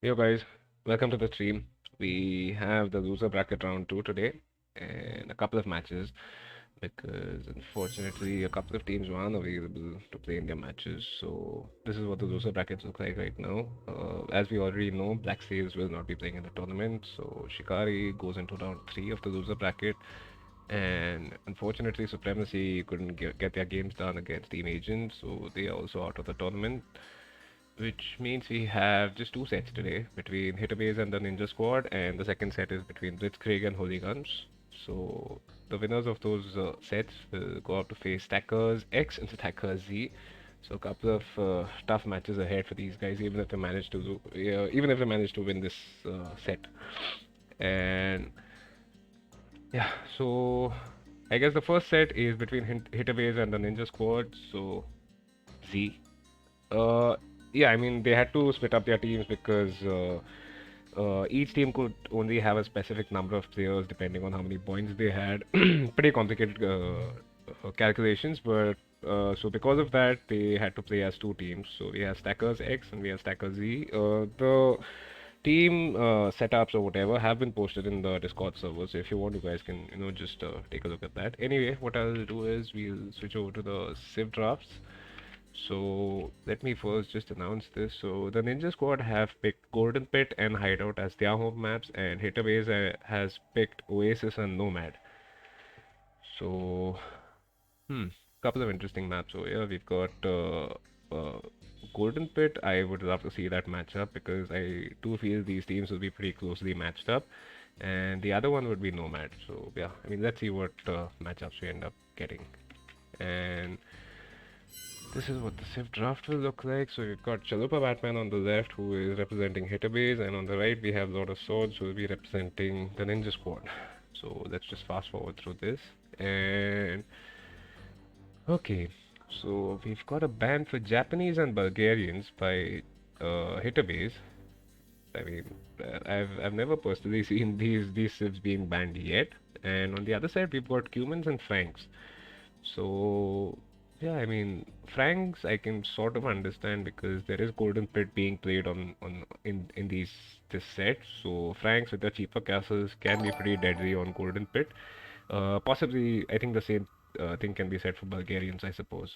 Yo guys, welcome to the stream. We have the loser bracket round 2 today and a couple of matches because unfortunately a couple of teams were unavailable to play in their matches. So this is what the loser brackets look like right now. As we already know, Black Sails will not be playing in the tournament, so Shikari goes into round 3 of the loser bracket. And unfortunately, Supremacy couldn't get their games done against Team Agent, so they are also out of the tournament, which means we have just two sets today between Hitabase and the Ninja Squad, and the second set is between Blitzkrieg and Holy Guns. So the winners of those sets will go out to face Stackers X and Stackers Z. So a couple of tough matches ahead for these guys, even if they manage to even if they manage to win this set. And yeah, so I guess the first set is between Hitabase and the Ninja Squad. So Z. Uh, yeah, I mean, they had to split up their teams because each team could only have a specific number of players depending on how many points they had. Pretty complicated calculations, but so because of that, they had to play as two teams. So we have Stackers X and we have Stackers Z. The team setups or whatever have been posted in the Discord server. So if you want, you guys can just take a look at that. Anyway, what I'll do is we'll switch over to the Civ drafts. So let me first just announce this. So the Ninja Squad have picked Golden Pit and Hideout as their home maps, and Hitabase has picked Oasis and Nomad. So, couple of interesting maps over here. We've got Golden Pit. I would love to see that matchup because I do feel these teams will be pretty closely matched up. And the other one would be Nomad. So yeah, I mean, let's see what matchups we end up getting. And this is what the Civ draft will look like. So we've got Chalupa Batman on the left, who is representing Hitabase, and on the right we have Lord of Swords, who will be representing the Ninja Squad. So let's just fast forward through this. And okay, so we've got a ban for Japanese and Bulgarians by Hitabase. I mean, I've never personally seen these civs being banned yet. And on the other side, we've got Cumans and Franks. So yeah, I mean, Franks I can sort of understand because there is Golden Pit being played on in this set. So Franks with the cheaper castles can be pretty deadly on Golden Pit. Possibly, I think the same thing can be said for Bulgarians, I suppose.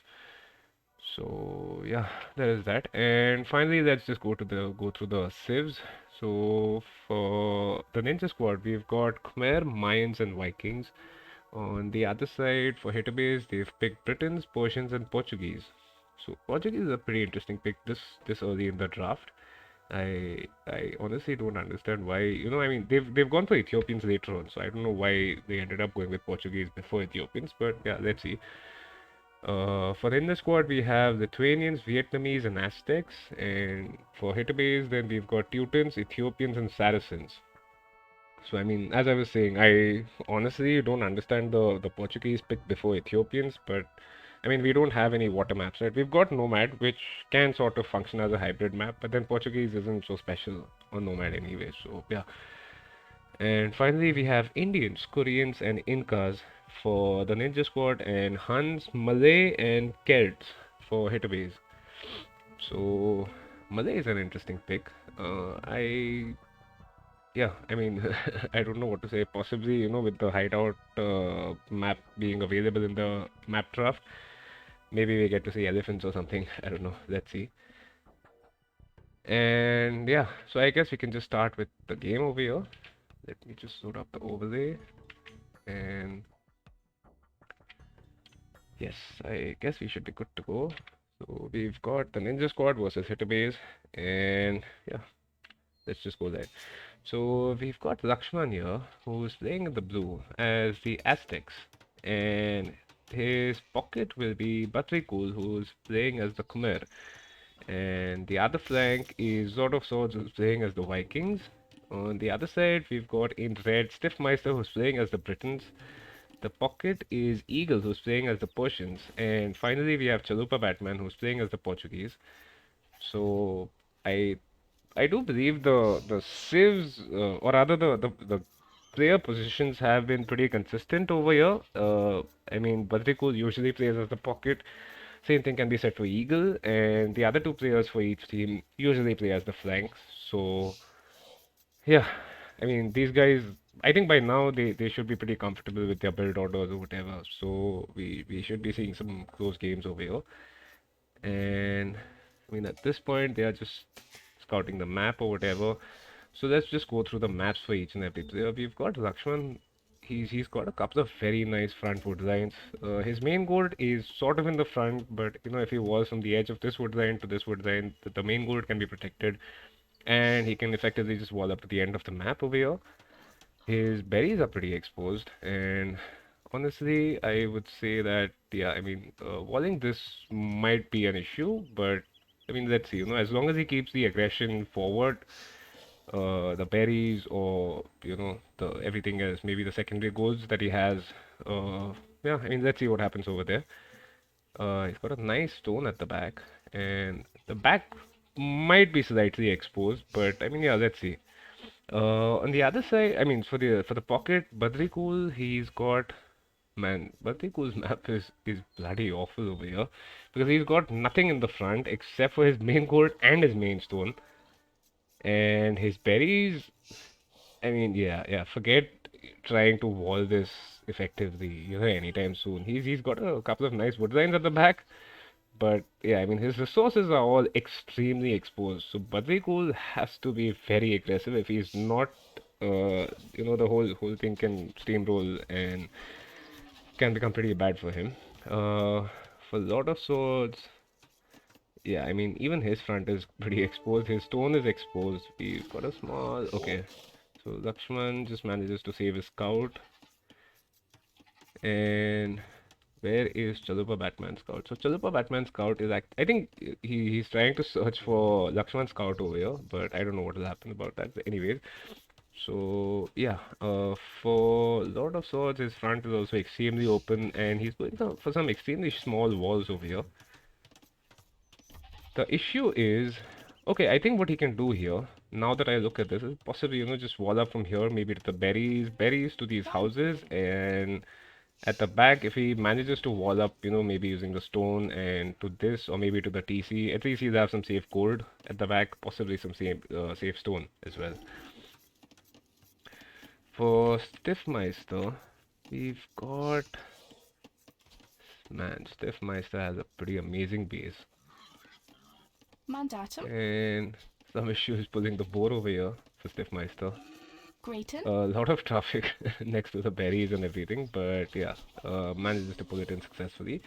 So yeah, there is that. And finally, let's just go through the civs. So for the Ninja Squad, we've got Khmer, Mayans, and Vikings. On the other side, for Hitabase, they've picked Britons, Persians, and Portuguese. So Portuguese is a pretty interesting pick this early in the draft. I honestly don't understand why. I mean, they've gone for Ethiopians later on, so I don't know why they ended up going with Portuguese before Ethiopians. But yeah, let's see. For in the squad, we have Lithuanians, Vietnamese, and Aztecs. And for Hitabase, then we've got Teutons, Ethiopians, and Saracens. So I mean, as I was saying, I honestly don't understand the Portuguese pick before Ethiopians, but I mean, we don't have any water maps, right? We've got Nomad, which can sort of function as a hybrid map, but then Portuguese isn't so special on Nomad anyway. So yeah. And finally, we have Indians, Koreans, and Incas for the Ninja Squad, and Huns, Malay, and Celts for Hitabase. So Malay is an interesting pick. Yeah, I mean, I don't know what to say. Possibly, with the hideout map being available in the map draft, maybe we get to see elephants or something. I don't know. Let's see. And yeah, so I guess we can just start with the game over here. Let me just load up the overlay. And yes, I guess we should be good to go. So we've got the Ninja Squad versus Hitabase. And yeah, let's just go there. So we've got Lakshman here, who's playing in the blue as the Aztecs, and his pocket will be Batrikul, who's playing as the Khmer, and the other flank is Zord of Swords, who's playing as the Vikings. On the other side, we've got in red Stiffmeister, who's playing as the Britons. The pocket is Eagle, who's playing as the Persians, and finally we have Chalupa Batman, who's playing as the Portuguese. So I I do believe the civs, or rather the player positions have been pretty consistent over here. I mean, Badrikul usually plays as the pocket. Same thing can be said for Eagle, and the other two players for each team usually play as the flanks. So yeah, I mean these guys. I think by now they should be pretty comfortable with their build orders or whatever. So we should be seeing some close games over here. And I mean at this point they are just scouting the map or whatever. So let's just go through the maps for each and every player. We've got Lakshman. He's got a couple of very nice front wood lines. His main gold is sort of in the front, but you know if he was from the edge of this wood line to this wood line, the main gold can be protected, and he can effectively just wall up to the end of the map over here. His berries are pretty exposed, and honestly, I would say that yeah, I mean, walling this might be an issue, but I mean, let's see. You know, as long as he keeps the aggression forward, the berries or you know the everything else, maybe the secondary goals that he has. Yeah, I mean, let's see what happens over there. He's got a nice stone at the back, and the back might be slightly exposed, but I mean, yeah, let's see. On the other side, I mean, for the pocket, Badrikul, he's got man. Badrikul's map is bloody awful over here because he's got nothing in the front except for his main gold and his main stone, and his berries. I mean, yeah, forget trying to wall this effectively, you know, anytime soon. He's got a couple of nice wood lines at the back, but yeah, I mean his resources are all extremely exposed. So Badrikul has to be very aggressive. If he's not, you know, the whole thing can steamroll and can become pretty bad for him. For Lord of Swords, yeah, I mean even his front is pretty exposed. His stone is exposed. We've got a small okay. So Lakshman just manages to save his scout. And where is Chalupa Batman Scout? So Chalupa Batman Scout is I think he's trying to search for Lakshman Scout over here, but I don't know what will happen about that. But anyways, so yeah, for Lord of Swords, his front is also extremely open, and he's going for some extremely small walls over here. The issue is, okay, I think what he can do here, now that I look at this, is possibly, you know, just wall up from here, maybe to the berries to these houses, and at the back, if he manages to wall up, you know, maybe using the stone and to this, or maybe to the TC, at least he'll have some safe gold at the back, possibly some safe stone as well. For Stiffmeister, we've got, man, Stiffmeister has a pretty amazing base. Mandatum. And some issues pulling the boar over here for Stiffmeister. Grayton. A lot of traffic next to the berries and everything, but yeah, manages to pull it in successfully.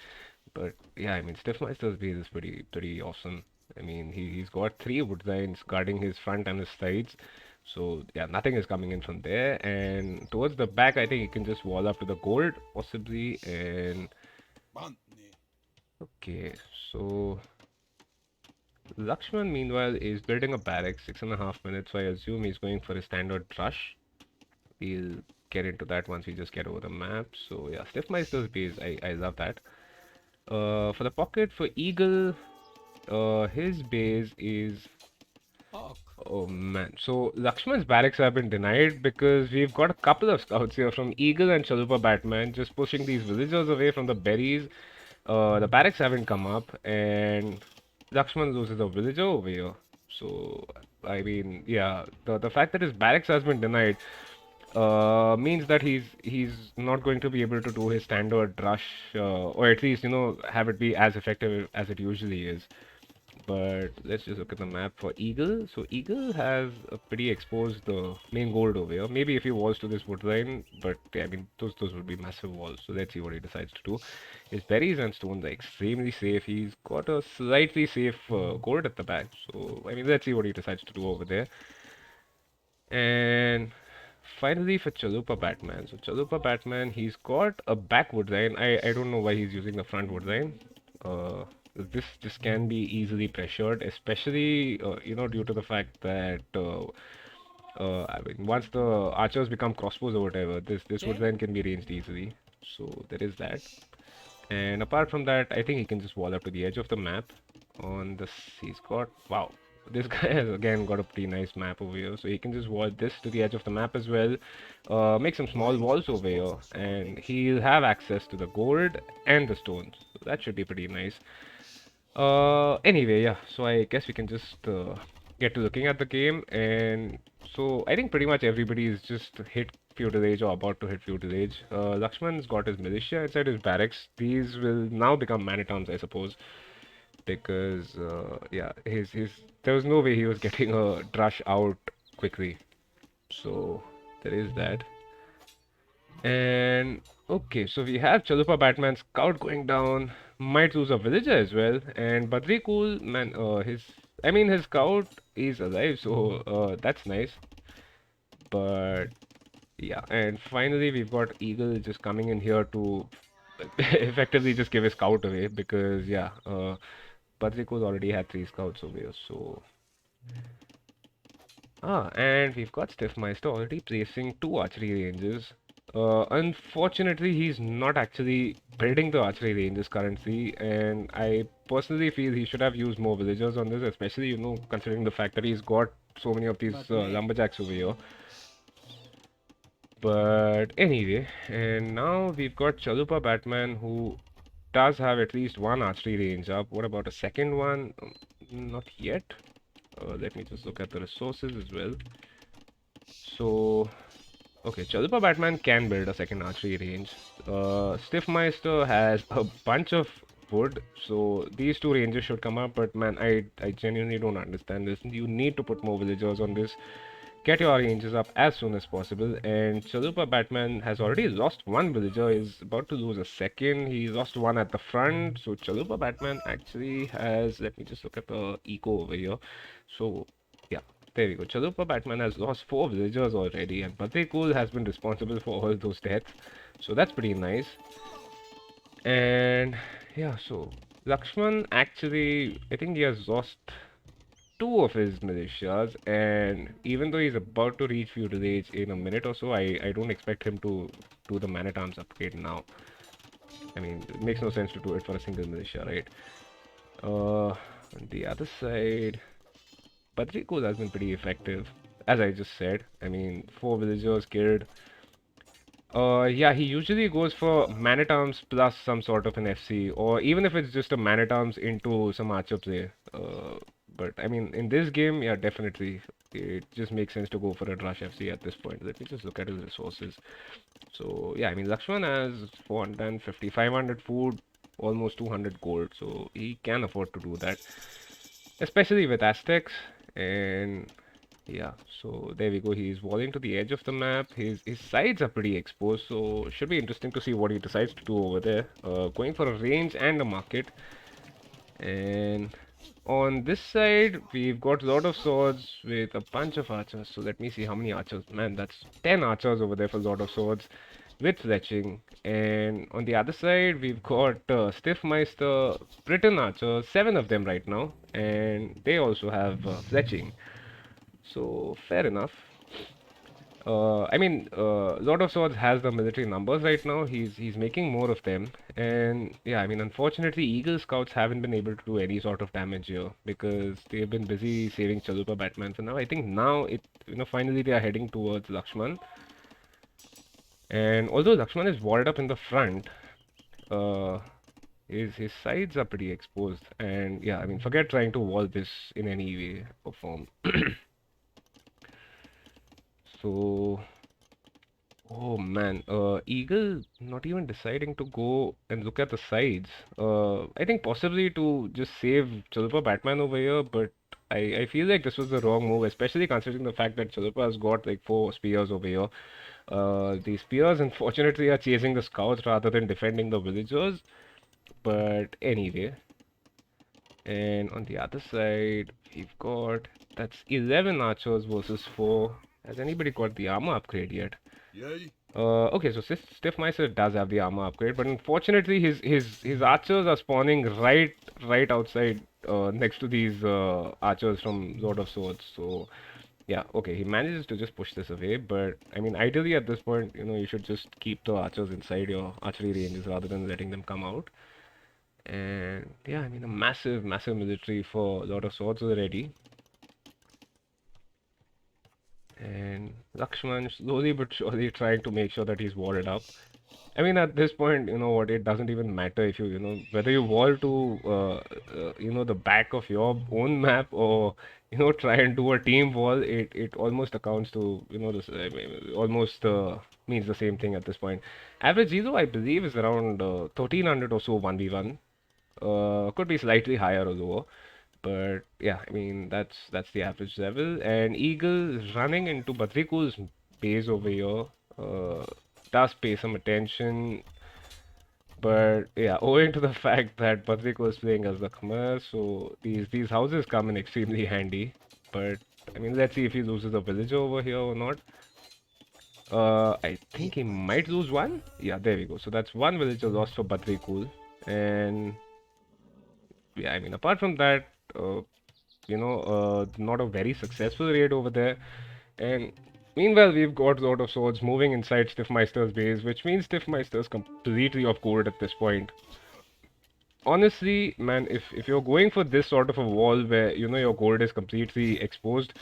But yeah, I mean, Stiffmeister's base is pretty awesome. I mean, he's got three wood lines guarding his front and his sides. So yeah, nothing is coming in from there. And towards the back, I think he can just wall up to the gold, possibly. And okay, so Lakshman, meanwhile, is building a barracks, 6.5 minutes, so I assume he's going for a standard rush. We'll get into that once we just get over the map. So yeah, Stiffmeister's base, I love that. For the pocket, for Eagle, his base is... Oh man, so Lakshman's barracks have been denied because we've got a couple of scouts here from Eagle and Chalupa Batman just pushing these villagers away from the berries. The barracks haven't come up, and Lakshman loses a villager over here. So, I mean, yeah, the fact that his barracks has been denied means that he's not going to be able to do his standard rush, or at least, you know, have it be as effective as it usually is. But let's just look at the map for Eagle. So Eagle has a pretty exposed main gold over here. Maybe if he walls to this wood line, but yeah, I mean those would be massive walls. So let's see what he decides to do. His berries and stones are extremely safe. He's got a slightly safe gold at the back. So I mean let's see what he decides to do over there. And finally for Chalupa Batman. So Chalupa Batman, he's got a back wood line. I don't know why he's using the front wood line. This can be easily pressured, especially you know due to the fact that I mean once the archers become crossbows or whatever, this wood line can be ranged easily. So there is that. And apart from that, I think he can just wall up to the edge of the map. On this, he's got wow. this guy has again got a pretty nice map over here, so he can just wall this to the edge of the map as well. Make some small walls over here, and he'll have access to the gold and the stones. So that should be pretty nice. Anyway, yeah, so I guess we can just get to looking at the game, and so I think pretty much everybody is just hit feudal age or about to hit feudal age. Lakshman's got his militia inside his barracks. These will now become man-at-arms, I suppose, because yeah, his there was no way he was getting a drush out quickly. So there is that. And okay, so we have Chalupa Batman scout going down. Might lose a villager as well. And Badri Cool, man, his scout is alive, so that's nice. But yeah, and finally we've got Eagle just coming in here to effectively just give his scout away because yeah, Badri Cool already had 3 scouts over here, so and we've got Stiffmeister already placing 2 archery ranges. Unfortunately, he's not actually building the archery ranges currently, and I personally feel he should have used more villagers on this, especially, considering the fact that he's got so many of these lumberjacks over here. But anyway, and now we've got Chalupa Batman who does have at least 1 archery range up. What about a second one? Not yet. Let me just look at the resources as well. So, okay, Chalupa Batman can build a second archery range. Stiffmeister has a bunch of wood, so these 2 ranges should come up. But man, I genuinely don't understand this. You need to put more villagers on this. Get your ranges up as soon as possible. And Chalupa Batman has already lost 1 villager. He's about to lose a second. He lost 1 at the front. So Chalupa Batman actually has. Let me just look at the eco over here. So yeah, there we go. Chalupa Batman has lost 4 villagers already, and Batekul has been responsible for all those deaths. So that's pretty nice. And yeah, so Lakshman actually, I think he has lost 2 of his militias, and even though he's about to reach feudal age in a minute or so, I don't expect him to do the man-at-arms upgrade now. I mean, it makes no sense to do it for a single militia, right? On the other side, Patrico's has been pretty effective, as I just said. I mean, 4 villagers killed. Yeah, he usually goes for man-at-arms plus some sort of an FC, or even if it's just a man-at-arms into some archer play. But I mean, in this game, yeah, definitely, it just makes sense to go for a Drush FC at this point. Let me just look at his resources. So yeah, I mean, Lakshman has 450, 500 food, almost 200 gold, so he can afford to do that, especially with Aztecs. And yeah, so there we go. He's walling to the edge of the map. His sides are pretty exposed, so it should be interesting to see what he decides to do over there. Going for a range and a market. And on this side, we've got a lot of swords with a bunch of archers. So let me see how many archers. Man, that's 10 archers over there for a lot of swords with fletching. And on the other side, we've got Stiffmeister, Britain archers, 7 of them right now. And they also have fletching. So fair enough. I mean, Lord of Swords has the military numbers right now. He's making more of them, and yeah, I mean, unfortunately, Eagle Scouts haven't been able to do any sort of damage here because they've been busy saving Chalupa Batman for now. I think now finally they are heading towards Lakshman, and although Lakshman is walled up in the front, uh, his sides are pretty exposed, and yeah, I mean, forget trying to wall this in any way or form. So. Oh man, Eagle not even deciding to go and look at the sides. I think possibly to just save Chalupa Batman over here, but I feel like this was the wrong move, especially considering the fact that Chalupa has got like 4 spears over here. The spears unfortunately are chasing the scouts rather than defending the villagers. But anyway, and on the other side, we've got that's 11 archers versus 4. Has anybody got the armor upgrade yet? Okay, so Stiffmeister does have the armor upgrade, but unfortunately his archers are spawning right outside next to these archers from Lord of Swords. So yeah, okay, he manages to just push this away, but I mean ideally at this point, you should just keep the archers inside your archery ranges rather than letting them come out. And yeah, I mean a massive military for Lord of Swords already. Lakshman slowly but surely trying to make sure that he's walled up. I mean, at this point, you know what, it doesn't even matter if you know, whether you wall to, the back of your own map or, try and do a team wall, it almost accounts to, this, I mean, almost means the same thing at this point. Average elo, I believe, is around 1300 or so 1v1. Could be slightly higher or lower. But yeah, I mean that's the average level. And Eagle running into Badrikul's base over here does pay some attention. But yeah, owing to the fact that Badrikul is playing as the Khmer, so these houses come in extremely handy. But I mean, let's see if he loses a villager over here or not. I think he might lose one. Yeah, there we go. So that's one villager lost for Badrikul. And yeah, I mean, apart from that, not a very successful raid over there. And meanwhile, we've got Lord of Swords moving inside Stiffmeister's base, which means Stiffmeister's completely off board at this point. Honestly, man, if you're going for this sort of a wall where, your gold is completely exposed,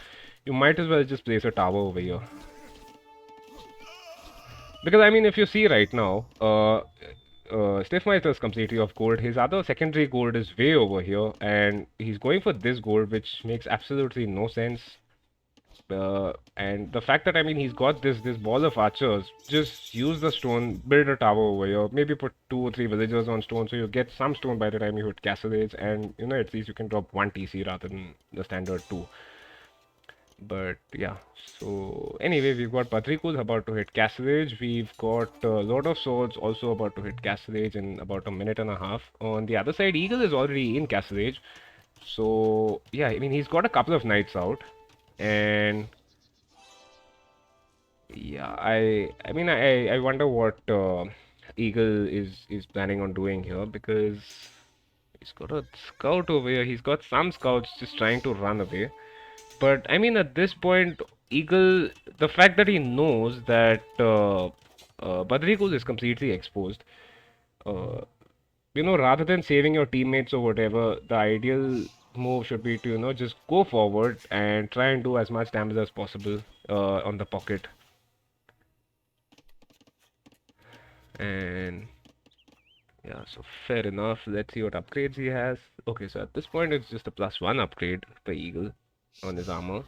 you might as well just place a tower over here. Because, I mean, if you see right now, Stiffmeister is completely off gold. His other secondary gold is way over here, and he's going for this gold, which makes absolutely no sense. And the fact that, I mean, he's got this ball of archers, just use the stone, build a tower over here, maybe put 2 or 3 villagers on stone, so you get some stone by the time you hit Castle Age, and, at least you can drop 1 TC rather than the standard 2. But yeah, so anyway, we've got Badrikul about to hit Castle Age. We've got Lord of Swords also about to hit Castle Age in about a minute and a half. On the other side, Eagle is already in Castle Age. So yeah, I mean, he's got a couple of knights out. And yeah, I mean, I wonder what Eagle is planning on doing here, because he's got a scout over here. He's got some scouts just trying to run away. But I mean, at this point, Eagle, the fact that he knows that Badrikul is completely exposed, uh, rather than saving your teammates or whatever, the ideal move should be to, just go forward and try and do as much damage as possible on the pocket. And yeah, so fair enough. Let's see what upgrades he has. Okay, so at this point, it's just a +1 upgrade for Eagle on his armor.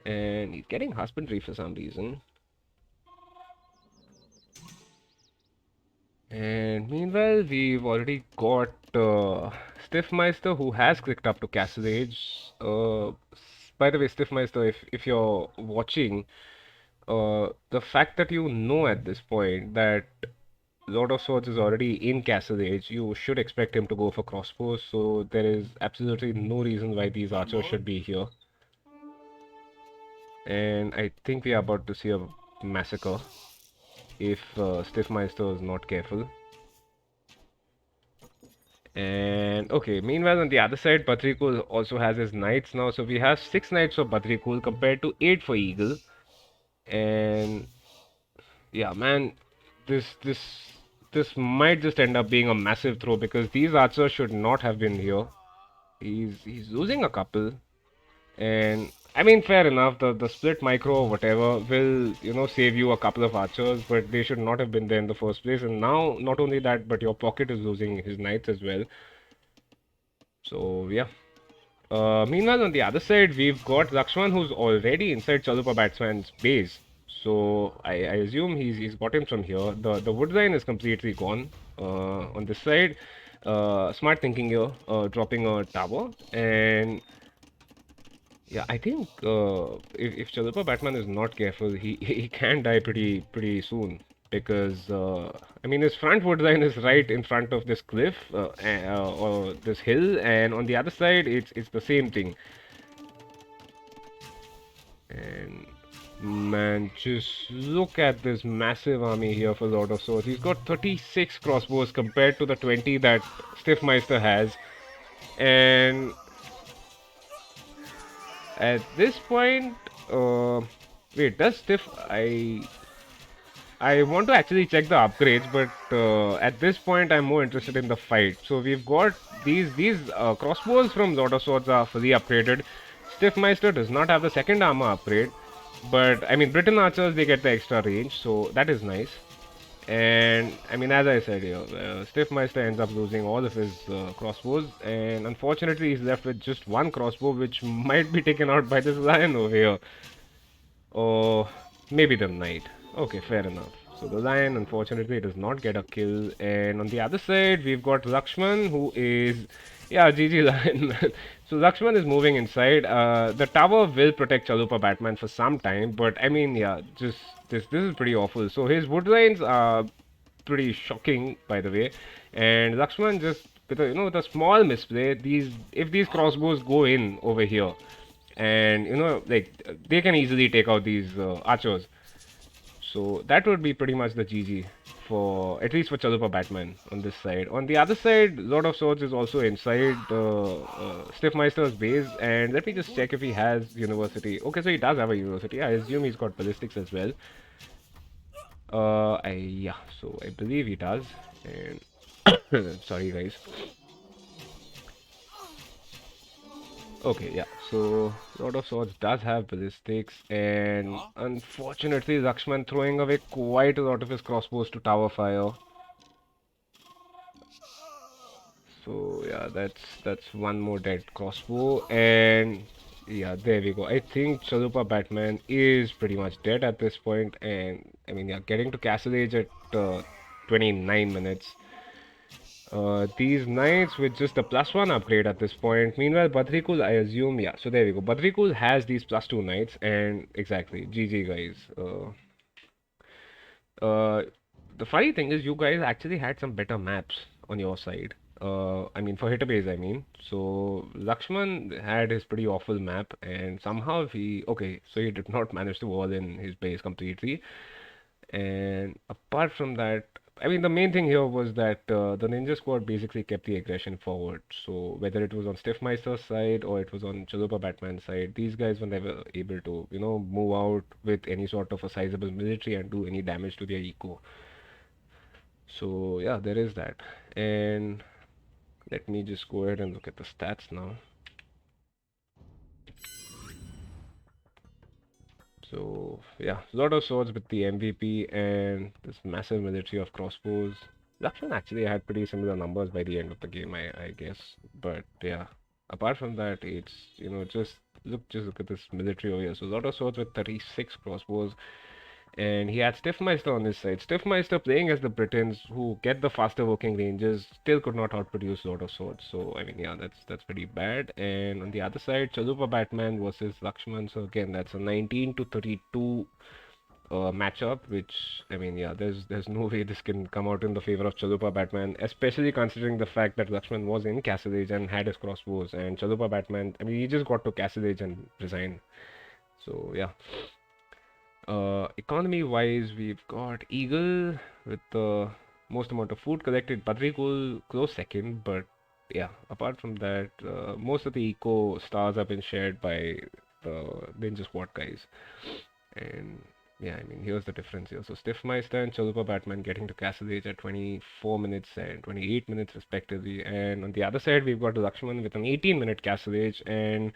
And he's getting husbandry for some reason. And meanwhile, we've already got Stiffmeister, who has clicked up to Castle Age. By the way, Stiffmeister, if you're watching, the fact that you know at this point that Lord of Swords is already in Castle Age, you should expect him to go for crossbows, so there is absolutely no reason why these archers should be here. And I think we are about to see a massacre if Stiffmeister is not careful. And okay, meanwhile on the other side, Badrikul also has his knights now, so we have 6 knights for Badrikul compared to 8 for Eagle. And yeah, man, this might just end up being a massive throw, because these archers should not have been here. He's losing a couple. And I mean, fair enough, the split micro or whatever will, save you a couple of archers, but they should not have been there in the first place. And now, not only that, but your pocket is losing his knights as well. So, yeah. Meanwhile, on the other side, we've got Lakshman, who's already inside Chalupa Batsman's base. So, I assume he's got him from here. The wood line is completely gone on this side. Smart thinking here, dropping a tower. And yeah, I think if Chalupa Batman is not careful, he can die pretty soon, because I mean, his front wood line is right in front of this cliff or this hill, and on the other side it's the same thing. And man, just look at this massive army here for Lord of Swords. He's got 36 crossbows compared to the 20 that Stiffmeister has, and at this point, wait, does Stiff... I want to actually check the upgrades, but at this point I'm more interested in the fight. So we've got these crossbows from Lord of Swords are fully upgraded. Stiffmeister does not have the second armor upgrade. But I mean, Britain archers, they get the extra range, so that is nice. And I mean, as I said here, Stiffmeister ends up losing all of his crossbows, and unfortunately, he's left with just one crossbow, which might be taken out by this lion over here. Or maybe the knight. Okay, fair enough. So the lion, unfortunately, does not get a kill. And on the other side, we've got Lakshman, who is... Yeah, GG lion. So Lakshman is moving inside. The tower will protect Chalupa Batman for some time. But I mean, yeah, just... This is pretty awful. So his wood lines are pretty shocking, by the way. And Lakshman just... With a, with a small misplay, if these crossbows go in over here, and like they can easily take out these archers. So that would be pretty much the GG for at least for Chalupa Batman on this side. On the other side, Lord of Swords is also inside Stiffmeister's base, and let me just check if he has University. Okay, so he does have a University. I assume he's got Ballistics as well. Yeah, so I believe he does. And sorry guys. Okay, yeah. So Lord of Swords does have ballistics, and unfortunately, Lakshman throwing away quite a lot of his crossbows to tower fire. So yeah, that's one more dead crossbow, and yeah, there we go. I think Chalupa Batman is pretty much dead at this point, and I mean, yeah, getting to Castle Age at 29 minutes. These knights with just a +1 upgrade at this point. Meanwhile, Badrikul, I assume, yeah. So there we go. Badrikul has these +2 knights, and exactly, GG guys. Uh, the funny thing is, you guys actually had some better maps on your side. I mean, for Hitabase, I mean. So Lakshman had his pretty awful map, and somehow okay, so he did not manage to wall in his base completely. And apart from that, I mean, the main thing here was that the Ninja Squad basically kept the aggression forward. So whether it was on Stiffmeister's side or it was on Chalupa Batman's side, these guys were never able to, move out with any sort of a sizable military and do any damage to their eco. So yeah, there is that. And let me just go ahead and look at the stats now. So yeah, a lot of swords with the MVP and this massive military of crossbows. Lakshman actually had pretty similar numbers by the end of the game, I guess. But yeah, apart from that, it's just look at this military over here. So a lot of swords with 36 crossbows, and he had Stiffmeister on his side. Stiffmeister playing as the Britons who get the faster working ranges still could not outproduce Lord of Swords. So I mean, yeah, that's pretty bad. And on the other side, Chalupa Batman versus Lakshman. So again, that's a 19 to 32 matchup. Which I mean, yeah, there's no way this can come out in the favor of Chalupa Batman, especially considering the fact that Lakshman was in Castle Age and had his crossbows, and Chalupa Batman, I mean, he just got to Castle Age and resigned. So yeah. Economy wise, we've got Eagle with the most amount of food collected. Badrikul close second, but yeah, apart from that, most of the eco stars have been shared by the Ninja Squad guys. And yeah, I mean, here's the difference here. So Stiffmeister and Chalupa Batman getting to Castle Age at 24 minutes and 28 minutes respectively. And on the other side, we've got Lakshman with an 18-minute Castle Age and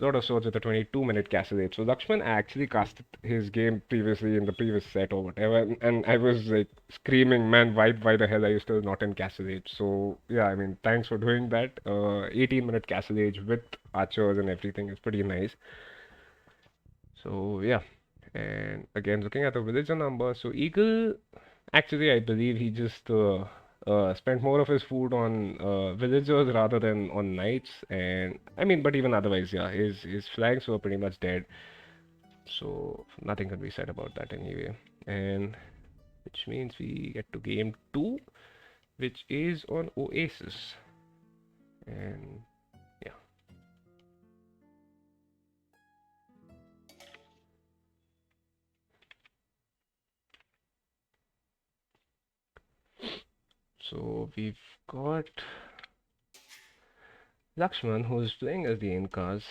Lord of Swords with a 22-minute Castle Age. So Lakshman actually casted his game previously in the previous set or whatever, and I was like screaming, man, why the hell are you still not in Castle Age? So yeah, I mean, thanks for doing that. 18-minute Castle Age with archers and everything is pretty nice. So yeah, and again, looking at the villager number, so Eagle, actually, I believe he just spent more of his food on villagers rather than on knights. And I mean, but even otherwise, yeah, his flanks were pretty much dead. So nothing can be said about that anyway. And which means we get to game 2, which is on Oasis. And yeah. So we've got Lakshman, who is playing as the Incas.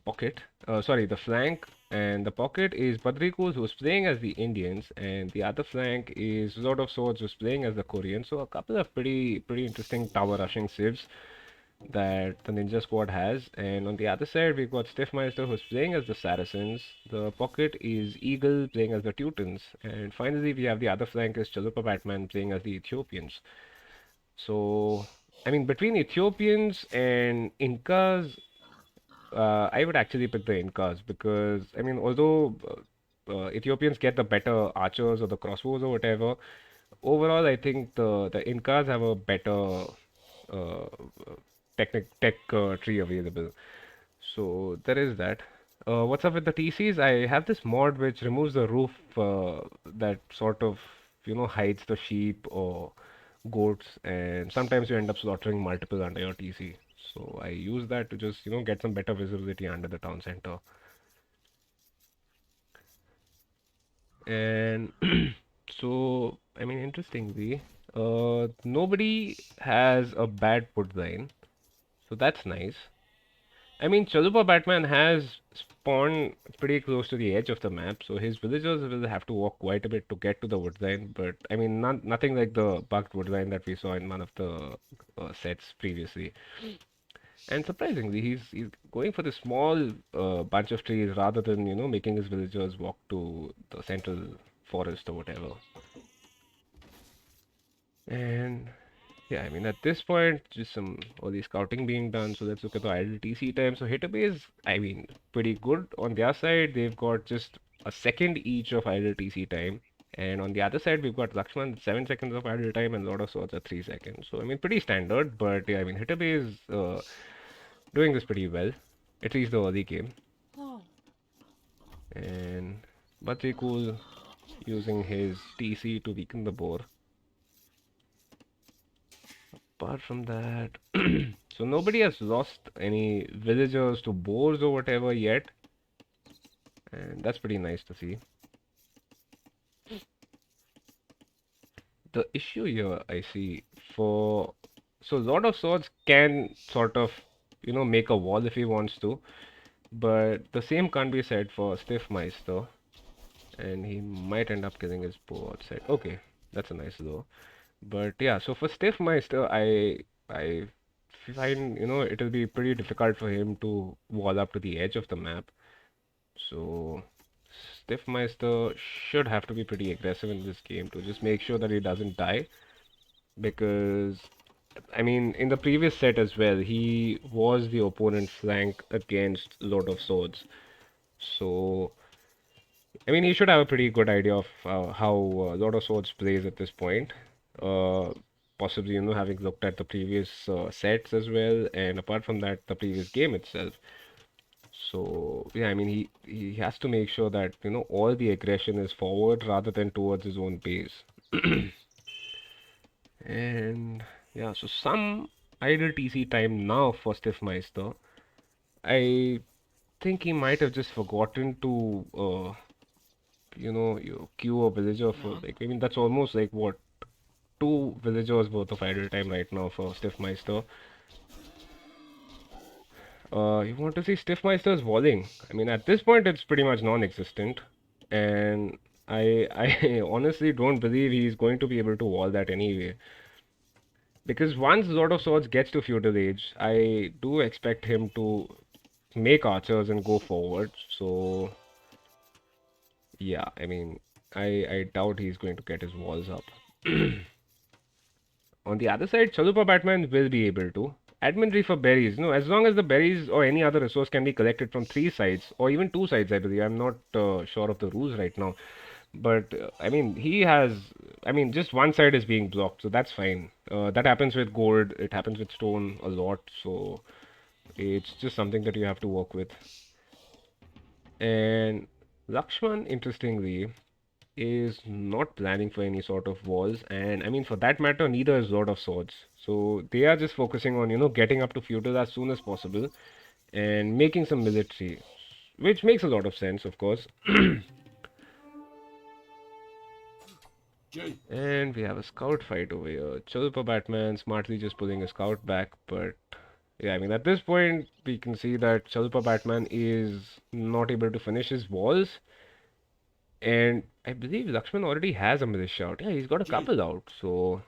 Pocket. Sorry, the flank and the pocket is Badrikul, who's playing as the Indians, and the other flank is Lord of Swords, who's playing as the Koreans. So a couple of pretty interesting tower rushing civs. that the Ninja Squad has. And on the other side, we've got Stiffmeister who's playing as the Saracens. The Pocket is Eagle playing as the Teutons. And finally, we have the other flank is Chalupa Batman playing as the Ethiopians. So, I mean, between Ethiopians and Incas, I would actually pick the Incas because, I mean, although Ethiopians get the better archers or the crossbows or whatever, overall, I think the Incas have a better uh, tech tree available. So there is that. What's up with the TCs? I have this mod which removes the roof that sort of hides the sheep or goats, and sometimes you end up slaughtering multiple under your TC. So I use that to just get some better visibility under the town center. And so I mean, interestingly, nobody has a bad put line, so that's nice. I mean, Chalupa Batman has spawned pretty close to the edge of the map, so his villagers will have to walk quite a bit to get to the woodline. But I mean, nothing like the bugged woodline that we saw in one of the sets previously. And surprisingly, he's going for the small bunch of trees rather than making his villagers walk to the central forest or whatever. And yeah, I mean, at this point, just some early scouting being done. So let's look at the idle TC time. So Hitabay is, I mean, pretty good on their side. They've got just a second each of idle TC time. And on the other side, we've got Lakshman, 7 seconds of idle time, and Lord of Swords at 3 seconds. So, I mean, pretty standard. But yeah, I mean, Hitabay is doing this pretty well, at least the early game. And Batrikul using his TC to weaken the boar. Apart from that, so nobody has lost any villagers to boars or whatever yet, and that's pretty nice to see. The issue here I see for Lord of Swords can sort of make a wall if he wants to, but the same can't be said for Stiffmeister, and he might end up killing his bow outside. Okay, that's a nice though. But yeah, so for Stiffmeister, I find it'll be pretty difficult for him to wall up to the edge of the map. So Stiffmeister should have to be pretty aggressive in this game to just make sure that he doesn't die. Because I mean, in the previous set as well, he was the opponent's flank against Lord of Swords. So I mean, he should have a pretty good idea of how Lord of Swords plays at this point. Uh, Possibly, having looked at the previous sets as well, and apart from that, the previous game itself. So yeah, I mean, he has to make sure that all the aggression is forward rather than towards his own base. And yeah, so some idle TC time now for Stiffmeister. I think he might have just forgotten to you queue a villager for like, I mean, that's almost like what, two villagers worth of idle time right now for Stiffmeister. You want to see Stiffmeister's walling? I mean, at this point, it's pretty much non-existent, and I honestly don't believe he's going to be able to wall that anyway. Because once Lord of Swords gets to feudal age, I do expect him to make archers and go forward. So yeah, I mean, I doubt he's going to get his walls up. On the other side, Chalupa Batman will be able to. Admin for berries. No, as long as the berries or any other resource can be collected from three sides or even two sides, I believe. I'm not sure of the rules right now. But I mean, he has. I mean, just one side is being blocked, so that's fine. That happens with gold. It happens with stone a lot. So it's just something that you have to work with. And Lakshman, interestingly, is not planning for any sort of walls, and I mean, for that matter, neither is Lord of Swords. So they are just focusing on, getting up to feudal as soon as possible and making some military, which makes a lot of sense, of course. And we have a scout fight over here. Chalupa Batman smartly just pulling a scout back, but yeah, I mean, at this point, we can see that Chalupa Batman is not able to finish his walls. And I believe Lakshman already has a militia out. Yeah, he's got a couple out. So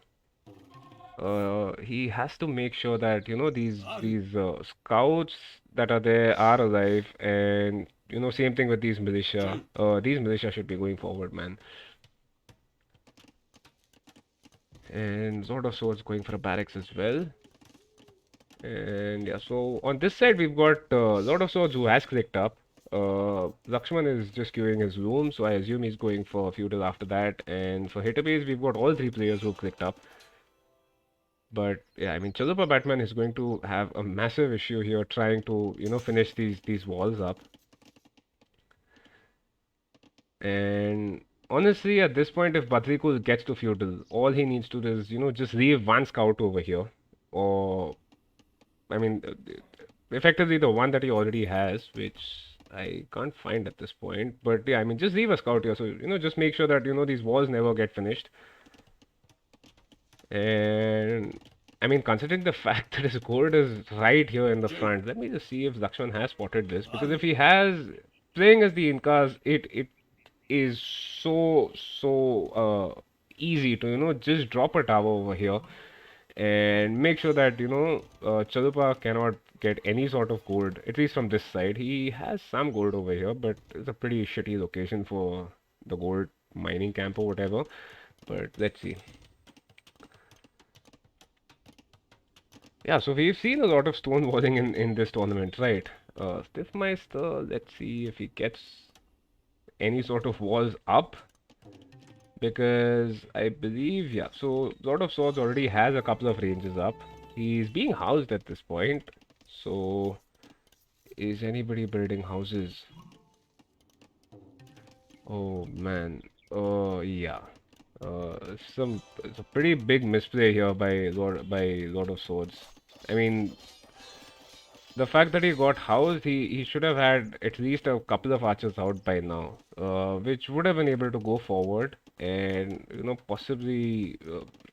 he has to make sure that these scouts that are there are alive, and same thing with these militia. These militia should be going forward, man. And Sword of Swords going for a barracks as well. And yeah, so on this side we've got Lord of Swords who has clicked up. Lakshman is just queuing his loom, so I assume he's going for feudal after that. And for Hitabase, we've got all three players who've clicked up. But yeah, I mean, Chalupa Batman is going to have a massive issue here trying to, finish these walls up. And honestly, at this point, if Badrikul gets to feudal, all he needs to do is, just leave one scout over here. Or, I mean, effectively the one that he already has, which I can't find at this point. But yeah, I mean, just leave a scout here. So, just make sure that, these walls never get finished. And I mean, considering the fact that his gold is right here in the front, let me just see if Lakshman has spotted this. Because if he has, playing as the Incas, it is so easy to, just drop a tower over here and make sure that, Chalupa cannot get any sort of gold, at least from this side. He has some gold over here, but it's a pretty shitty location for the gold mining camp or whatever. But let's see. Yeah, so we've seen a lot of stone walling in this tournament, right? Stiffmeister, let's see if he gets any sort of walls up. Because I believe, yeah, so Lord of Swords already has a couple of ranges up. He's being housed at this point. So, is anybody building houses? Oh man, yeah. It's a pretty big misplay here by Lord of Swords. I mean, the fact that he got housed, he should have had at least a couple of archers out by now, which would have been able to go forward and possibly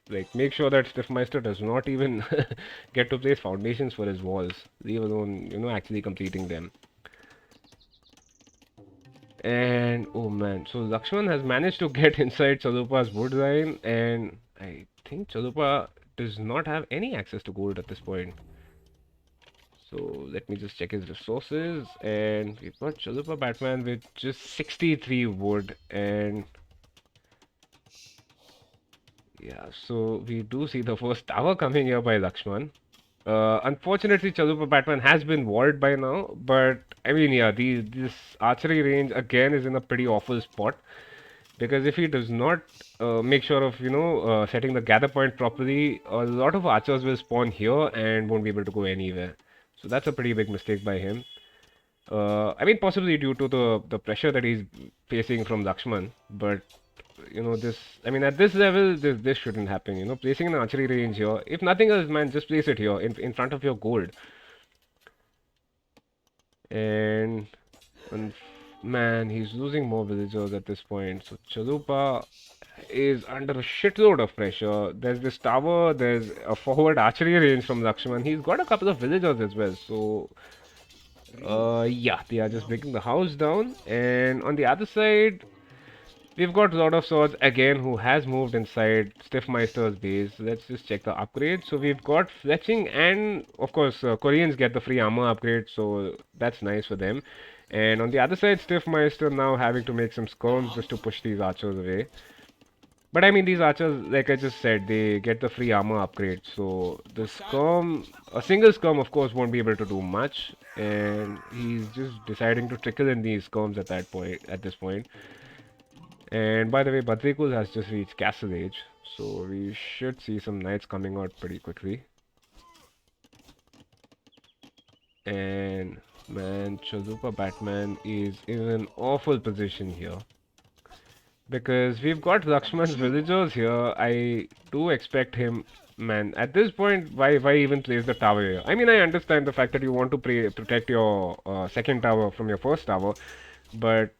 like make sure that Stiffmeister does not even get to place foundations for his walls, leave alone actually completing them. And oh man, so Lakshman has managed to get inside Chalupa's wood line, and I think Chalupa does not have any access to gold at this point. So let me just check his resources, and we've got Chalupa Batman with just 63 wood, and yeah, so we do see the first tower coming here by Lakshman. Unfortunately, Chalupa Batman has been walled by now, but I mean, yeah, this archery range again is in a pretty awful spot. Because if he does not make sure of setting the gather point properly, a lot of archers will spawn here and won't be able to go anywhere. So that's a pretty big mistake by him. I mean, possibly due to the pressure that he's facing from Lakshman, but this. I mean, at this level, this shouldn't happen. Placing an archery range here. If nothing else, man, just place it here in front of your gold. And man, he's losing more villagers at this point. So Chalupa is under a shitload of pressure. There's this tower, there's a forward archery range from Lakshman. He's got a couple of villagers as well. So, yeah, they are just breaking the house down. And on the other side, we've got Lord of Swords again, who has moved inside Stiffmeister's base. Let's just check the upgrades. So we've got fletching, and of course, Koreans get the free armor upgrade, so that's nice for them. And on the other side, Stiffmeister now having to make some skirms just to push these archers away. But I mean, these archers, like I just said, they get the free armor upgrade. So the skirm, a single skirm, of course, won't be able to do much. And he's just deciding to trickle in these skirms at that point, at this point. And by the way, Badrikul has just reached Castle Age, so we should see some knights coming out pretty quickly. And man, Chalupa Batman is in an awful position here. Because we've got Lakshman's villagers here, I do expect him, man, at this point, why even place the tower here? I mean, I understand the fact that you want to protect your second tower from your first tower, but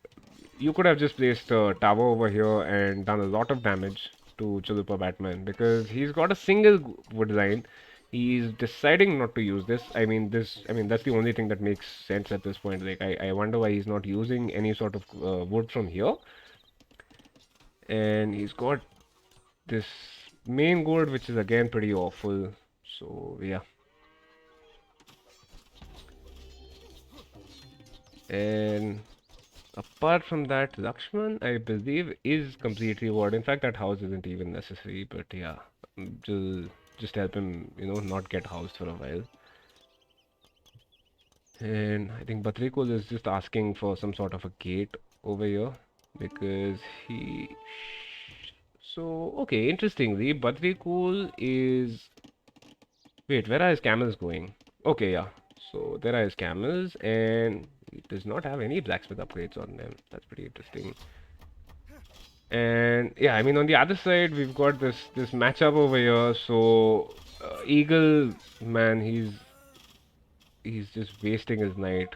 you could have just placed a tower over here and done a lot of damage to Chalupa Batman because he's got a single wood line. He's deciding not to use this. I mean, that's the only thing that makes sense at this point. Like, I wonder why he's not using any sort of wood from here. And he's got this main gourd, which is again pretty awful. So yeah. And apart from that, Lakshman, I believe, is completely ward. In fact, that house isn't even necessary. But yeah, just help him, not get housed for a while. And I think Batrikul is just asking for some sort of a gate over here because he. So okay, interestingly, Batrikul is. Wait, where are his camels going? Okay, yeah. So there are his camels, and he does not have any blacksmith upgrades on them. That's pretty interesting. And yeah, I mean on the other side we've got this matchup over here. So Eagle, man, he's just wasting his knight.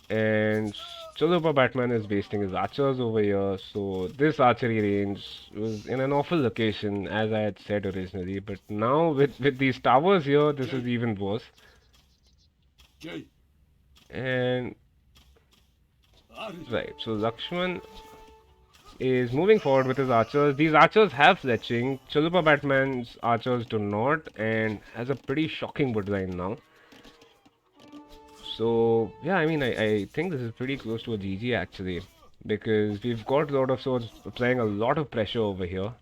And Chalupa Batman is wasting his archers over here. So this archery range was in an awful location, as I had said originally. But now with these towers here, this is even worse. And right, so Lakshman is moving forward with his archers. These archers have fletching. Chalupa Batman's archers do not, and has a pretty shocking woodline now. So yeah, I mean, I think this is pretty close to a GG actually, because we've got Lord of Swords applying a lot of pressure over here.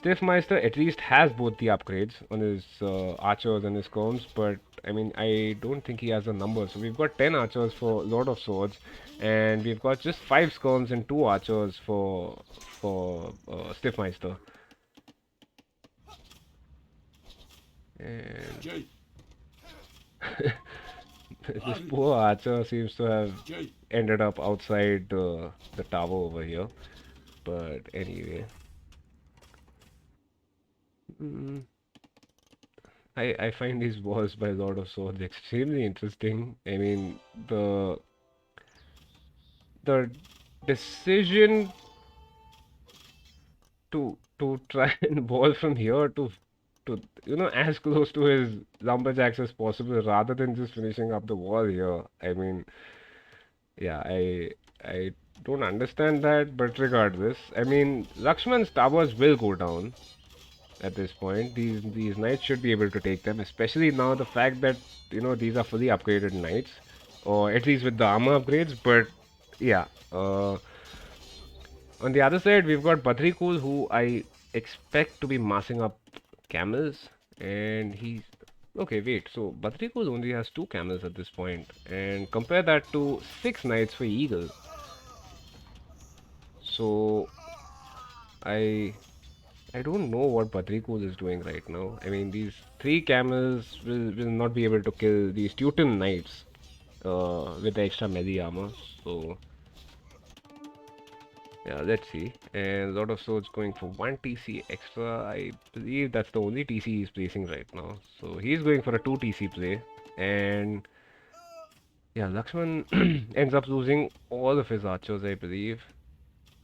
Stiffmeister at least has both the upgrades on his archers and his combs, but I mean, I don't think he has a number. So we've got 10 archers for Lord of Swords, and we've got just 5 scones and 2 archers for Stiffmeister. And this poor archer seems to have ended up outside the tower over here. But anyway. Mm, I find these wars by Lord of Swords extremely interesting. I mean, the decision to try and ball from here to as close to his lumberjacks as possible rather than just finishing up the wall here. I mean, yeah, I don't understand that, but regardless, I mean, Lakshman's towers will go down at this point. These knights should be able to take them, especially now the fact that these are fully upgraded knights, or at least with the armor upgrades. But yeah, on the other side we've got Badrikul, who I expect to be massing up camels, and he's okay. Wait, so Badrikul only has 2 camels at this point, and compare that to 6 knights for Eagle. So I I don't know what Badrikul is doing right now. I mean, these 3 camels will not be able to kill these Teuton knights with the extra melee armor. So, yeah, let's see. And Lord of Swords going for 1 TC extra. I believe that's the only TC he's placing right now. So, he's going for a 2 TC play. And, yeah, Lakshman ends up losing all of his archers, I believe.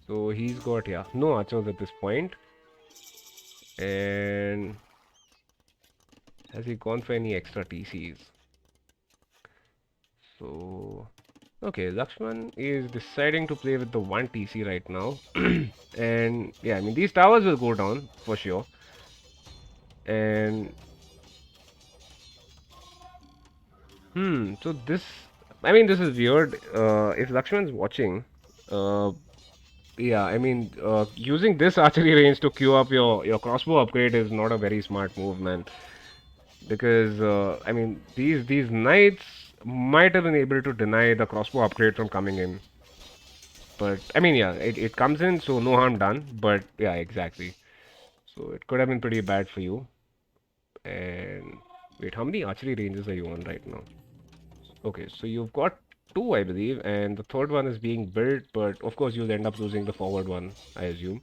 So, he's got, yeah, no archers at this point. And has he gone for any extra TCs? So, okay, Lakshman is deciding to play with the 1 TC right now. And yeah, I mean, these towers will go down for sure. And so this, I mean, this is weird. If Lakshman's watching, uh, yeah, I mean, using this archery range to queue up your crossbow upgrade is not a very smart move, man. Because I mean, these knights might have been able to deny the crossbow upgrade from coming in. But I mean, yeah, it comes in, so no harm done. But yeah, exactly. So it could have been pretty bad for you. And wait, how many archery ranges are you on right now? Okay, so you've got 2, I believe, and the third one is being built, but of course you'll end up losing the forward one, I assume.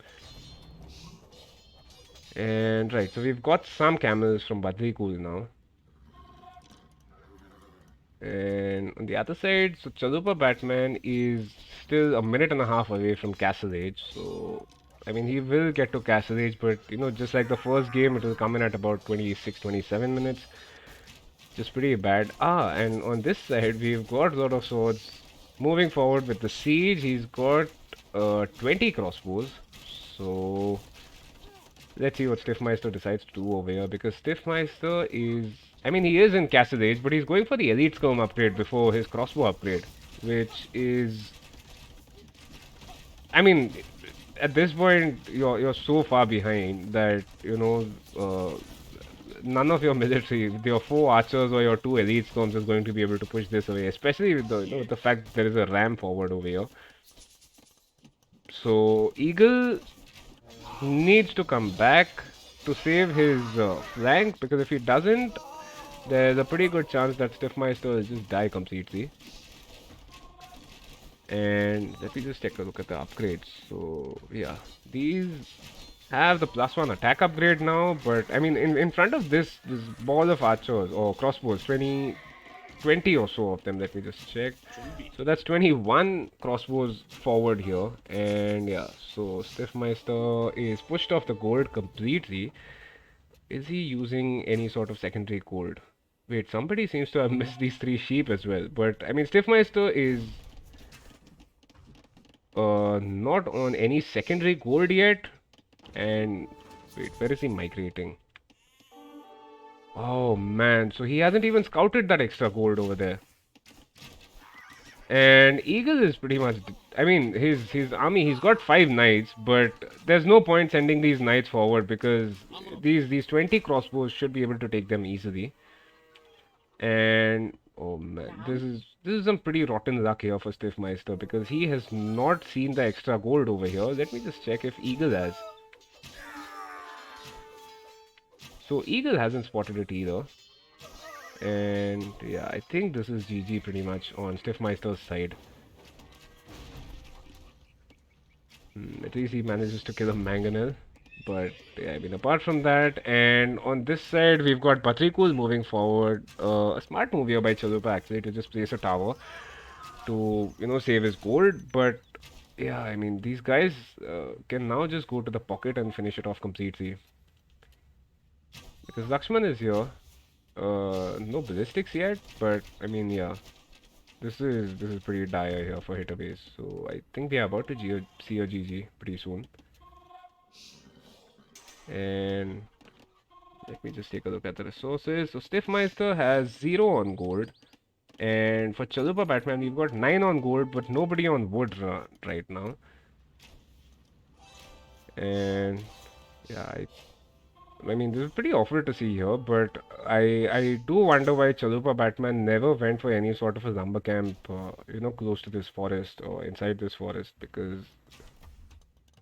And right, so we've got some camels from Badrikul now. And on the other side, so Chalupa Batman is still a minute and a half away from Castle Age. So, I mean, he will get to Castle Age, but just like the first game, it will come in at about 26, 27 minutes. Just pretty bad. Ah, and on this side, we've got Lord of Swords moving forward with the siege. He's got 20 crossbows. So let's see what Stiffmeister decides to do over here, because Stiffmeister is, I mean, he is in Castle Age, but he's going for the Elite Skirm upgrade before his crossbow upgrade, which is, I mean, at this point you're so far behind that none of your military, your 4 archers or your 2 elite storms is going to be able to push this away, especially with with the fact that there is a ram forward over here. So Eagle needs to come back to save his flank, because if he doesn't, there's a pretty good chance that Stiffmeister will just die completely. And let me just take a look at the upgrades. So yeah, these have the +1 attack upgrade now, but I mean in front of this ball of archers or crossbows, 20 or so of them, let me just check. So that's 21 crossbows forward here, and yeah, so Stiffmeister is pushed off the gold completely. Is he using any sort of secondary gold? Wait, somebody seems to have missed these 3 sheep as well, but I mean Stiffmeister is not on any secondary gold yet. And wait, where is he migrating? Oh man, so he hasn't even scouted that extra gold over there. And Eagle is pretty much, I mean, his army, he's got 5 knights, but there's no point sending these knights forward, because these 20 crossbows should be able to take them easily. And oh man, this is some pretty rotten luck here for Stiffmeister, because he has not seen the extra gold over here. Let me just check if Eagle has. So Eagle hasn't spotted it either. And yeah, I think this is GG pretty much on Stiffmeister's side. At least he manages to kill a mangonel. But yeah, I mean, apart from that, and on this side, we've got Batrikul moving forward. A smart move here by Chalupa actually to just place a tower to, save his gold. But yeah, I mean, these guys can now just go to the pocket and finish it off completely. Because Lakshman is here. No ballistics yet, but I mean, yeah, this is pretty dire here for Hitaways. So I think we are about to see a GG pretty soon. And let me just take a look at the resources. So Stiffmeister has 0 on gold, and for Chalupa Batman we've got 9 on gold, but nobody on wood right now. And yeah, I mean, this is pretty awful to see here, but I do wonder why Chalupa Batman never went for any sort of a lumber camp, close to this forest or inside this forest, because,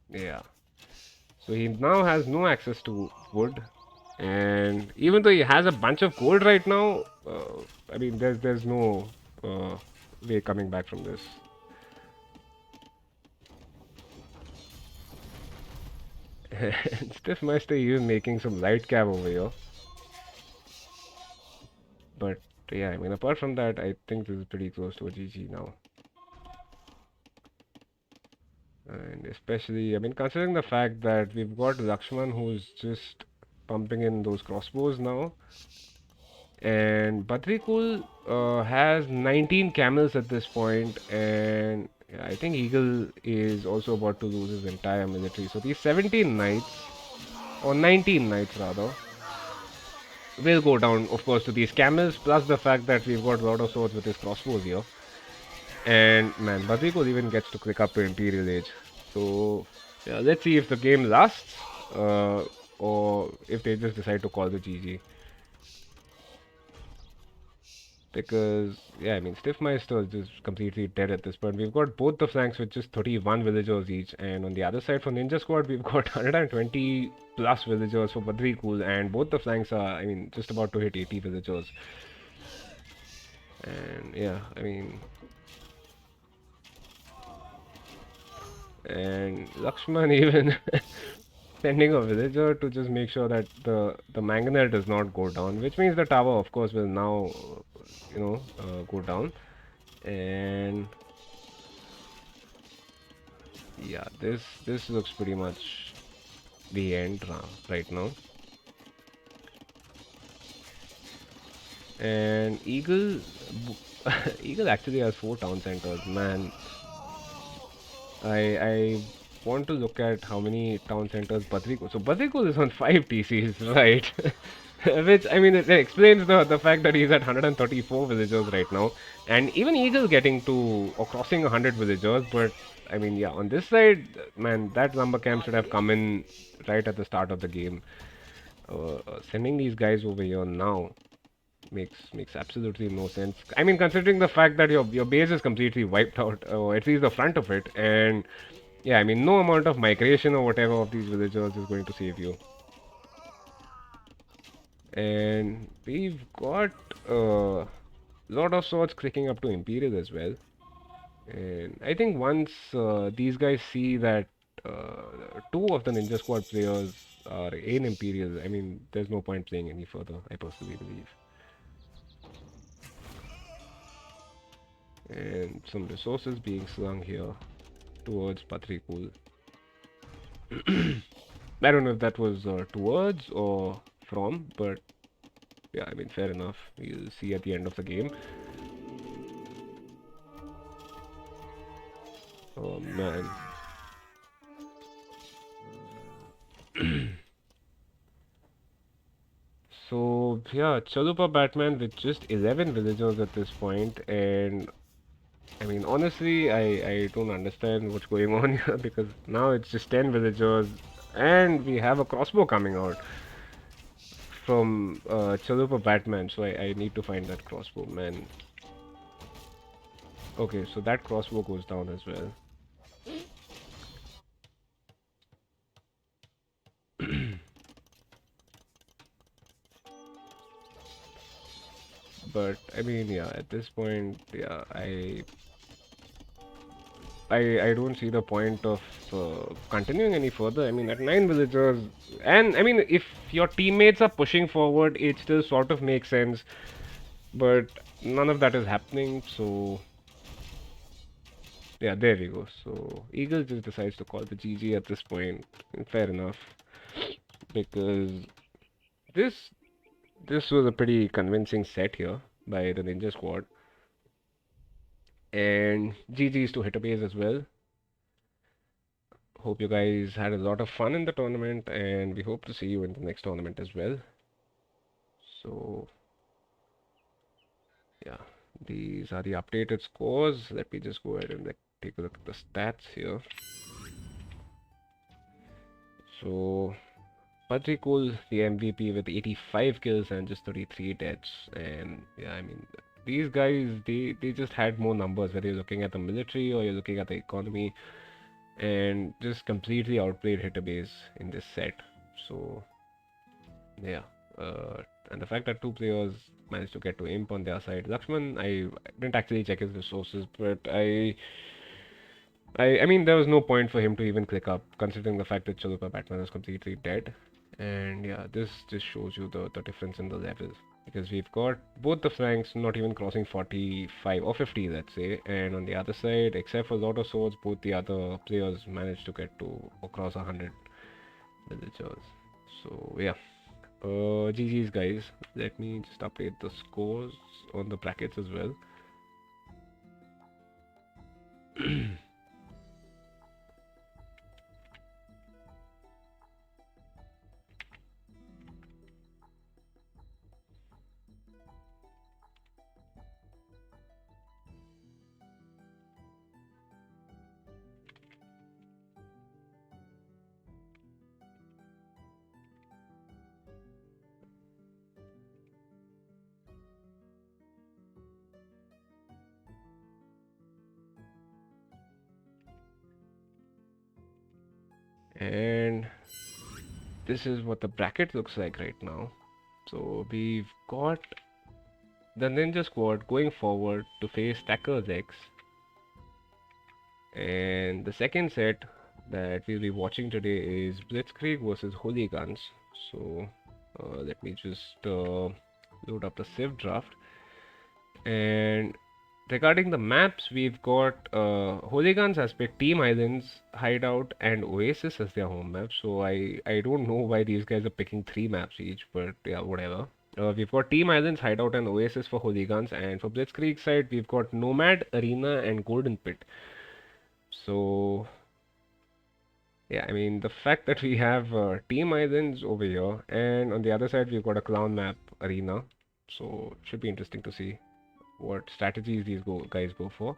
yeah. So he now has no access to wood, and even though he has a bunch of gold right now, I mean, there's no way coming back from this. And Stiffmeister even making some light cab over here. But yeah, I mean, apart from that, I think this is pretty close to a GG now. And especially, I mean, considering the fact that we've got Lakshman who's just pumping in those crossbows now. And Batrikul has 19 camels at this point, and yeah, I think Eagle is also about to lose his entire military. So these 17 knights, or 19 knights rather, will go down, of course, to these camels, plus the fact that we've got a lot of swords with his crossbows here. And man, Batrikul even gets to click up to Imperial Age. So yeah, let's see if the game lasts, or if they just decide to call the GG. Because, yeah, I mean, Stiffmeister is just completely dead at this point. We've got both the flanks with just 31 villagers each, and on the other side for Ninja Squad, we've got 120 plus villagers for Badrikul, and both the flanks are, I mean, just about to hit 80 villagers. And yeah, I mean, and Lakshman even sending a villager to just make sure that the mangonel does not go down, which means the tower, of course, will now, go down. And yeah, this looks pretty much the end right now. And Eagle Eagle actually has 4 town centers, man. I want to look at how many town centers Badrikul. So Badrikul is on 5 TCs, right? Which, I mean, it explains the fact that he's at 134 villagers right now. And even Eagle getting to or crossing 100 villagers. But, I mean, yeah, on this side, man, that lumber camp should have come in right at the start of the game. Sending these guys over here now makes absolutely no sense. I mean, considering the fact that your base is completely wiped out, or at least the front of it, and yeah, I mean, no amount of migration or whatever of these villagers is going to save you. And we've got a lot of swords clicking up to Imperial as well. And I think once these guys see that two of the Ninja Squad players are in Imperial, I mean, there's no point playing any further, I personally believe. And some resources being slung here towards Patrikul. I don't know if that was towards or from, but yeah, I mean, fair enough. We'll see at the end of the game. Oh man. So yeah, Chalupa Batman with just 11 villagers at this point, and I mean, honestly, I don't understand what's going on here because now it's just 10 villagers, and we have a crossbow coming out from Chalupa Batman, so I need to find that crossbow, man. Okay, so that crossbow goes down as well. But I mean, yeah, at this point, yeah, I don't see the point of continuing any further. I mean, at 9 villagers, and I mean, if your teammates are pushing forward, it still sort of makes sense. But none of that is happening, so yeah, there we go. So Eagle just decides to call the GG at this point. And fair enough, because this this was a pretty convincing set here by the Ninja Squad. And GG's to hit a base as well. Hope you guys had a lot of fun in the tournament, and we hope to see you in the next tournament as well. So, yeah, these are the updated scores. Let me just go ahead and take a look at the stats here. So, Patrikul, the MVP with 85 kills and just 33 deaths. And yeah, I mean, these guys, they just had more numbers, whether you're looking at the military or you're looking at the economy, and just completely outplayed Hitabase in this set. So, yeah. And the fact that two players managed to get to imp on their side. Lakshman, I didn't actually check his resources, but I mean, there was no point for him to even click up, considering the fact that Chalupa Batman is completely dead. And yeah, this just shows you the difference in the levels. Because we've got both the flanks not even crossing 45 or 50, let's say. And on the other side, except for Lord of Swords, both the other players managed to get to across 100 villagers. So yeah. GG's guys. Let me just update the scores on the brackets as well. And this is what the bracket looks like right now. So we've got the Ninja Squad going forward to face Stacker's X. And the second set that we'll be watching today is Blitzkrieg versus Holy Guns. So let me just load up the Civ draft. And regarding the maps, we've got Holy Guns has picked Team Islands, Hideout, and Oasis as their home map. So I don't know why these guys are picking 3 maps each, but yeah, whatever. We've got Team Islands, Hideout, and Oasis for Holy Guns, and for Blitzkrieg side, we've got Nomad, Arena, and Golden Pit. So yeah, I mean the fact that we have team islands over here, and on the other side we've got a clown map arena, so it should be interesting to see what strategies these guys go for.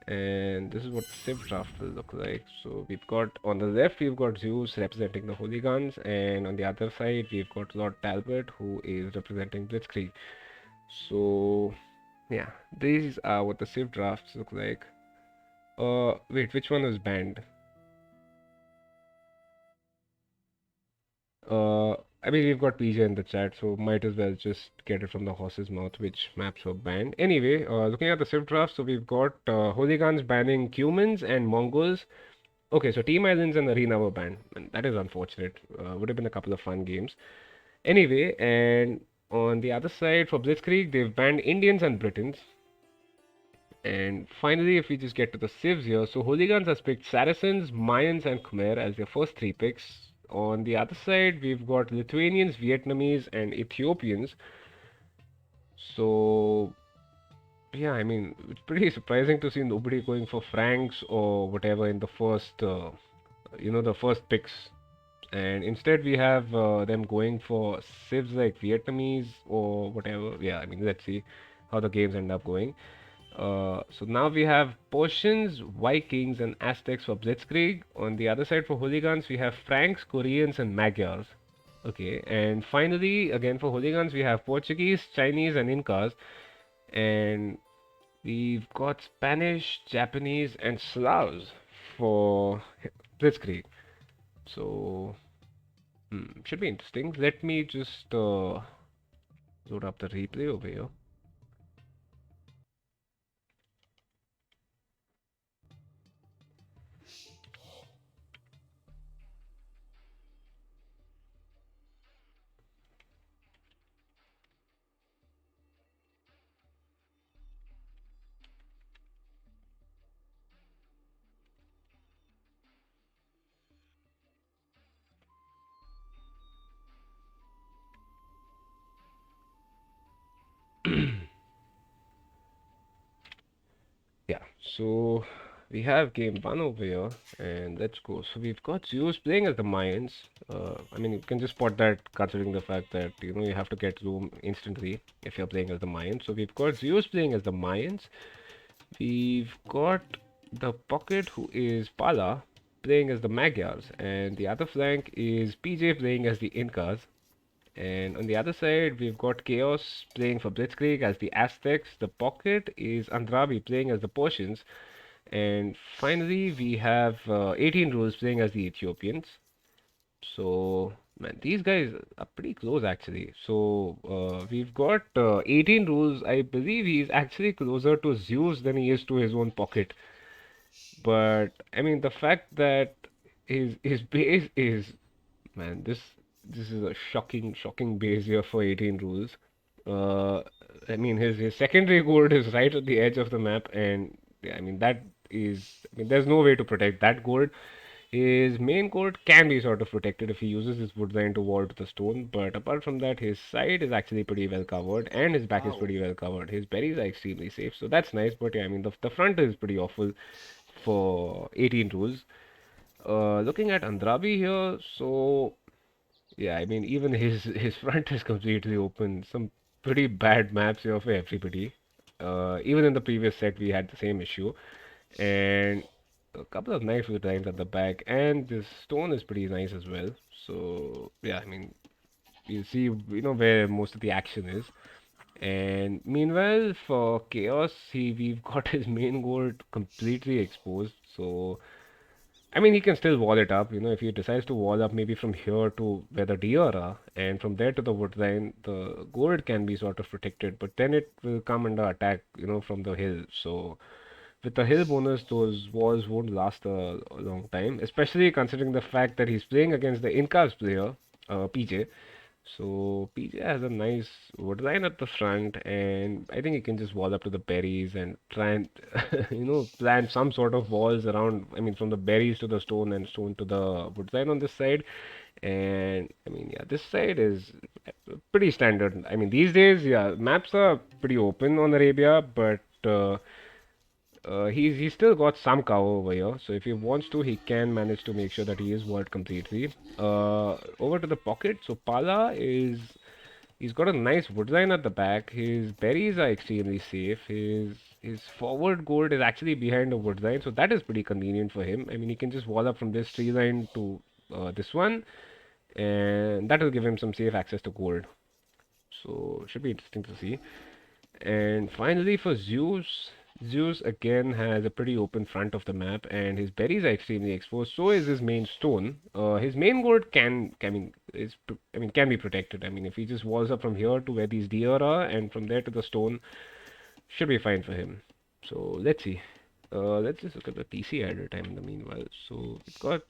And this is what Civ draft will look like. So we've got on the left we've got Zeus representing the Hooligans, and on the other side we've got Lord Talbot who is representing Blitzkrieg. So yeah, these are what the Civ drafts look like. Wait, which one was banned? Uh, I mean, we've got PJ in the chat, so might as well just get it from the horse's mouth which maps were banned. Anyway, looking at the Civ draft, so we've got Hooligans banning Cumans and Mongols. Okay, so Team Islands and Arena were banned, and that is unfortunate. Would have been a couple of fun games. Anyway, and on the other side for Blitzkrieg, they've banned Indians and Britons. And finally, if we just get to the civs here, so Hooligans has picked Saracens, Mayans, and Khmer as their first three picks. On the other side, we've got Lithuanians, Vietnamese, and Ethiopians. So, yeah, I mean, it's pretty surprising to see nobody going for Franks or whatever in the first, the first picks. And instead, we have them going for civs like Vietnamese or whatever. Yeah, I mean, let's see how the games end up going. So now we have Persians, Vikings, and Aztecs for Blitzkrieg. On the other side for Hooligans, we have Franks, Koreans, and Magyars. Okay, and finally, again for Hooligans, we have Portuguese, Chinese, and Incas. And we've got Spanish, Japanese, and Slavs for Blitzkrieg. So, should be interesting. Let me just load up the replay over here. Yeah, so we have game one over here, and let's go. So we've got Zeus playing as the Mayans. I mean, you can just spot that considering the fact that you have to get zoom instantly if you're playing as the Mayans. So we've got Zeus playing as the Mayans. We've got the Pocket who is Pala playing as the Magyars, and the other flank is PJ playing as the Incas. And on the other side, we've got Chaos playing for Blitzkrieg as the Aztecs. The Pocket is Andrabi playing as the Persians. And finally, we have 18 Rules playing as the Ethiopians. So, man, these guys are pretty close actually. So, we've got 18 Rules. I believe he's actually closer to Zeus than he is to his own Pocket. But, I mean, the fact that his base is Man, this is a shocking base here for 18 rules. Uh, I mean his secondary gold is right at the edge of the map, and yeah, I mean that is I mean there's no way to protect that gold. His main gold can be sort of protected if he uses his wood line to wall to the stone, but apart from that, his side is actually pretty well covered, and his back is Wow. pretty well covered. His berries are extremely safe, so that's nice. But yeah, I mean the front is pretty awful for 18 rules. Looking at Andrabi here, so yeah, I mean, even his front is completely open. Some pretty bad maps here for everybody. Even in the previous set, we had the same issue, and a couple of nice designs at the back, and this stone is pretty nice as well. So yeah, I mean, you see, where most of the action is. And meanwhile, for Chaos, we've got his main gold completely exposed. So I mean, he can still wall it up, if he decides to wall up maybe from here to where the deer are, and from there to the wood line, the gold can be sort of protected, but then it will come under attack, from the hill. So with the hill bonus, those walls won't last a long time, especially considering the fact that he's playing against the Incas player, PJ. So PJ has a nice wood line at the front, and I think he can just wall up to the berries and try and plant some sort of walls around. I mean, from the berries to the stone and stone to the wood line on this side. And I mean, yeah, this side is pretty standard. I mean, these days, yeah, maps are pretty open on Arabia, but He's still got some cover over here, so if he wants to, he can manage to make sure that he is walled completely. Over to the pocket. So Pala is he's got a nice wood line at the back. His berries are extremely safe. His forward gold is actually behind the wood line, so that is pretty convenient for him. I mean, he can just wall up from this tree line to this one, and that will give him some safe access to gold. So should be interesting to see. And finally for Zeus, Zeus again has a pretty open front of the map, and his berries are extremely exposed. So is his main stone. His main gold can be protected. I mean, if he just walls up from here to where these deer are, and from there to the stone, should be fine for him. So let's see. Let's just look at the TC idle time in the meanwhile. So we've got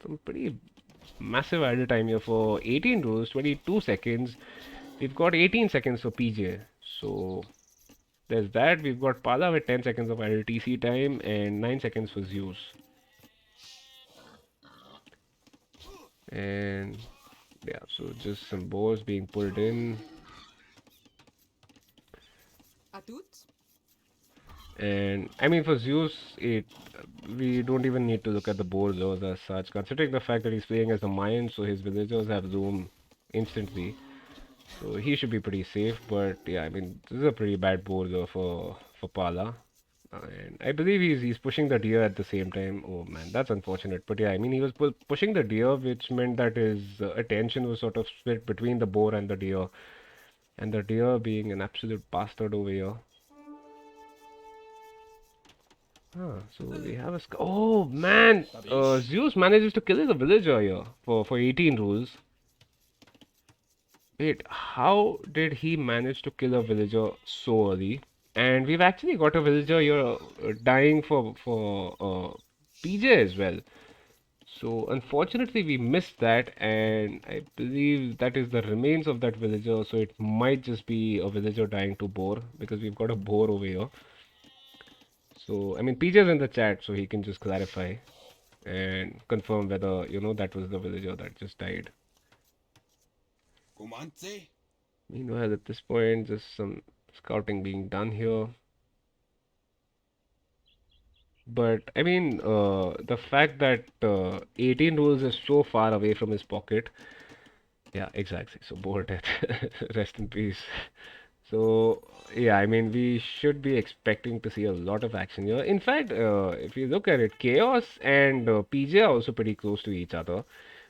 some pretty massive idle time here for 18 rows, 22 seconds. We've got 18 seconds for PJ. So there's that. We've got Pala with 10 seconds of idle TC time and 9 seconds for Zeus. And yeah, so just some boars being pulled in. And I mean, for Zeus, we don't even need to look at the boar laws as such, considering the fact that he's playing as a Mayan, so his villagers have room instantly. So he should be pretty safe, but yeah, I mean, this is a pretty bad board though for Pala. And I believe he's pushing the deer at the same time. Oh man, that's unfortunate. But yeah, I mean, he was pushing the deer, which meant that his attention was sort of split between the boar and the deer. And the deer being an absolute bastard over here. So we have a... Oh man! Zeus manages to kill the villager here for 18 rules. Wait, how did he manage to kill a villager so early? And we've actually got a villager here dying for PJ as well. So unfortunately we missed that, and I believe that is the remains of that villager. So it might just be a villager dying to boar because we've got a boar over here. So I mean PJ is in the chat, so he can just clarify and confirm whether that was the villager that just died. Meanwhile, at this point, just some scouting being done here. But I mean, the fact that 18 rules is so far away from his pocket. Yeah, exactly. So boar death. Rest in peace. So yeah, I mean, we should be expecting to see a lot of action here. In fact, if you look at it, Chaos and PJ are also pretty close to each other,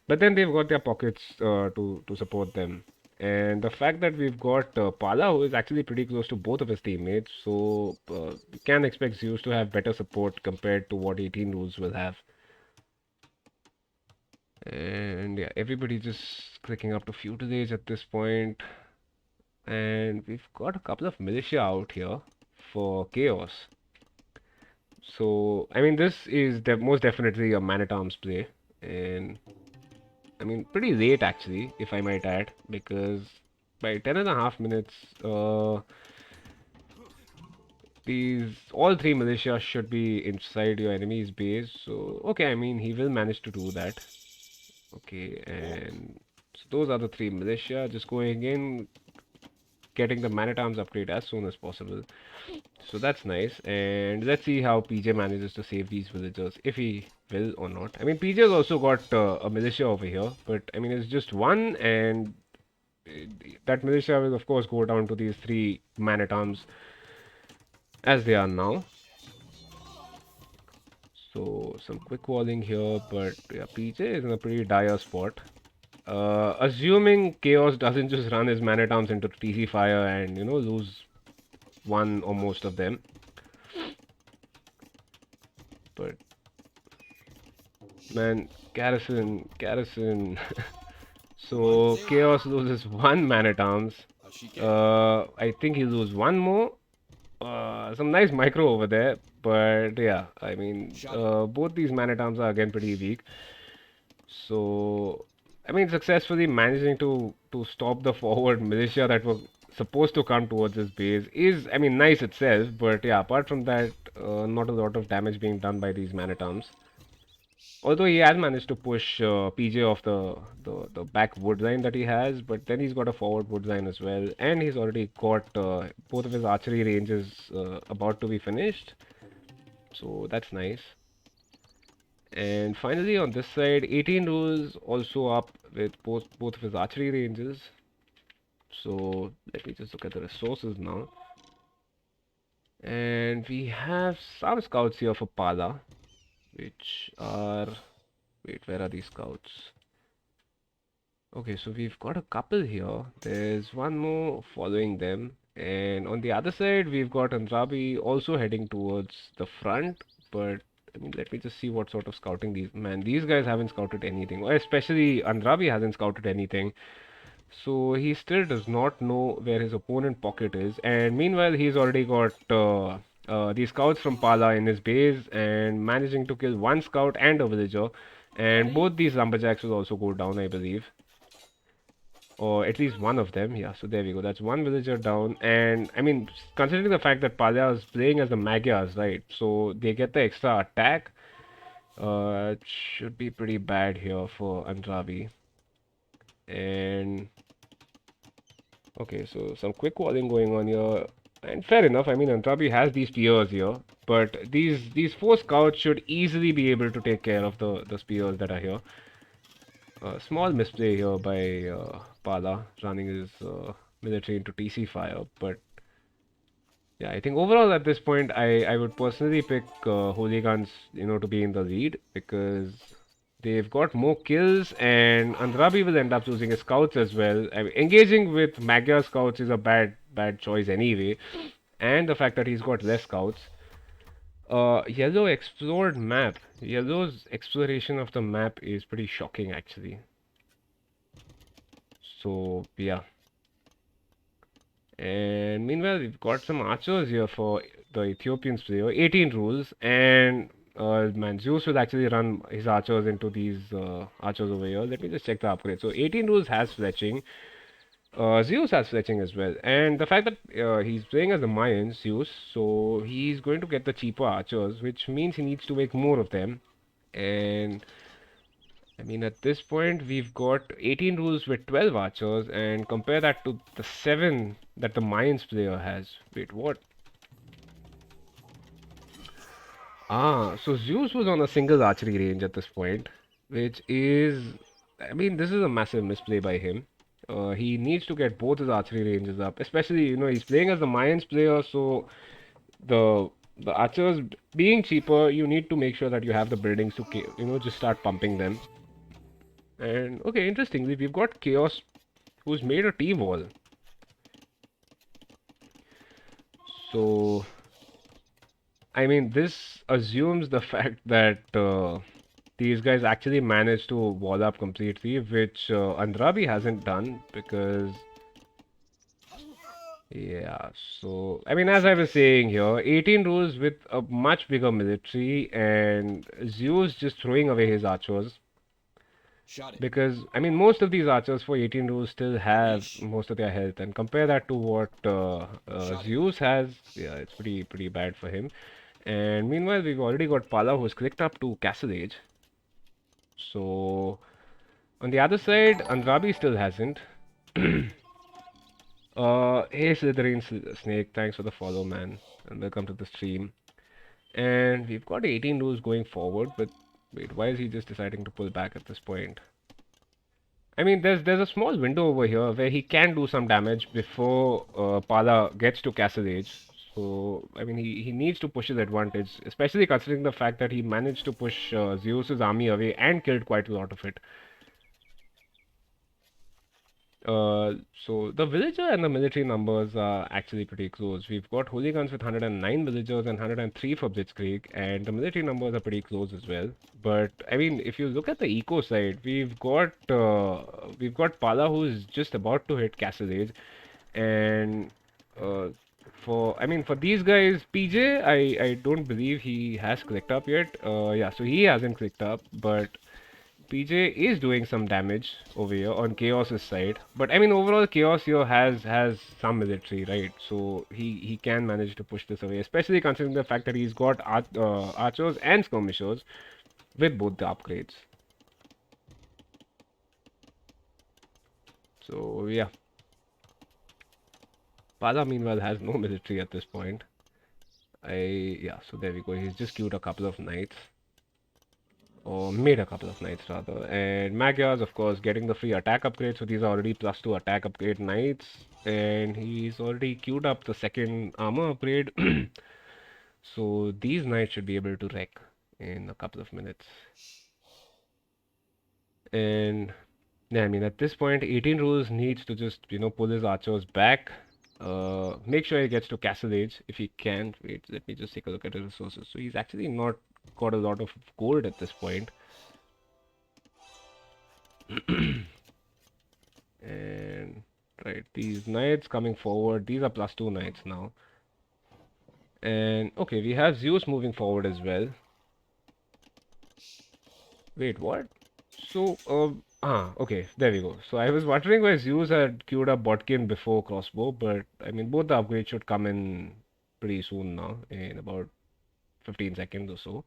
but then they've got their pockets to support them. And the fact that we've got Pala, who is actually pretty close to both of his teammates, so we can expect Zeus to have better support compared to what 18 rules will have. And yeah, everybody just clicking up to feudal age at this point. And we've got a couple of militia out here for Chaos. So, I mean, this is most definitely a man-at-arms play. And I mean, pretty late actually, if I might add, because by 10.5 minutes, all three militia should be inside your enemy's base. So, okay, I mean, he will manage to do that. Okay, and so those are the three militia just going in, getting the man-at-arms upgrade as soon as possible. So that's nice, and let's see how PJ manages to save these villagers, if he will or not. I mean, PJ's also got a militia over here, but I mean, it's just one, and that militia will of course go down to these three man-at-arms as they are now. So some quick walling here, but yeah, PJ is in a pretty dire spot. Assuming Chaos doesn't just run his man-at-arms into TC fire and lose one or most of them. But man, Garrison. So Chaos loses one man-at-arms. I think he loses one more. Some nice micro over there, but yeah, I mean, both these man-at-arms are again pretty weak. So, I mean, successfully managing to stop the forward militia that were supposed to come towards his base is, I mean, nice itself. But yeah, apart from that, not a lot of damage being done by these man-at-arms. Although he has managed to push PJ off the back wood line that he has, but then he's got a forward wood line as well, and he's already got both of his archery ranges about to be finished. So that's nice. And finally on this side, 18 rules also up with both of his archery ranges. So let me just look at the resources now. And we have some scouts here for Pala, which are... Wait, where are these scouts? Okay, so we've got a couple here. There's one more following them. And on the other side, we've got Andrabi also heading towards the front. But I mean, let me just see what sort of scouting these... Man, these guys haven't scouted anything. Or especially Andrabi hasn't scouted anything. So he still does not know where his opponent pocket is. And meanwhile, he's already got the scouts from Pala in his base and managing to kill one scout and a villager. And both these lumberjacks will also go down, I believe. Or at least one of them. Yeah, so there we go. That's one villager down. And I mean, considering the fact that Palya is playing as the Magyars, right? So they get the extra attack. It should be pretty bad here for Andrabi. And okay, so some quick walling going on here. And fair enough. I mean, Andrabi has these spears here, but these four scouts should easily be able to take care of the spears that are here. Small misplay here by Pala running his military into TC fire, but yeah, I think overall at this point, I would personally pick Hooligans, to be in the lead because they've got more kills, and Andrabi will end up choosing his scouts as well. I mean, engaging with Magyar scouts is a bad choice anyway, and the fact that he's got less scouts. Yellow explored map. Yellow's exploration of the map is pretty shocking actually. So yeah. And meanwhile, we've got some archers here for the Ethiopians player. 18 rules, and man, Zeus will actually run his archers into these archers over here. Let me just check the upgrade. So 18 rules has fletching. Zeus has fletching as well, and the fact that he's playing as the Mayan Zeus, so he's going to get the cheaper archers, which means he needs to make more of them. And I mean, at this point, we've got 18 rules with 12 archers, and compare that to the 7 that the Mayans player has. Wait, what? Ah, so Zeus was on a single archery range at this point, which is, I mean, this is a massive misplay by him. He needs to get both his archery ranges up, especially, he's playing as the Mayans player, so the the archers being cheaper, you need to make sure that you have the buildings to, just start pumping them. And okay, interestingly, we've got Chaos who's made a team wall. So, I mean, this assumes the fact that these guys actually managed to wall up completely, which Andrabi hasn't done because, yeah, so, I mean, as I was saying here, 18 rules with a much bigger military and Zeus just throwing away his archers. Because, I mean, most of these archers for 18 rules still have most of their health, and compare that to what Zeus has, yeah, it's pretty bad for him. And meanwhile, we've already got Pala who's clicked up to Castle Age. So, on the other side, Andrabi still hasn't. Hey Slytherin Snake, thanks for the follow, man, and welcome to the stream. And we've got 18 rules going forward, but wait, why is he just deciding to pull back at this point? I mean, there's a small window over here where he can do some damage before Pala gets to Castle Age. So, I mean, he needs to push his advantage, especially considering the fact that he managed to push Zeus's army away and killed quite a lot of it. So the villager and the military numbers are actually pretty close. We've got hooligans with 109 villagers and 103 for Blitzkrieg, and the military numbers are pretty close as well. But I mean, if you look at the eco side, we've got Pala who's just about to hit Castle Age, and uh, for these guys, PJ, I don't believe he has clicked up yet. Yeah, so he hasn't clicked up, but PJ is doing some damage over here on Chaos's side, but I mean overall Chaos here has some military, right? So he can manage to push this away, especially considering the fact that he's got archers and skirmishers with both the upgrades. So yeah, Pala meanwhile has no military at this point. Yeah, so there we go. He's just queued a couple of knights, or made a couple of knights rather. And Magyar's, of course, getting the free attack upgrade. So these are already +2 attack upgrade knights. And he's already queued up the second armor upgrade. So these knights should be able to wreck in a couple of minutes. And yeah, I mean, at this point, 18 rules needs to just, pull his archers back. Make sure he gets to Castle Age if he can. Wait, let me just take a look at his resources. So he's actually not got a lot of gold at this point. And right, these knights coming forward, these are +2 knights now. And okay, we have Zeus moving forward as well. Wait, what? So, okay, there we go. So I was wondering why Zeus had queued up Botkin before crossbow, but I mean, both the upgrades should come in pretty soon now, in about 15 seconds or so.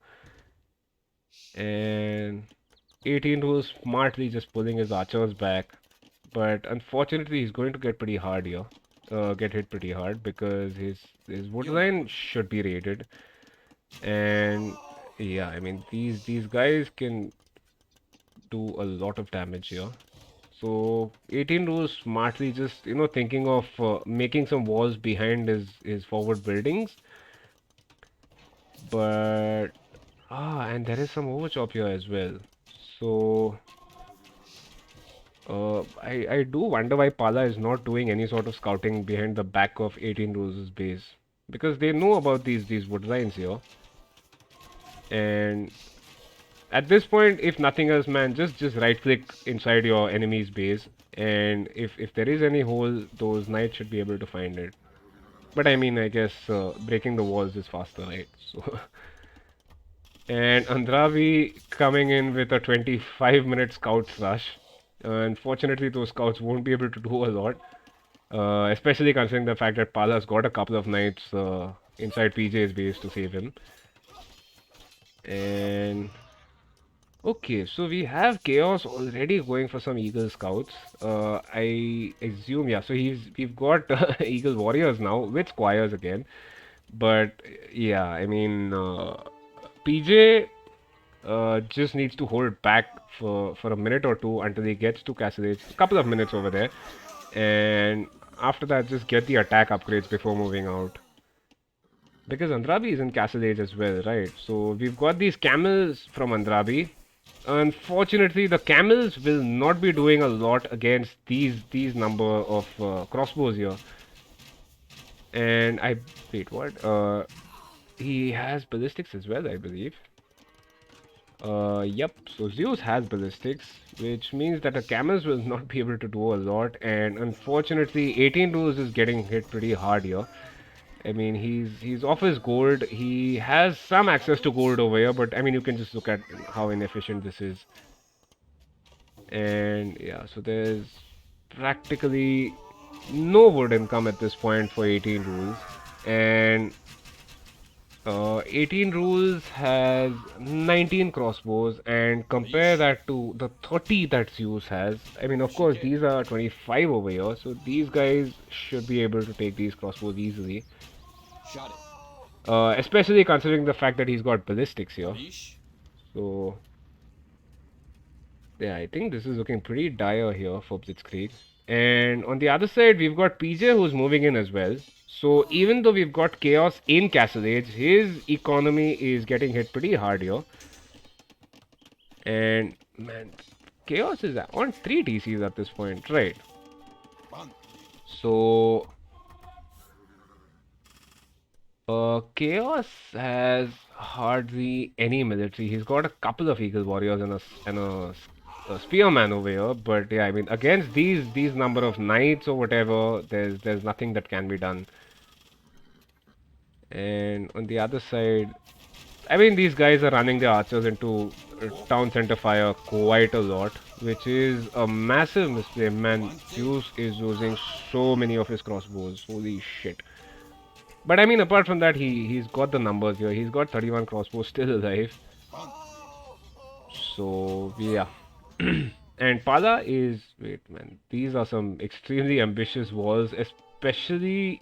And 18 was smartly just pulling his archers back, but unfortunately he's going to get pretty hard here. Get hit pretty hard because his wood line should be raided. And yeah, I mean, these guys can do a lot of damage here. So 18 was smartly just, thinking of making some walls behind his forward buildings. But and there is some overchop here as well. So I do wonder why Pala is not doing any sort of scouting behind the back of 18 Rose's base, because they know about these wood lines here. And at this point, if nothing else, man, just right click inside your enemy's base, and if there is any hole, those knights should be able to find it. But I mean, I guess breaking the walls is faster, right? So and Andravi coming in with a 25-minute scouts rush. Unfortunately, those scouts won't be able to do a lot, especially considering the fact that Pala's got a couple of knights inside PJ's base to save him. And okay, so we have Chaos already going for some Eagle Scouts. I assume, yeah, so we've got Eagle Warriors now with Squires again. But yeah, I mean, PJ just needs to hold back for a minute or two until he gets to Castle Age. A couple of minutes over there. And after that, just get the attack upgrades before moving out. Because Andrabi is in Castle Age as well, right? So we've got these camels from Andrabi. Unfortunately, the camels will not be doing a lot against these number of crossbows here. And wait, what? He has ballistics as well, I believe. Yep. So Zeus has ballistics, which means that the camels will not be able to do a lot. And unfortunately, 18 rules is getting hit pretty hard here. I mean, he's off his gold. He has some access to gold over here, but I mean, you can just look at how inefficient this is. And yeah, so there's practically no wood income at this point for 18 rules. And 18 rules has 19 crossbows, and compare that to the 30 that Zeus has. I mean, of course, these are 25 over here, so these guys should be able to take these crossbows easily. Especially considering the fact that he's got ballistics here. So, yeah, I think this is looking pretty dire here for Blitzkrieg. And on the other side, we've got PJ who's moving in as well. So even though we've got Chaos in Castle Age, his economy is getting hit pretty hard here. And man, Chaos is on 3 TCs at this point, right? So Chaos has hardly any military. He's got a couple of Eagle Warriors and a Spearman over here. But yeah, I mean, against these number of knights or whatever, there's nothing that can be done. And on the other side, I mean, these guys are running their archers into town center fire quite a lot, which is a massive mistake. Man, Zeus is using so many of his crossbows. Holy shit. But I mean, apart from that, he's got the numbers here. He's got 31 crossbows still alive. So yeah. And Pala is, wait man, these are some extremely ambitious walls, especially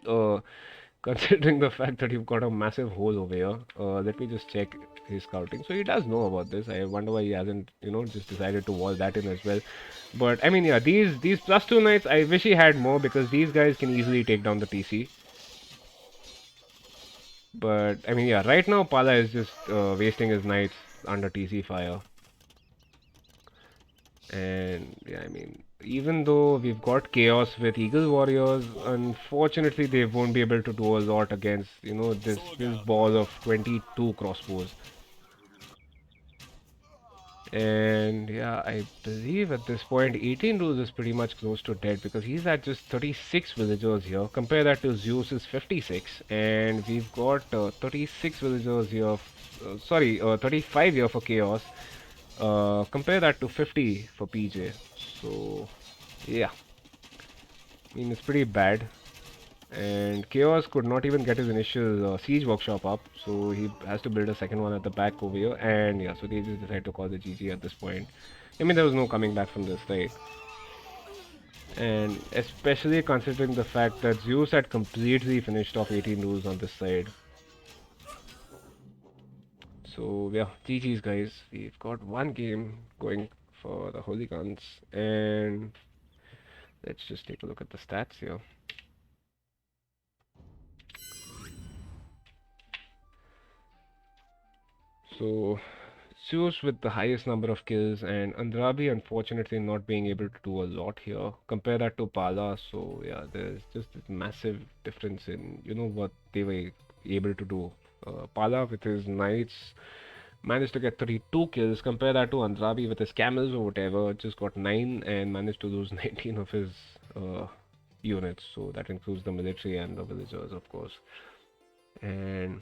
considering the fact that you've got a massive hole over here. Let me just check his scouting. So he does know about this. I wonder why he hasn't, just decided to wall that in as well. But I mean, yeah, these +2 knights, I wish he had more because these guys can easily take down the TC. But I mean, yeah, right now Pala is just wasting his knights under TC fire. And yeah, I mean, even though we've got chaos with Eagle Warriors, unfortunately they won't be able to do a lot against, this ball of 22 crossbows. And yeah, I believe at this point 18 rules is pretty much close to dead because he's at just 36 villagers here. Compare that to Zeus's 56, and we've got 36 villagers here. 35 here for Chaos. Compare that to 50 for PJ. So yeah, I mean it's pretty bad. And Chaos could not even get his initial siege workshop up, so he has to build a second one at the back over here. And yeah, so they just decide to call the GG at this point. I mean, there was no coming back from this, right? And especially considering the fact that Zeus had completely finished off 18 rules on this side. So yeah, GG's guys. We've got one game going for the Holy Guns, and let's just take a look at the stats here. So Zeus with the highest number of kills, and Andrabi unfortunately not being able to do a lot here. Compare that to Pala, so yeah, there's just this massive difference in what they were able to do. Pala with his knights managed to get 32 kills. Compare that to Andrabi with his camels or whatever, just got 9 and managed to lose 19 of his units. So that includes the military and the villagers, of course. And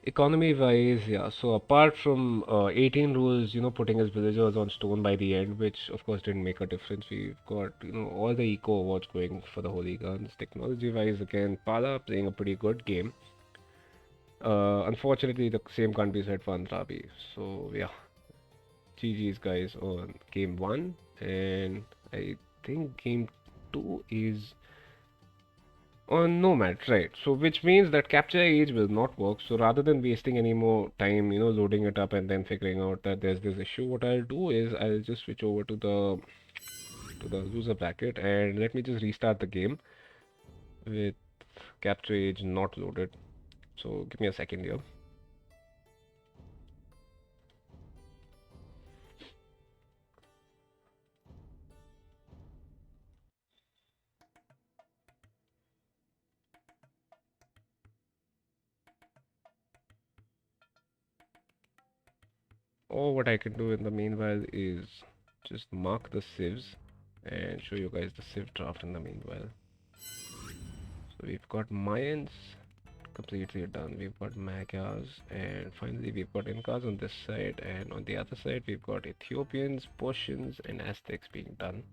economy wise, yeah. So apart from 18 rules, putting his villagers on stone by the end, which of course didn't make a difference. We've got, all the eco awards going for the Holy Guns. Technology wise, again, Pala playing a pretty good game. Unfortunately, the same can't be said for Andrabi. So yeah, GG's guys on game 1, and I think game 2 is on Nomad, right? So which means that capture age will not work. So rather than wasting any more time, loading it up and then figuring out that there's this issue, what I'll do is I'll just switch over to the loser bracket and let me just restart the game with capture age not loaded. So give me a second here. Or what I can do in the meanwhile is just mark the civs and show you guys the civ draft in the meanwhile. So we've got Mayans completely done. We've got Magyars, and finally we've got Incas on this side, and on the other side we've got Ethiopians, Persians, and Aztecs being done.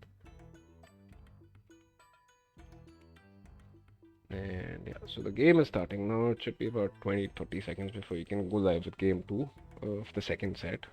And yeah, so the game is starting now. It should be about 20-30 seconds before you can go live with game 2 of the second set.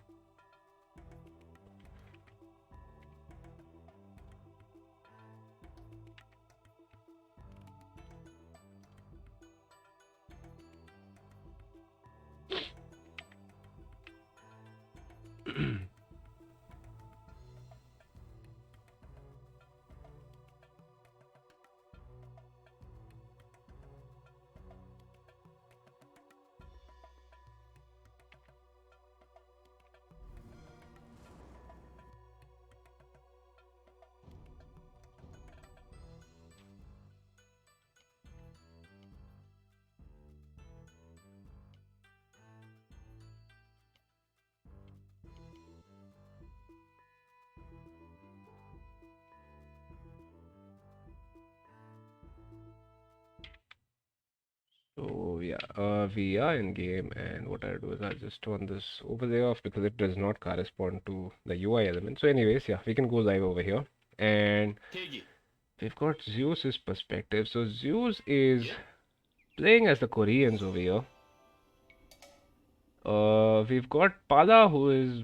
So yeah, we are in game, and what I'll do is I'll just turn this overlay off because it does not correspond to the UI element. So anyways, yeah, we can go live over here, and we've got Zeus's perspective. So Zeus is playing as the Koreans over here. We've got Pala who is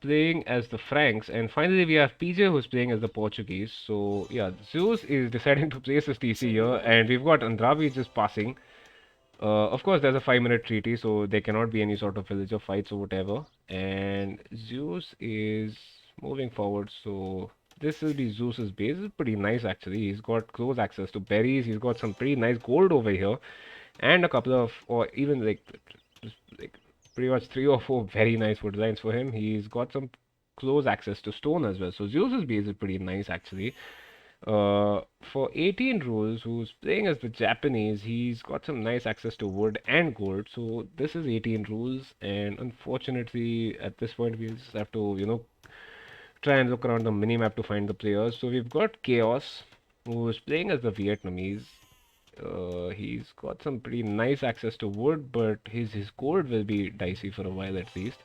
playing as the Franks, and finally we have PJ who's playing as the Portuguese. So yeah, Zeus is deciding to place his TC here, and we've got Andrabi just passing. Of course, there's a 5-minute treaty, so there cannot be any sort of villager fights or whatever. And Zeus is moving forward, so this will be Zeus's base. It's pretty nice actually. He's got close access to berries. He's got some pretty nice gold over here, and a couple of, or even like pretty much 3 or 4 very nice wood lines for him. He's got some close access to stone as well. So Zeus's base is pretty nice actually. For 18 rules, who's playing as the Japanese, he's got some nice access to wood and gold. So this is 18 rules, and unfortunately, at this point, we just have to, try and look around the minimap to find the players. So we've got Chaos, who's playing as the Vietnamese. He's got some pretty nice access to wood, but his gold will be dicey for a while at least.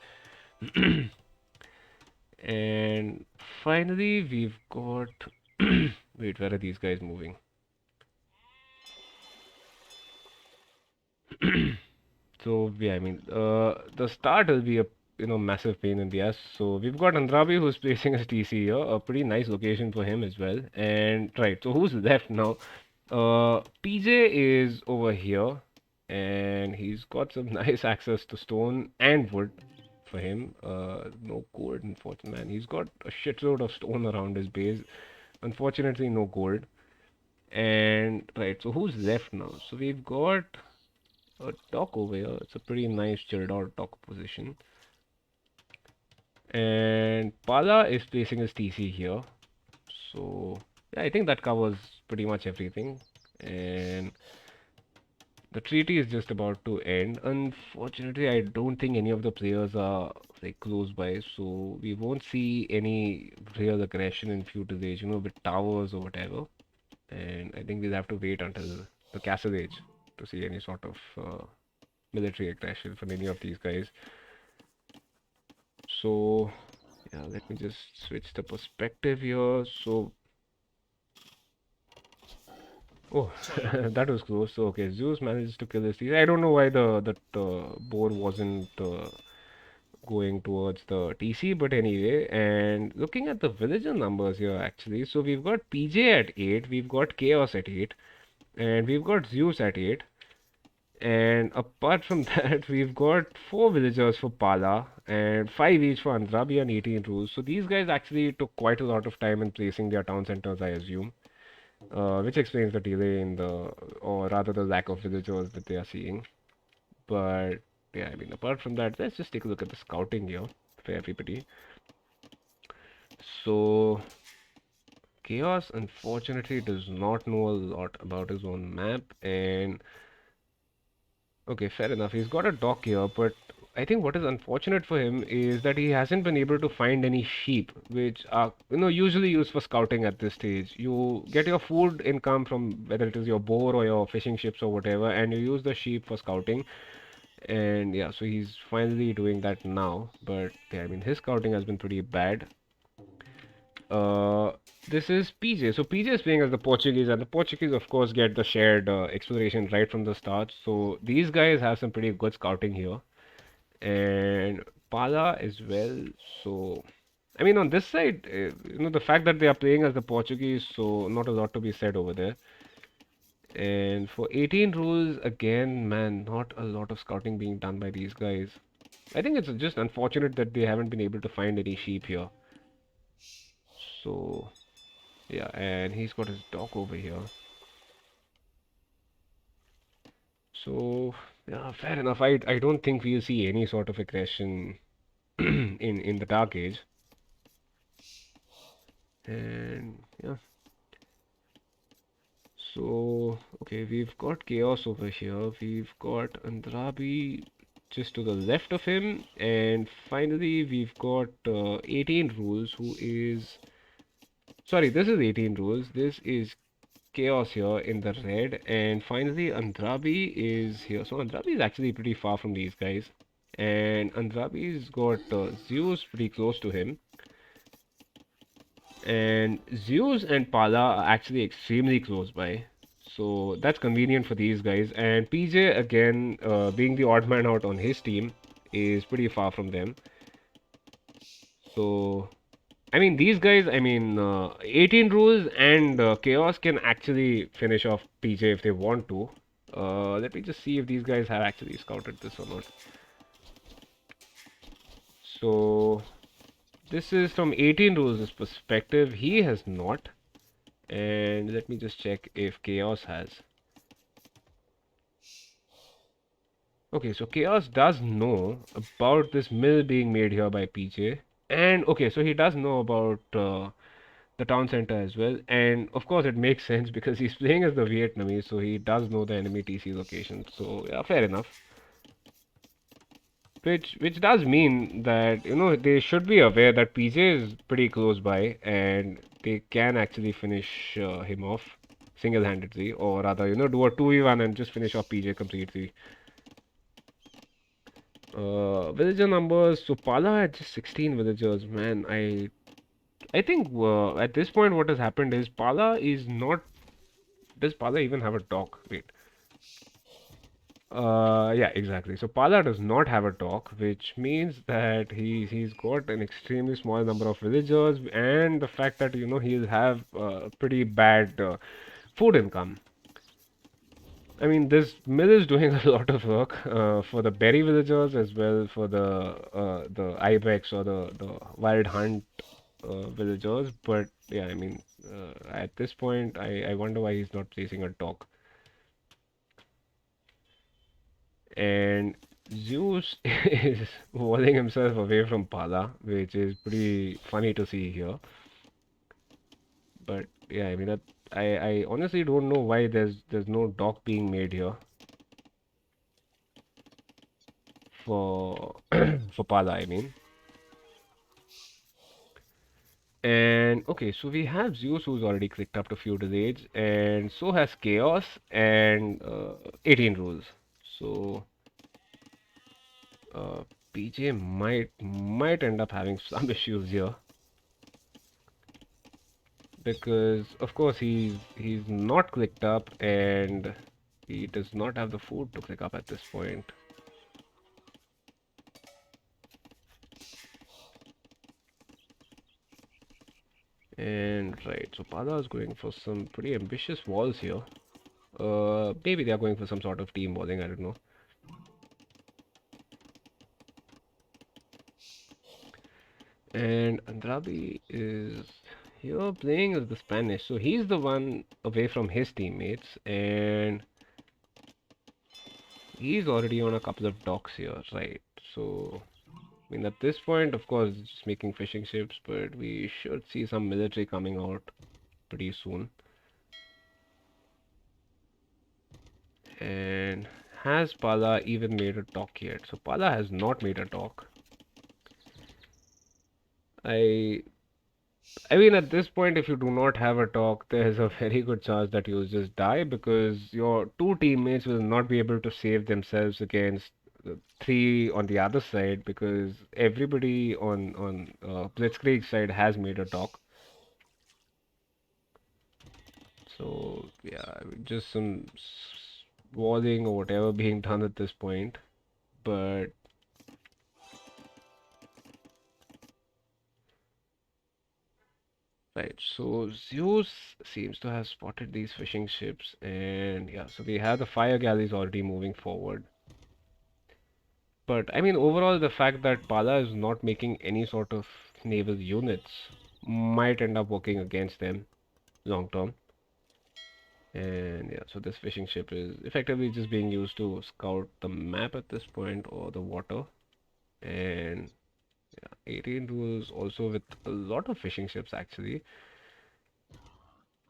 And finally, we've got. Wait, where are these guys moving? So yeah, I mean, the start will be a massive pain in the ass. So we've got Andrabi who's placing his TC here, a pretty nice location for him as well. And right, so who's left now? PJ is over here, and he's got some nice access to stone and wood for him. No gold, unfortunately, man. He's got a shitload of stone around his base. Unfortunately, no gold. And right, so who's left now? So we've got a dock over here. It's a pretty nice chilled out dock position. And Pala is placing his TC here. So yeah, I think that covers pretty much everything. And the treaty is just about to end. Unfortunately, I don't think any of the players are like close by, so we won't see any real aggression in feudal age, with towers or whatever. And I think we'll have to wait until the Castle Age to see any sort of military aggression from any of these guys. So yeah, let me just switch the perspective here. So oh, that was close. So okay, Zeus manages to kill his teeth. I don't know why the boar wasn't going towards the TC, but anyway. And looking at the villager numbers here, actually, so we've got PJ at 8, we've got Chaos at 8, and we've got Zeus at 8. And apart from that, we've got 4 villagers for Pala and 5 each for Andrabi and 18 rules. So these guys actually took quite a lot of time in placing their town centers, I assume. Which explains the delay in or rather the lack of villagers that they are seeing. But yeah, I mean, apart from that, let's just take a look at the scouting here for everybody. So Chaos unfortunately does not know a lot about his own map, and okay, fair enough. He's got a dock here, but I think what is unfortunate for him is that he hasn't been able to find any sheep, which are, usually used for scouting at this stage. You get your food income from whether it is your boar or your fishing ships or whatever, and you use the sheep for scouting. And yeah, so he's finally doing that now. But yeah, I mean, his scouting has been pretty bad. This is PJ. So PJ is playing as the Portuguese, and the Portuguese, of course, get the shared exploration right from the start. So these guys have some pretty good scouting here, and Pala as well. So, I mean, on this side, the fact that they are playing as the Portuguese, so not a lot to be said over there. And for 18 rules, again, man, not a lot of scouting being done by these guys. I think it's just unfortunate that they haven't been able to find any sheep here. So, yeah, and he's got his dog over here. So, yeah, fair enough. I don't think we'll see any sort of aggression in the Dark Age. And yeah. So, okay, we've got Chaos over here. We've got Andrabi just to the left of him. And finally, we've got 18 rules, who is... Sorry, this is 18 rules. This is Chaos here in the red. And finally, Andrabi is here. So, Andrabi is actually pretty far from these guys. And Andrabi's got Zeus pretty close to him. And Zeus and Pala are actually extremely close by. So that's convenient for these guys. And PJ, again, being the odd man out on his team, is pretty far from them. So, I mean, these guys, 18 rules and Chaos can actually finish off PJ if they want to. Let me just see if these guys have actually scouted this or not. So, this is from 18 rules' perspective. He has not. And let me just check if Chaos has. Okay, so Chaos does know about this mill being made here by PJ. And okay, so he does know about the town center as well. And of course, it makes sense because he's playing as the Vietnamese, so he does know the enemy TC location. So yeah, fair enough. Which does mean that they should be aware that PJ is pretty close by, and they can actually finish him off single-handedly, or rather, do a 2v1 and just finish off PJ completely. Villager numbers. So Pala had just 16 villagers. Man, I think at this point what has happened is Pala is not. Does Pala even have a dock? Wait. Yeah, exactly. So Pala does not have a dock, which means that he's got an extremely small number of villagers, and the fact that he'll have pretty bad food income. I mean, this mill is doing a lot of work for the berry villagers as well for the ibex or the wild hunt villagers. But yeah, at this point, I wonder why he's not placing a dock. And Zeus is walling himself away from Pala, which is pretty funny to see here. But yeah, I honestly don't know why there's no dock being made here for for Pala, I mean. And okay, so we have Zeus who's already clicked up to feudal age, and so has Chaos and 18 rules. So PJ might end up having some issues here because of course he's not clicked up and he does not have the food to click up at this point. And right, so Pada is going for some pretty ambitious walls here. Maybe they are going for some sort of team walling, I don't know. And Andrabi is here playing as the Spanish, so he's the one away from his teammates, and he's already on a couple of docks here, right? So, at this point, of course, it's just making fishing ships, but we should see some military coming out pretty soon. And has Pala even made a dock yet? So Pala has not made a dock. I at this point, if you do not have a dock, there is a very good chance that you'll just die because your two teammates will not be able to save themselves against the three on the other side because everybody on Blitzkrieg's side has made a dock. So yeah, just some walling or whatever being done at this point, but right, so Zeus seems to have spotted these fishing ships, and yeah, so we have the fire galleys already moving forward. But overall, the fact that Pala is not making any sort of naval units might end up working against them long term. And yeah, so this fishing ship is effectively just being used to scout the map at this point or the water. And yeah, 18 rules also with a lot of fishing ships actually.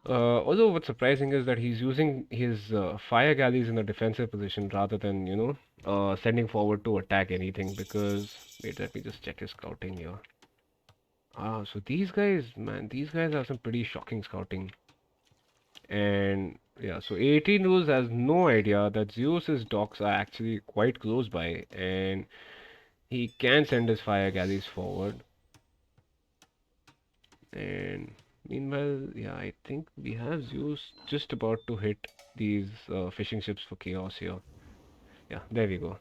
Although what's surprising is that he's using his fire galleys in a defensive position rather than, sending forward to attack anything because, wait, let me just check his scouting here. Ah, so these guys, man, these guys have some pretty shocking scouting. And yeah, so 18 rules has no idea that Zeus's docks are actually quite close by and he can send his fire galleys forward. And meanwhile, yeah, I think we have Zeus just about to hit these fishing ships for chaos here. Yeah, there we go.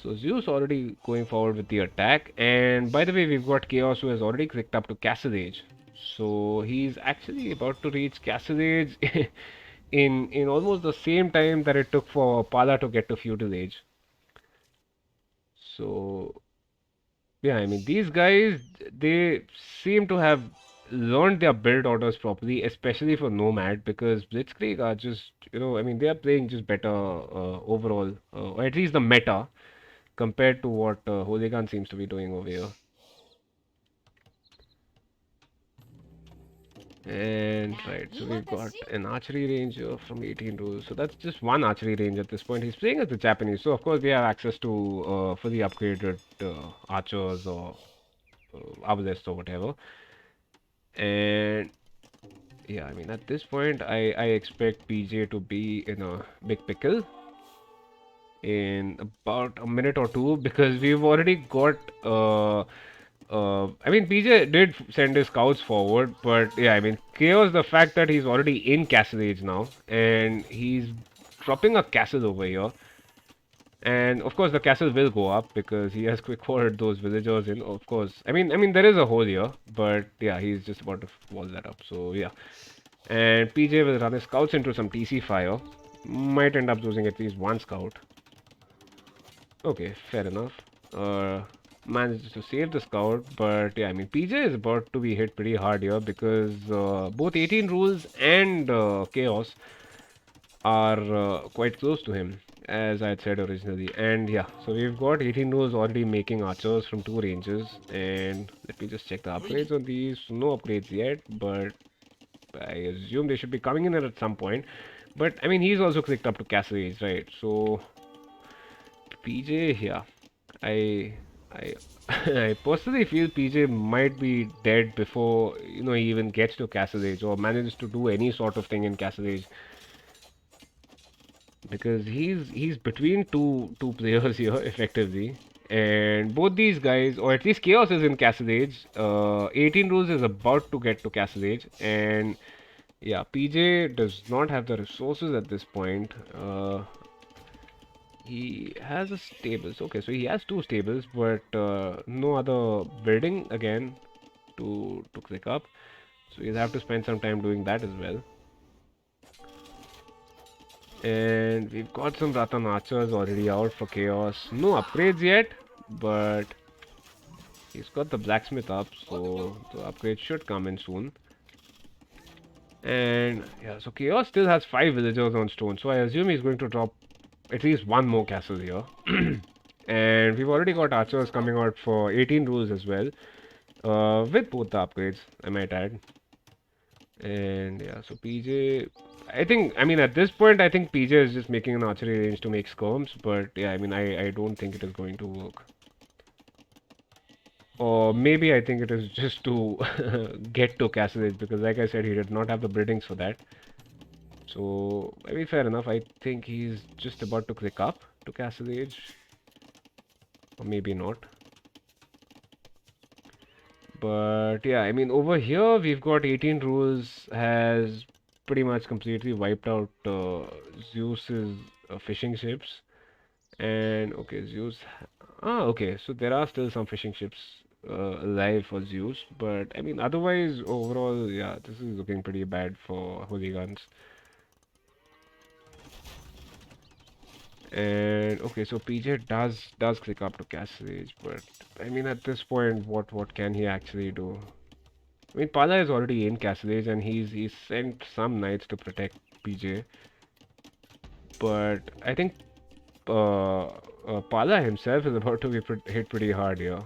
So Zeus already going forward with the attack, and by the way, we've got Chaos who has already clicked up to Castle Age. So he's actually about to reach Castle Age in almost the same time that it took for Pala to get to Feudal Age. So yeah, I mean these guys they seem to have learned their build orders properly, especially for Nomad because Blitzkrieg are just I mean they are playing just better overall, or at least the meta compared to what Hooligan seems to be doing over here. And right, so we've got an archery ranger from 18 rules. So that's just one archery range at this point. He's playing as the Japanese, so of course we have access to fully upgraded archers or arbalists or whatever. And yeah, I mean at this point I expect PJ to be in a big pickle in about a minute or two because we've already got I mean, PJ did send his scouts forward, but yeah, I mean, Chaos, the fact that he's already in Castle Age now, and he's dropping a castle over here, and of course the castle will go up because he has quick forwarded those villagers in. Of course, I mean there is a hole here, but yeah, he's just about to wall that up. So yeah, and PJ will run his scouts into some TC fire. Might end up losing at least one scout. Okay, fair enough. Manages to save the scout, but yeah, I mean, PJ is about to be hit pretty hard here because both 18 rules and chaos are quite close to him, as I had said originally. And yeah, so we've got 18 rules already making archers from two ranges. And let me just check the upgrades on these. No upgrades yet, but I assume they should be coming in at some point. But I mean, he's also clicked up to Castle Age, right? So PJ, yeah, I I I personally feel PJ might be dead before he even gets to Castle Age or manages to do any sort of thing in Castle Age because he's between two players here effectively, and both these guys, or at least Chaos is in Castle Age. 18 Rules is about to get to Castle Age, and yeah, PJ does not have the resources at this point. He has a stables. Okay, so he has two stables, but no other building again to click up. So he'll have to spend some time doing that as well. And we've got some Ratan archers already out for chaos. No upgrades yet, but he's got the blacksmith up, so the upgrade should come in soon. And yeah, so chaos still has 5 villagers on stone, so I assume he's going to drop at least one more castle here. And we've already got archers coming out for 18 rules as well, with both the upgrades, I might add. And yeah, so PJ, I mean, at this point, I think PJ is just making an archery range to make skirms, but yeah, I mean, I don't think it is going to work. Or maybe I think it is just to get to Castle Age, because like I said, he did not have the buildings for that. So, I mean, fair enough. I think he's just about to click up to Castle Age. Or maybe not. But yeah, I mean, over here we've got 18 rules has pretty much completely wiped out Zeus's fishing ships. And okay, Zeus. Ah, okay, so there are still some fishing ships alive for Zeus, but I mean, otherwise, overall, yeah, this is looking pretty bad for hooligans. And okay, so PJ does click up to Castle Age, but I mean, at this point, what can he actually do? I mean, Pala is already in Castle Age, and he's sent some knights to protect PJ, but I think Pala himself is about to be hit pretty hard here.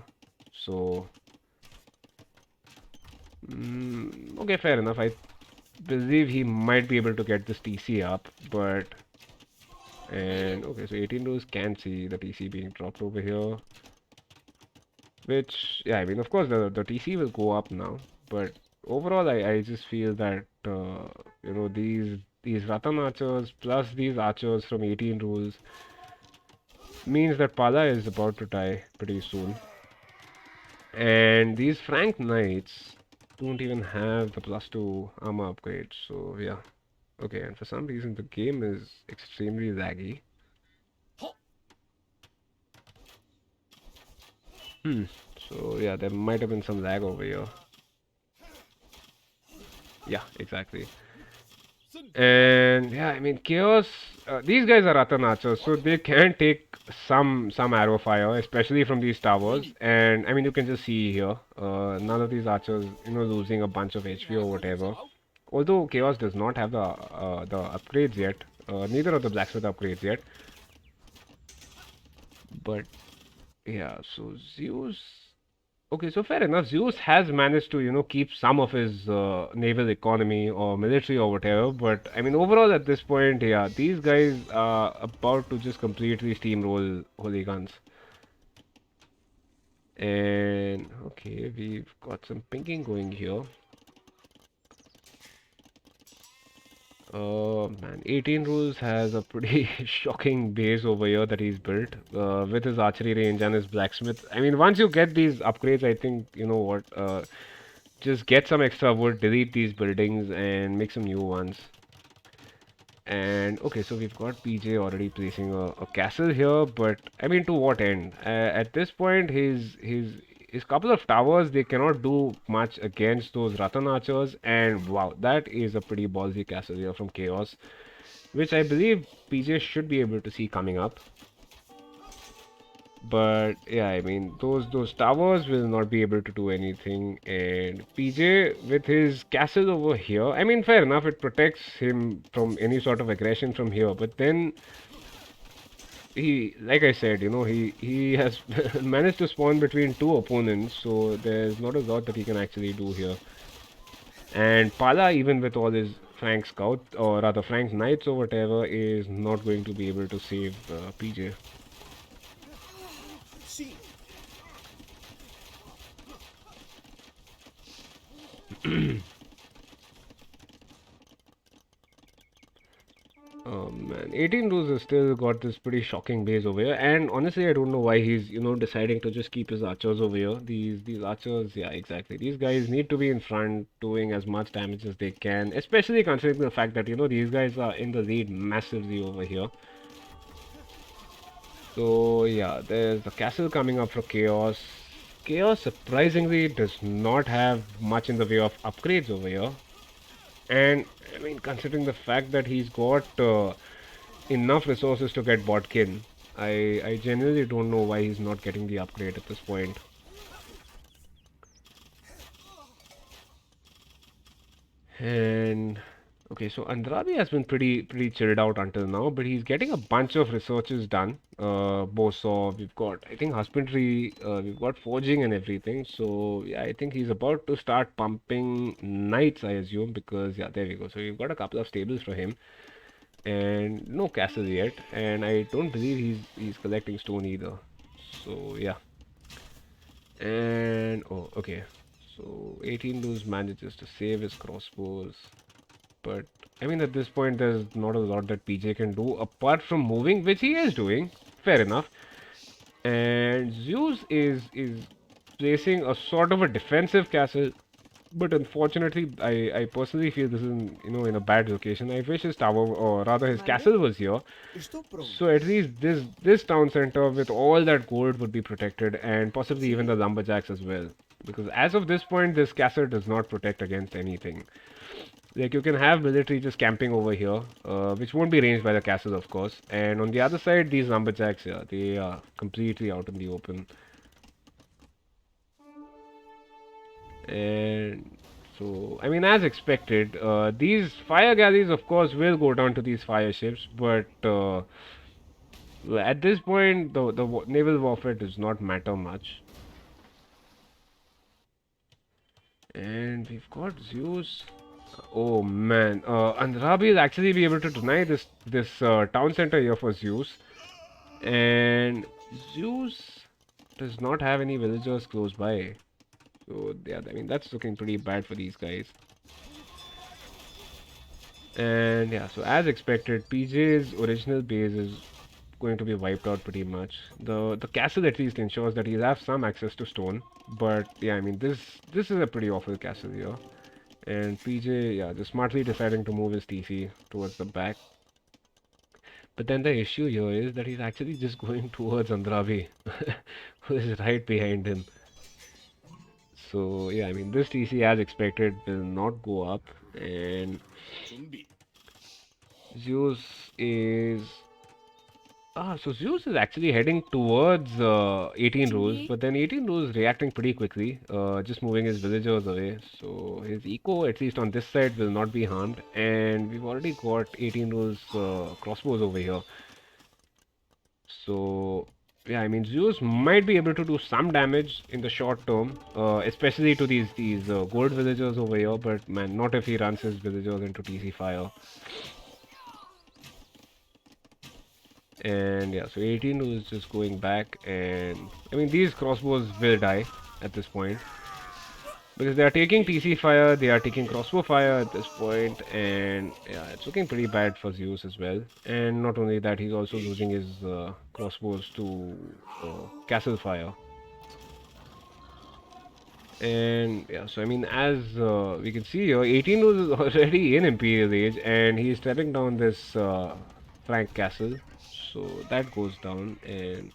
So, okay, fair enough. I believe he might be able to get this TC up, but and okay, so 18 rows can see the TC being dropped over here, which yeah, I mean, of course the TC will go up now, but overall I just feel that these Ratan archers plus these archers from 18 rules means that Pala is about to die pretty soon. And these Frank Knights don't even have the +2 armor upgrade, so yeah. Okay, and for some reason the game is extremely laggy. Hmm. So yeah, there might have been some lag over here. Yeah, exactly. And yeah, I mean Chaos. These guys are Ratan archers, so they can take some arrow fire, especially from these towers. And I mean you can just see here, none of these archers, losing a bunch of HP or whatever. Although Chaos does not have the upgrades yet, neither of the blacksmith upgrades yet. But yeah, so Zeus. Okay, so fair enough. Zeus has managed to, keep some of his naval economy or military or whatever. But I mean, overall at this point, yeah, these guys are about to just completely steamroll Holy Guns. And okay, we've got some pinking going here. Man, 18 Rules has a pretty shocking base over here that he's built with his archery range and his blacksmith. I mean, once you get these upgrades, I think, you know what, just get some extra wood, delete these buildings, and make some new ones. And okay, so we've got PJ already placing a castle here, but I mean, to what end? At this point, his couple of towers, they cannot do much against those Ratan archers. And wow, that is a pretty ballsy castle here from Chaos, which I believe PJ should be able to see coming up. But yeah, I mean those towers will not be able to do anything. And PJ with his castle over here, I mean fair enough, it protects him from any sort of aggression from here. But then he, like I said, he has managed to spawn between two opponents, so there's not a lot that he can actually do here. And Pala, even with all his Frank Scout or rather Frank Knights or whatever, is not going to be able to save PJ. Oh man, 18 Rules has still got this pretty shocking base over here, and honestly, I don't know why he's deciding to just keep his archers over here. These archers, yeah, exactly. These guys need to be in front, doing as much damage as they can, especially considering the fact that these guys are in the lead massively over here. So yeah, there's a castle coming up for Chaos. Chaos surprisingly does not have much in the way of upgrades over here, and I mean, considering the fact that he's got enough resources to get Botkin. I genuinely don't know why he's not getting the upgrade at this point. And okay, so Andrabi has been pretty chilled out until now, but he's getting a bunch of researches done. Bosaw, we've got I think husbandry, we've got forging and everything. So yeah, I think he's about to start pumping knights, I assume, because yeah, there we go. So we've got a couple of stables for him. And no castle yet, and I don't believe he's collecting stone either. So yeah, and oh okay, so 18 lose manages to save his crossbows, but I mean at this point there's not a lot that PJ can do apart from moving, which he is doing. Fair enough. And Zeus is placing a sort of a defensive castle, but unfortunately, I personally feel this is in a bad location. I wish his tower, or rather his castle, was here. So at least this town center with all that gold would be protected, and possibly even the lumberjacks as well. Because as of this point, this castle does not protect against anything. Like you can have military just camping over here, which won't be ranged by the castle, of course. And on the other side, these lumberjacks here, they are completely out in the open. And so, I mean, as expected, these fire galleys, of course, will go down to these fire ships, but at this point, the naval warfare does not matter much. And we've got Zeus. Oh man, Andrabi will actually be able to deny this town center here for Zeus, and Zeus does not have any villagers close by. So yeah, I mean that's looking pretty bad for these guys. And yeah, so as expected, PJ's original base is going to be wiped out pretty much. The castle at least ensures that he'll have some access to stone. But yeah, I mean this is a pretty awful castle here. And PJ, yeah, just smartly deciding to move his TC towards the back. But then the issue here is that he's actually just going towards Andrabi, who is right behind him. So yeah, I mean this TC as expected will not go up, and Zeus is so Zeus is actually heading towards 18 rows, but then 18 rows reacting pretty quickly, just moving his villagers away. So his eco, at least on this side, will not be harmed, and we've already got 18 rows crossbows over here. So yeah, I mean Zeus might be able to do some damage in the short term, especially to these gold villagers over here. But man, not if he runs his villagers into TC fire. And yeah, so 18 is just going back, and I mean these crossbows will die at this point because they are taking TC fire, they are taking crossbow fire at this point, and yeah, it's looking pretty bad for Zeus as well. And not only that, he's also losing his crossbows to castle fire. And yeah, so I mean, as we can see here, 18 was already in Imperial Age, and he's stepping down this Frank Castle, so that goes down. And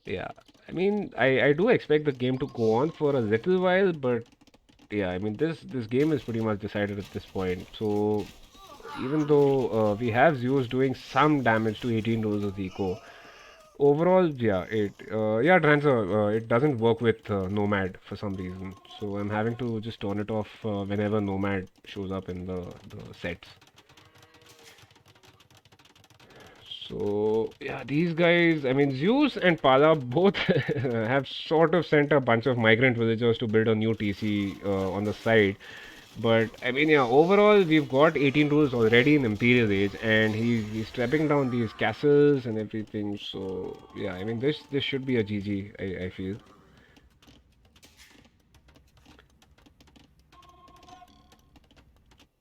yeah, I mean, I do expect the game to go on for a little while, but yeah, I mean, this game is pretty much decided at this point. So even though we have Zeus doing some damage to 18 rolls of eco, overall, yeah, yeah, Drancer, it doesn't work with Nomad for some reason. So I'm having to just turn it off whenever Nomad shows up in the sets. So yeah, these guys, I mean, Zeus and Pala both have sort of sent a bunch of migrant villagers to build a new TC on the side. But I mean, yeah, overall we've got 18 rules already in Imperial Age, and he's trapping down these castles and everything. So yeah, I mean this should be a GG. I feel.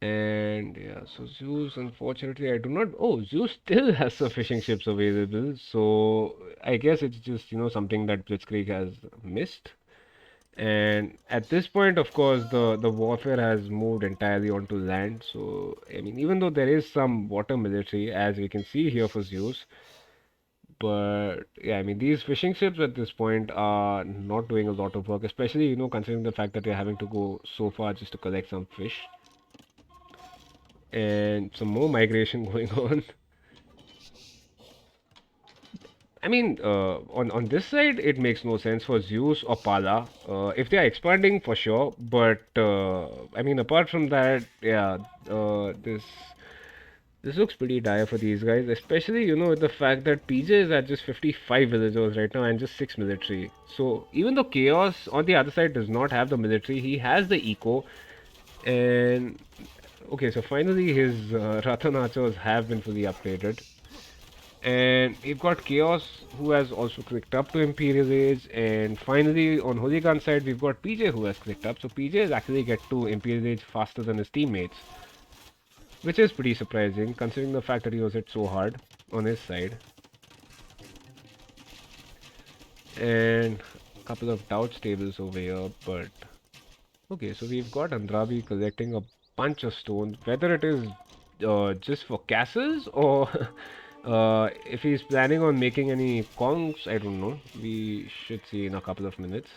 And yeah, so Zeus, unfortunately, I do not. Oh, Zeus still has some fishing ships available. So I guess it's just something that Blitzkrieg has missed. And at this point, of course, the warfare has moved entirely onto land. So, I mean, even though there is some water military, as we can see here for Zeus, but yeah, I mean, these fishing ships at this point are not doing a lot of work, especially, considering the fact that they're having to go so far just to collect some fish and some more migration going on. I mean, on this side, it makes no sense for Zeus or Pala. If they are expanding, for sure. But I mean, apart from that, yeah, this looks pretty dire for these guys, especially with the fact that PJ is at just 55 villagers right now and just 6 military. So even though Chaos on the other side does not have the military, he has the eco. And okay, so finally his Ratan archers have been fully upgraded. And we've got Chaos, who has also clicked up to Imperial Age. And finally, on Hooligan side, we've got PJ, who has clicked up. So PJ is actually get to Imperial Age faster than his teammates, which is pretty surprising, considering the fact that he was hit so hard on his side. And a couple of doubt stables over here, but okay, so we've got Andrabi collecting a bunch of stones, whether it is just for castles or if he's planning on making any kongs, I don't know. We should see in a couple of minutes.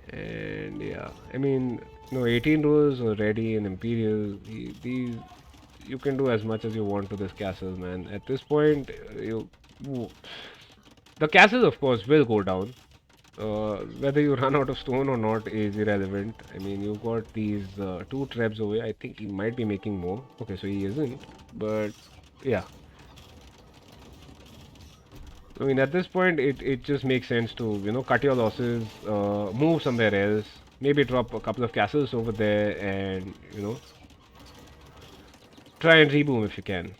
And yeah, I mean, no, 18 rows already in Imperial. These you can do as much as you want to this castle, man. At this point, the castle, of course, will go down. Whether you run out of stone or not is irrelevant. I mean, you've got these two traps away. I think he might be making more. Okay, so he isn't. But yeah. I mean, at this point, it just makes sense to, cut your losses, move somewhere else, maybe drop a couple of castles over there and, try and reboom if you can.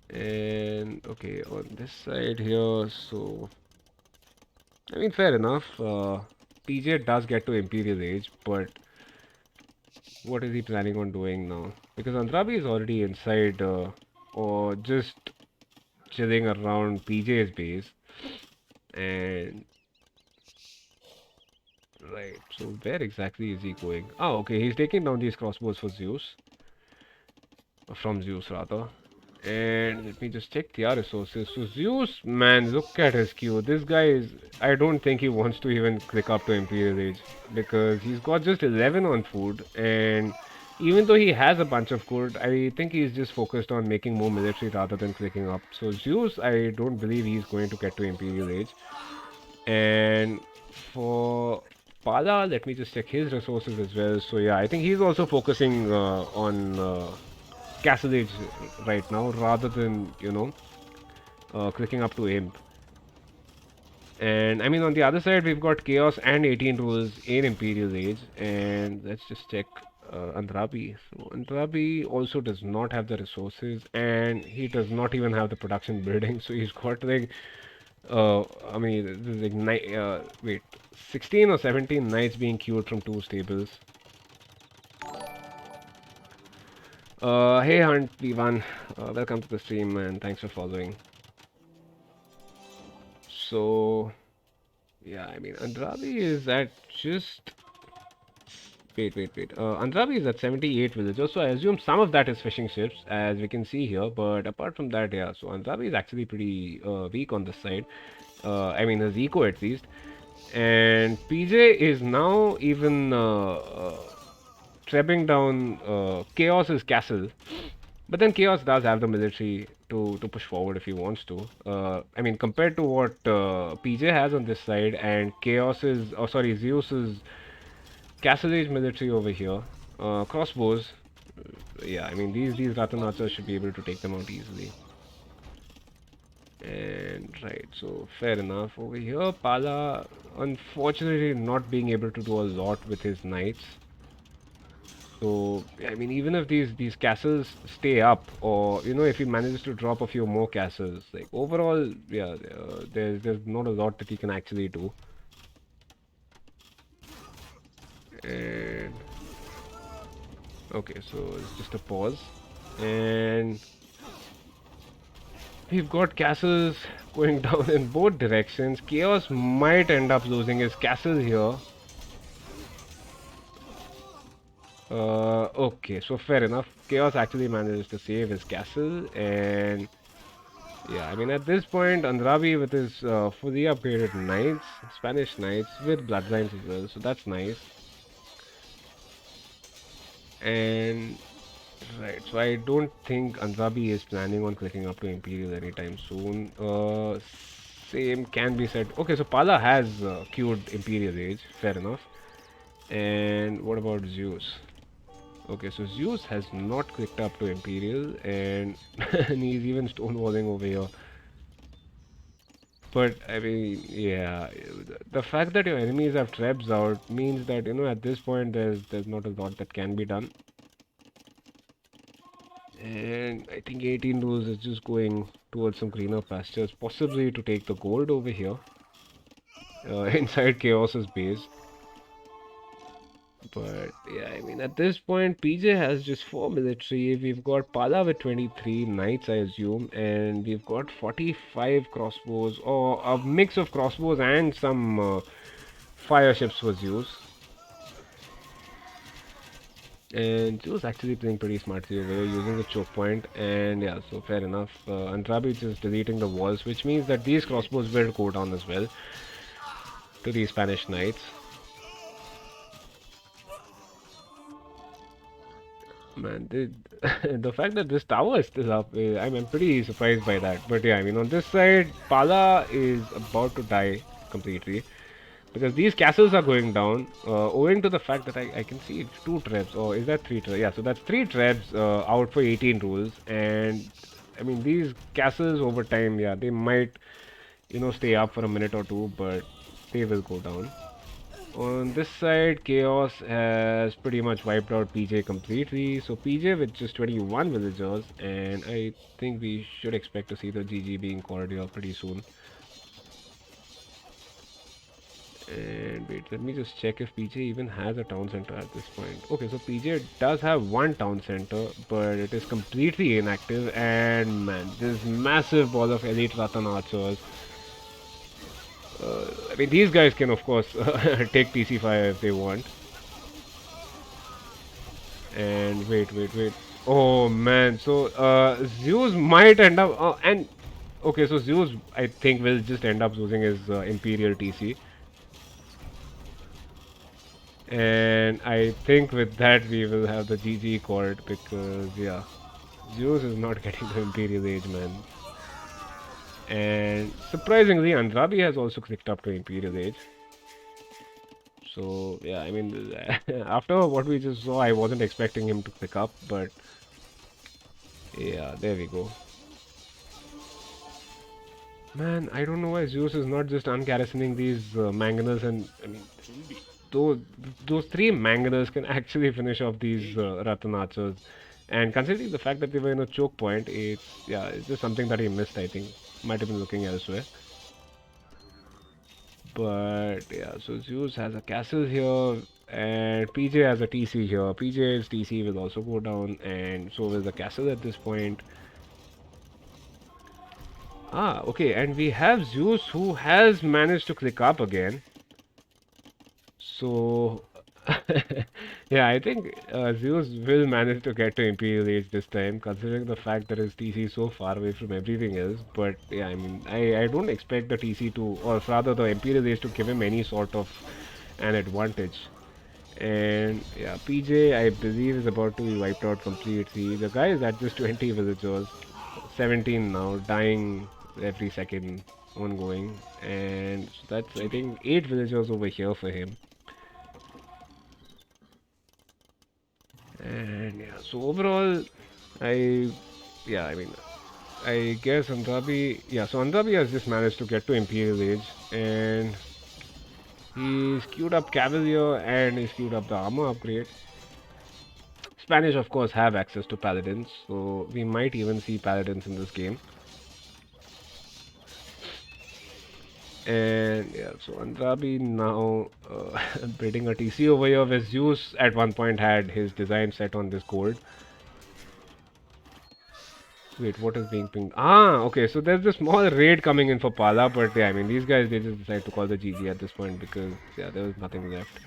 And okay, on this side here, so I mean, fair enough. PJ does get to Imperial Age, but what is he planning on doing now? Because Andrabi is already inside, or just chilling around PJ's base, and Right, so where exactly is he going? Oh, okay, he's taking down these crossbows for Zeus. From Zeus, rather. And let me just check their resources. So Zeus, man, look at his queue. This guy is... I don't think he wants to even click up to Imperial Age. Because he's got just 11 on food. And even though he has a bunch of gold, I think he's just focused on making more military rather than clicking up. So Zeus, I don't believe he's going to get to Imperial Age. And for Pala, let me just check his resources as well. So yeah, I think he's also focusing on Castle Age right now rather than, clicking up to Imp. And I mean, on the other side, we've got Chaos and 18 rules in Imperial Age. And let's just check Andrabi. So Andrabi also does not have the resources and he does not even have the production building. So he's got like I mean, this is like wait, 16 or 17 knights being queued from two stables. Hey Hunt, V1, welcome to the stream and thanks for following. So, yeah, I mean, Andrabi is at just... Wait. Andrabi is at 78 villagers, so I assume some of that is fishing ships, as we can see here. But apart from that, yeah, so Andrabi is actually pretty weak on this side. I mean, his eco at least. And PJ is now even trebbing down Chaos's castle. But then Chaos does have the military to push forward if he wants to. I mean, compared to what PJ has on this side and Chaos's, oh sorry, Zeus's Castle Age military over here, crossbows. Yeah, I mean these Ratan archers should be able to take them out easily. And right, so fair enough over here. Pala, unfortunately, not being able to do a lot with his knights. So I mean, even if these castles stay up, or if he manages to drop a few more castles, like overall, yeah, there's not a lot that he can actually do. And okay, so it's just a pause, and we've got castles going down in both directions. Chaos might end up losing his castle here. Okay, so fair enough. Chaos actually manages to save his castle, and yeah, I mean at this point, Andrabi with his fully upgraded knights, Spanish knights with bloodlines as well, so that's nice. And right, so I don't think Andrabi is planning on clicking up to Imperial anytime soon. Same can be said. Okay, so Pala has queued Imperial Age, fair enough. And what about Zeus? Okay, so Zeus has not clicked up to Imperial, and, and he's even stonewalling over here. But I mean, yeah, the fact that your enemies have trebs out means that at this point there's not a lot that can be done. And I think 18 rules is just going towards some greener pastures, possibly to take the gold over here inside Chaos's base. But yeah, I mean, at this point, PJ has just 4 military. We've got Pala with 23 knights, I assume, and we've got 45 crossbows, or a mix of crossbows and some fire ships for Zeus. And Zeus actually playing pretty smartly over here, using the choke point, and yeah, so fair enough. Andrabi is just deleting the walls, which means that these crossbows will go down as well to these Spanish knights. Man, the fact that this tower is still up, I'm pretty surprised by that. But yeah, I mean, on this side, Pala is about to die completely. Because these castles are going down, owing to the fact that I can see 2 trebs, or is that 3 trebs? Yeah, so that's 3 trebs out for 18 rules. And I mean, these castles over time, yeah, they might, stay up for a minute or two, but they will go down. On this side, Chaos has pretty much wiped out PJ completely. So PJ with just 21 villagers, and I think we should expect to see the GG being called here pretty soon. And wait, let me just check if PJ even has a town center at this point. Okay, so PJ does have one town center, but it is completely inactive. And man, this massive ball of elite Ratan archers. I mean, these guys can, of course, take TC5 if they want. And wait. Oh man, so Zeus might end up. And okay, so Zeus, I think, will just end up losing his Imperial TC. And I think with that we will have the GG called because, yeah, Zeus is not getting the Imperial Age, man. And surprisingly, Andrabi has also clicked up to Imperial Age. So, yeah, I mean, after what we just saw, I wasn't expecting him to pick up, but yeah, there we go. Man, I don't know why Zeus is not just ungarrisoning these mangoners, and I mean, those those three mangoners can actually finish off these Ratan archers. And considering the fact that they were in a choke point, it's just something that he missed. I think might have been looking elsewhere. But yeah, so Zeus has a castle here, and PJ has a TC here. PJ's TC will also go down, and so will the castle at this point. Ah, okay, and we have Zeus who has managed to click up again. So, yeah, I think Zeus will manage to get to Imperial Age this time, considering the fact that his TC is so far away from everything else. But yeah, I mean, I don't expect the TC to, or rather the Imperial Age to give him any sort of an advantage. And yeah, PJ, I believe, is about to be wiped out completely. The guy is at just 20 villagers, 17 now, dying every second, ongoing. And so that's, I think, 8 villagers over here for him. And yeah, so overall, I, I mean, I guess so Andrabi has just managed to get to Imperial Age, and he's queued up Cavalier and he's queued up the armor upgrade. Spanish, of course, have access to Paladins, so we might even see Paladins in this game. And yeah, so Andrabi now building a TC over here, where Zeus at one point had his design set on this gold. Wait, what is being pinged? Ah, okay, so there's a small raid coming in for Pala, but yeah, I mean, these guys, they just decide to call the GG at this point because, yeah, there was nothing left.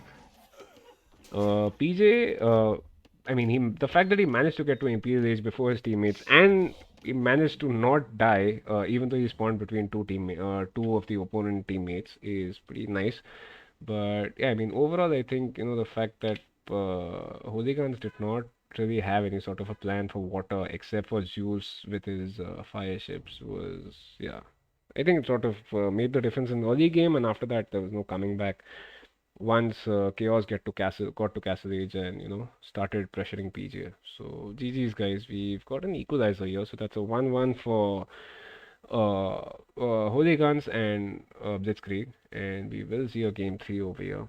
PJ, I mean, the fact that he managed to get to Imperial Age before his teammates and he managed to not die, even though he spawned between two of the opponent teammates, is pretty nice. But yeah, I mean, overall, I think the fact that Hooligans did not really have any sort of a plan for water except for Zeus with his fire ships was, yeah. I think it sort of made the difference in the early game, and after that, there was no coming back once Chaos got to Castle Age and started pressuring PJ. So GG's guys, we've got an equalizer here, so that's a 1-1 for Holy Guns and Blitzkrieg, and we will see a game 3 over here.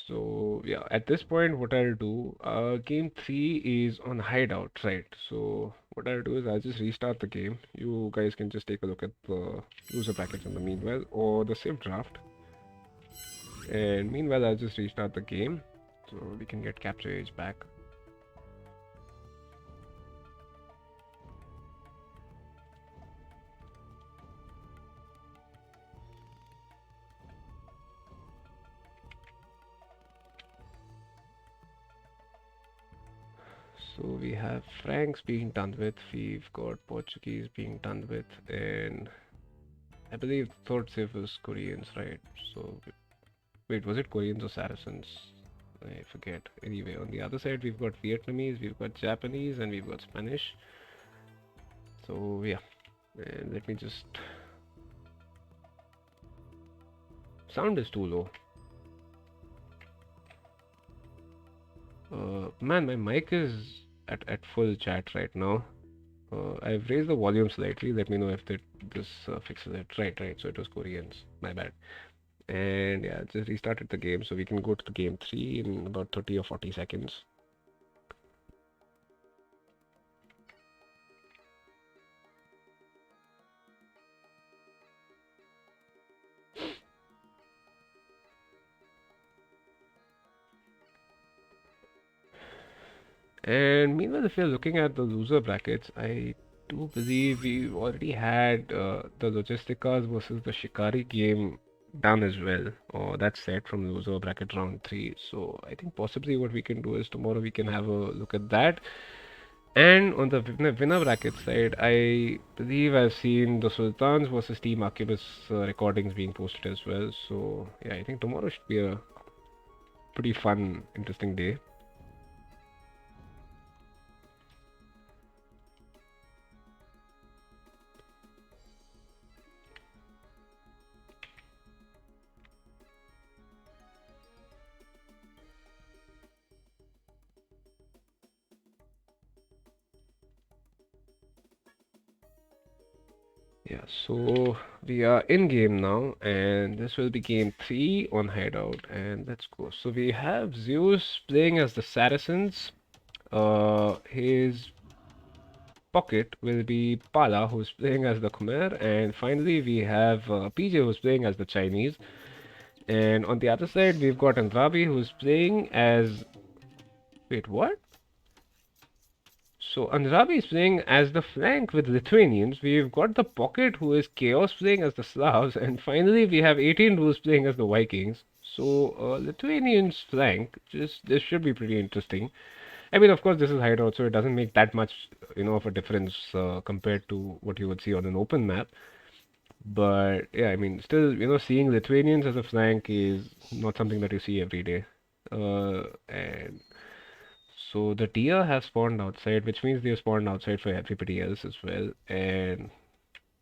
So yeah, at this point, what I'll do, game 3 is on hideout, right? So what I'll do is I'll just restart the game. You guys can just take a look at the user package in the meanwhile, or the save draft. And meanwhile, I'll just restart the game so we can get capture age back. So we have Franks being done with, we've got Portuguese being done with, and I believe third save was Koreans, right? So wait, was it Koreans or Saracens? I forget. Anyway, on the other side, we've got Vietnamese, we've got Japanese, and we've got Spanish. So yeah, and let me just. Sound is too low. Man, my mic is at full chat right now. I've raised the volume slightly. Let me know if this fixes it. Right. So it was Koreans. My bad. And yeah, just restarted the game, so we can go to the game 3 in about 30 or 40 seconds. And meanwhile, if you're looking at the loser brackets, I do believe we already had the Logisticas versus the Shikari game done as well. Or that's set from loser bracket round 3. So I think possibly what we can do is tomorrow we can have a look at that. And on the winner bracket side, I believe I've seen the Sultans versus Team Arquebus recordings being posted as well. So yeah, I think tomorrow should be a pretty fun, interesting day. Yeah, so we are in game now, and this will be game 3 on Hideout, and let's go. So we have Zeus playing as the Saracens. His pocket will be Pala, who's playing as the Khmer, and finally we have PJ, who's playing as the Chinese. And on the other side, we've got Andrabi, who's playing as. Wait, what? So Andrabi is playing as the flank with Lithuanians. We've got the pocket who is Chaos playing as the Slavs, and finally we have 18 who's playing as the Vikings. So Lithuanians flank. Just this should be pretty interesting. I mean, of course, this is hideout, so it doesn't make that much, of a difference compared to what you would see on an open map. But yeah, I mean, still, seeing Lithuanians as a flank is not something that you see every day. And so the deer have spawned outside, which means they have spawned outside for everybody else as well. And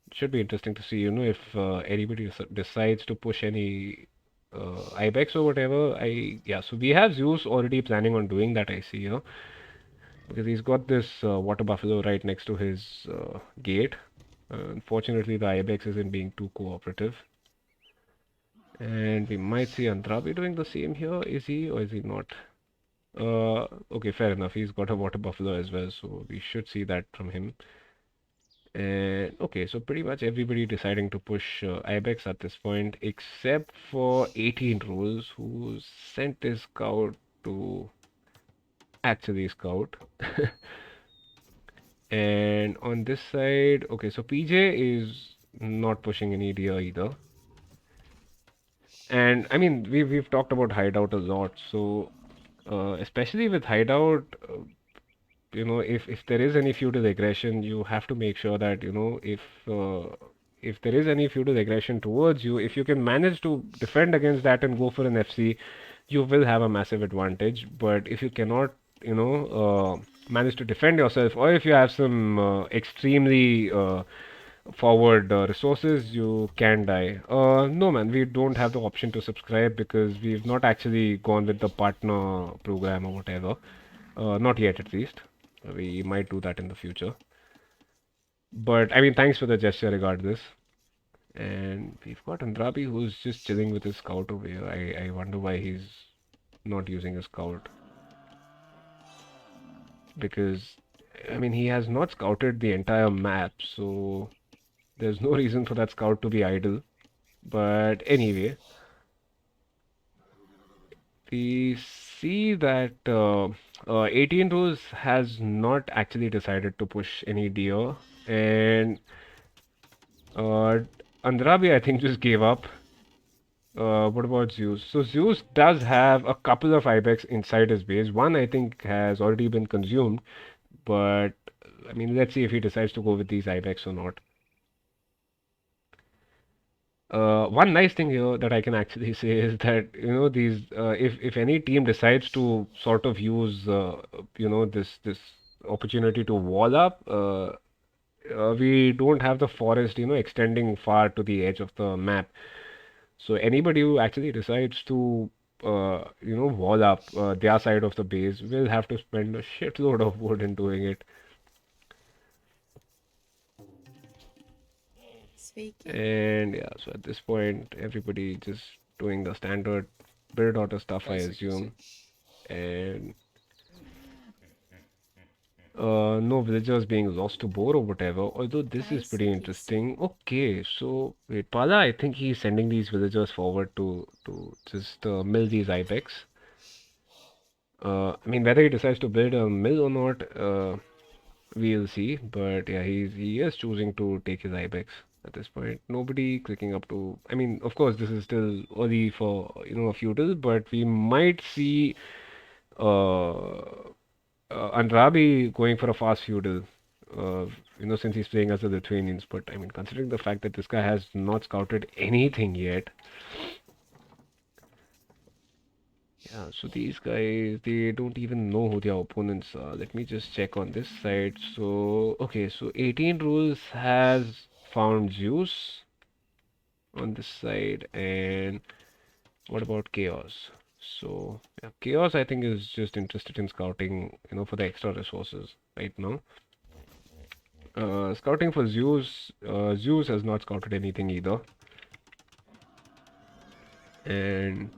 it should be interesting to see, if anybody decides to push any Ibex or whatever. Yeah, so we have Zeus already planning on doing that, I see here, because he's got this water buffalo right next to his gate. Unfortunately, the Ibex isn't being too cooperative. And we might see Andrabi doing the same here. Is he or is he not? Okay, fair enough. He's got a water buffalo as well, so we should see that from him. And okay, so pretty much everybody deciding to push Ibex at this point, except for 18 Rules, who sent his scout to actually scout. And on this side, okay, so PJ is not pushing any deer either. And I mean, we've talked about hideout a lot, so especially with hideout, if there is any feudal aggression, you have to make sure that, if there is any feudal aggression towards you, if you can manage to defend against that and go for an FC, you will have a massive advantage. But if you cannot, manage to defend yourself, or if you have some extremely forward resources, you can die. No, man, we don't have the option to subscribe because we've not actually gone with the partner program or whatever. Not yet, at least. We might do that in the future. But I mean, thanks for the gesture regardless. And we've got Andrabi who's just chilling with his scout over here. I wonder why he's not using his scout. Because, I mean, he has not scouted the entire map, so there's no reason for that scout to be idle. But anyway, we see that 18 Rose has not actually decided to push any deer, and uh, Andrabi, I think, just gave up. What about Zeus? So Zeus does have a couple of Ibex inside his base. One, I think, has already been consumed, but I mean, let's see if he decides to go with these Ibex or not. One nice thing here that I can actually say is that these if any team decides to sort of use this opportunity to wall up, we don't have the forest extending far to the edge of the map. So anybody who actually decides to wall up their side of the base will have to spend a shitload of wood in doing it. Speaking. And yeah, so at this point, everybody just doing the standard build order stuff, I assume. And no villagers being lost to boar or whatever. Although this is pretty interesting. Okay, so wait, Pala, I think he's sending these villagers forward to just mill these ibex. I mean, whether he decides to build a mill or not, We'll see. But yeah, he is choosing to take his Ibex at this point. Nobody clicking up to. I mean, of course, this is still early for a feudal, but we might see Andrabi going for a fast feudal. Uh, since he's playing as the Lithuanians. But I mean, considering the fact that this guy has not scouted anything yet. Yeah, so these guys, they don't even know who their opponents are. Let me just check on this side. So, okay, so 18 rules has found Zeus on this side, and what about Chaos? So, yeah, Chaos, I think, is just interested in scouting, for the extra resources right now. Scouting for Zeus, Zeus has not scouted anything either, and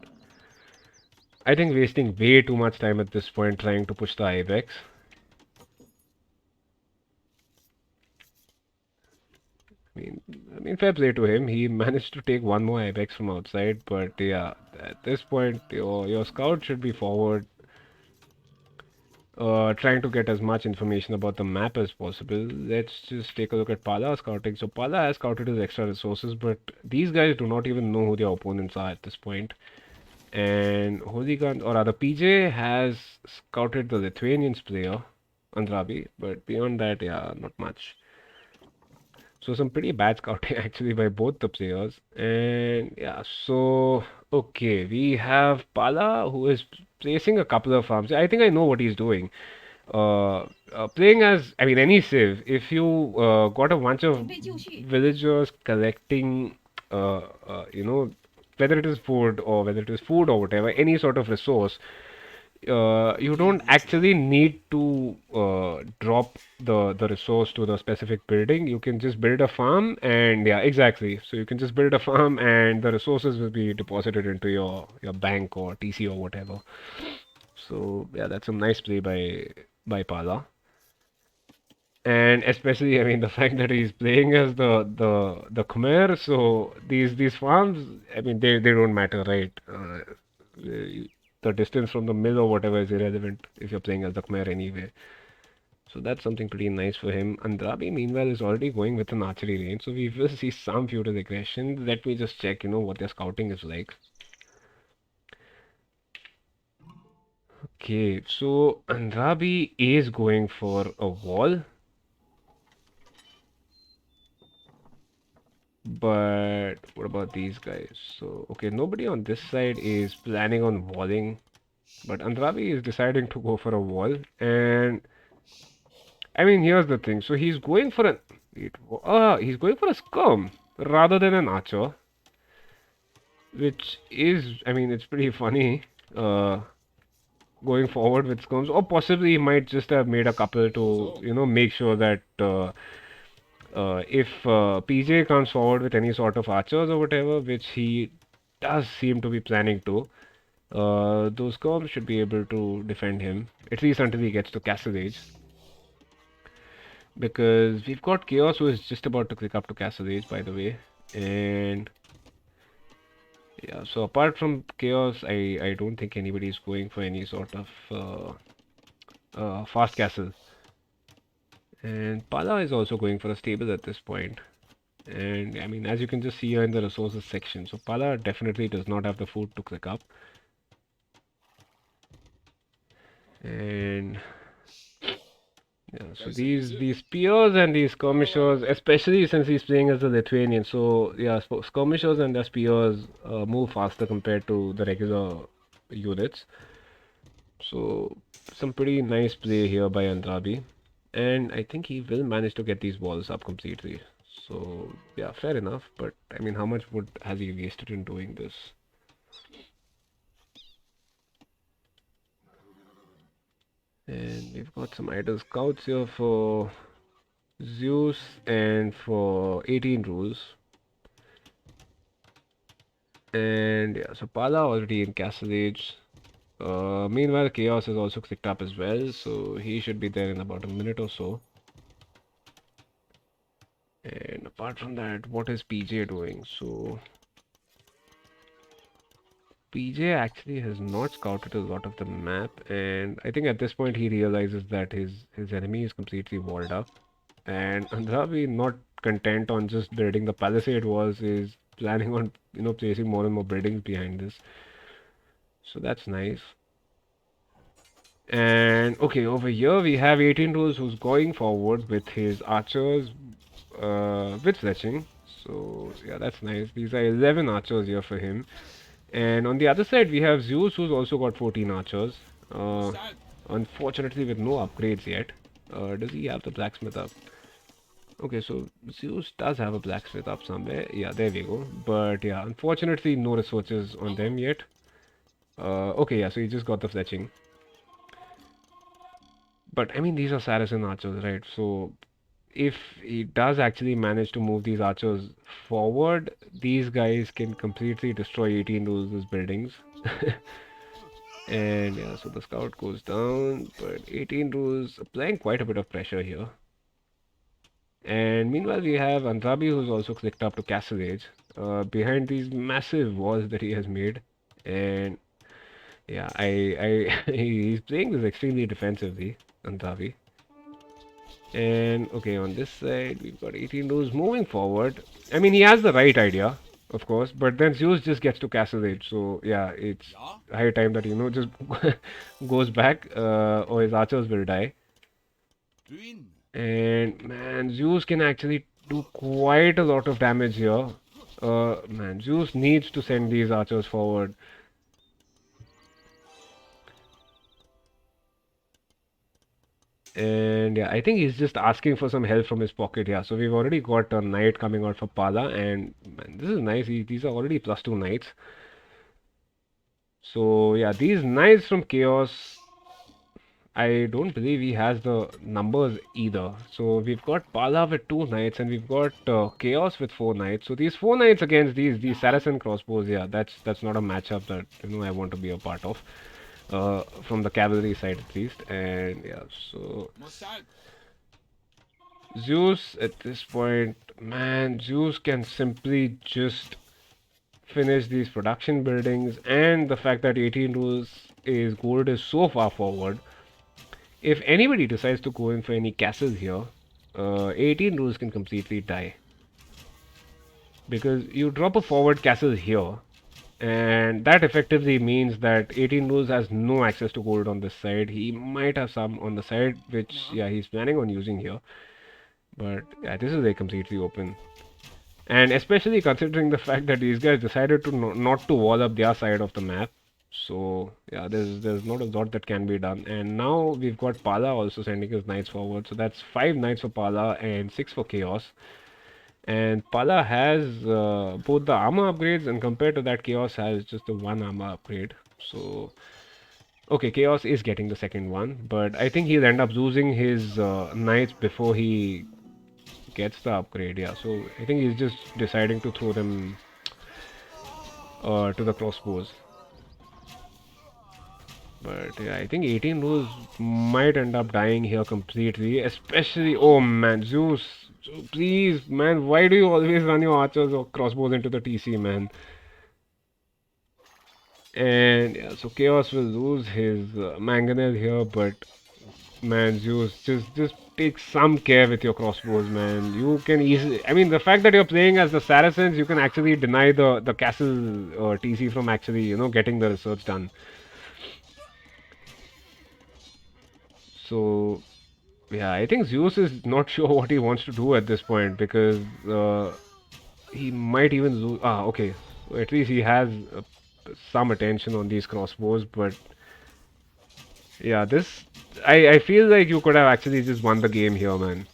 I think wasting way too much time at this point trying to push the Ibex. I mean, fair play to him. He managed to take one more Ibex from outside, but yeah, at this point, your scout should be forward, trying to get as much information about the map as possible. Let's just take a look at Pala scouting. So Pala has scouted his extra resources, but these guys do not even know who their opponents are at this point. And Hooligan, or rather PJ, has scouted the Lithuanians player, Andrabi, but beyond that, yeah, not much. So some pretty bad scouting actually by both the players. And yeah, so okay, we have Pala who is placing a couple of farms. I think I know what he's doing. Playing as, I mean, any civ, if you got a bunch of villagers collecting, whether it is food or whether it is food or whatever, any sort of resource, you don't actually need to drop the resource to the specific building. You can just build a farm, and yeah, exactly. So you can just build a farm, and the resources will be deposited into your bank or TC or whatever. So yeah, that's a nice play by Pala. And especially, I mean, the fact that he's playing as the Khmer, so these farms, I mean, they don't matter, right? The distance from the mill or whatever is irrelevant if you're playing as the Khmer anyway. So that's something pretty nice for him. Andrabi, meanwhile, is already going with an archery range, so we will see some feudal aggression. Let me just check, what their scouting is like. Okay, so Andrabi is going for a wall. But what about these guys? So, okay, nobody on this side is planning on walling, but Andrabi is deciding to go for a wall. And I mean, here's the thing. So he's going for he's going for a scum rather than an archer, which is, I mean, it's pretty funny. Going forward with scums, or possibly he might just have made a couple to, make sure that if PJ comes forward with any sort of archers or whatever, which he does seem to be planning to, those Gorms should be able to defend him, at least until he gets to Castle Age. Because we've got Chaos who is just about to click up to Castle Age, by the way. And yeah, so apart from Chaos, I don't think anybody's going for any sort of fast castle. And Pala is also going for a stable at this point. And I mean, as you can just see here in the resources section, so Pala definitely does not have the food to click up. And yeah, so these spears and these skirmishers, especially since he's playing as a Lithuanian, so yeah, skirmishers and the spears move faster compared to the regular units. So some pretty nice play here by Andrabi, and I think he will manage to get these walls up completely. So yeah, fair enough. But I mean, how much wood has he wasted in doing this? And we've got some idle scouts here for Zeus and for 18 rules. And yeah, so Pala already in Castle Age. Meanwhile, Chaos is also clicked up as well, so he should be there in about a minute or so. And apart from that, what is PJ doing? So PJ actually has not scouted a lot of the map, and I think at this point he realizes that his enemy is completely walled up. And Andrabi, not content on just building the palisade walls, is planning on placing more and more buildings behind this. So that's nice. And okay, over here we have 18 rules who's going forward with his archers with fletching. So yeah, that's nice. These are 11 archers here for him. And on the other side we have Zeus who's also got 14 archers. Unfortunately with no upgrades yet. Does he have the blacksmith up? Okay, so Zeus does have a blacksmith up somewhere. Yeah, there we go. But yeah, unfortunately no resources on them yet. Okay, yeah, so he just got the fletching. But I mean, these are Saracen archers, right? So if he does actually manage to move these archers forward, these guys can completely destroy 18 Rulers' buildings. And yeah, so the scout goes down, but 18 Rulers applying quite a bit of pressure here. And meanwhile, we have Andrabi who's also clicked up to Castle Age behind these massive walls that he has made. And yeah, he's playing this extremely defensively, Andrabi. And okay, on this side, we've got 18 rules moving forward. I mean, he has the right idea, of course, but then Zeus just gets to Castle Age. So yeah, it's high time that, just goes back, or his archers will die. And man, Zeus can actually do quite a lot of damage here. Man, Zeus needs to send these archers forward. And yeah, I think he's just asking for some help from his pocket. Yeah, so we've already got a knight coming out for Pala, and man, this is nice. These are already +2 knights. So yeah, these knights from Chaos, I don't believe he has the numbers either. So we've got Pala with 2 knights, and we've got Chaos with 4 knights. So these 4 knights against these Saracen crossbows, yeah, that's not a matchup that I want to be a part of. From the cavalry side at least. And yeah, so Zeus at this point, man, Zeus can simply just finish these production buildings, and the fact that 18 rules is gold is so far forward. If anybody decides to go in for any castles here, 18 rules can completely die. Because you drop a forward castle here, and that effectively means that 18 rules has no access to gold on this side. He might have some on the side, which yeah, he's planning on using here. But yeah, this is like completely open. And especially considering the fact that these guys decided to not to wall up their side of the map. So yeah, there's not a lot that can be done. And now we've got Pala also sending his knights forward. So that's 5 knights for Pala and 6 for Chaos. And Pala has both the armor upgrades, and compared to that, Chaos has just the 1 armor upgrade. So, okay, Chaos is getting the second one, but I think he'll end up losing his knights before he gets the upgrade. Yeah, so I think he's just deciding to throw them to the crossbows. But yeah, I think 18 rules might end up dying here completely, especially, oh man, Zeus, please, man, why do you always run your archers or crossbows into the TC, man? And yeah, so Chaos will lose his mangonel here, but man, Zeus, just take some care with your crossbows, man. You can easily, I mean, the fact that you're playing as the Saracens, you can actually deny the castle TC from actually, getting the research done. So yeah, I think Zeus is not sure what he wants to do at this point, because he might even lose. Ah, okay. So at least he has some attention on these crossbows, but yeah, I feel like you could have actually just won the game here, man.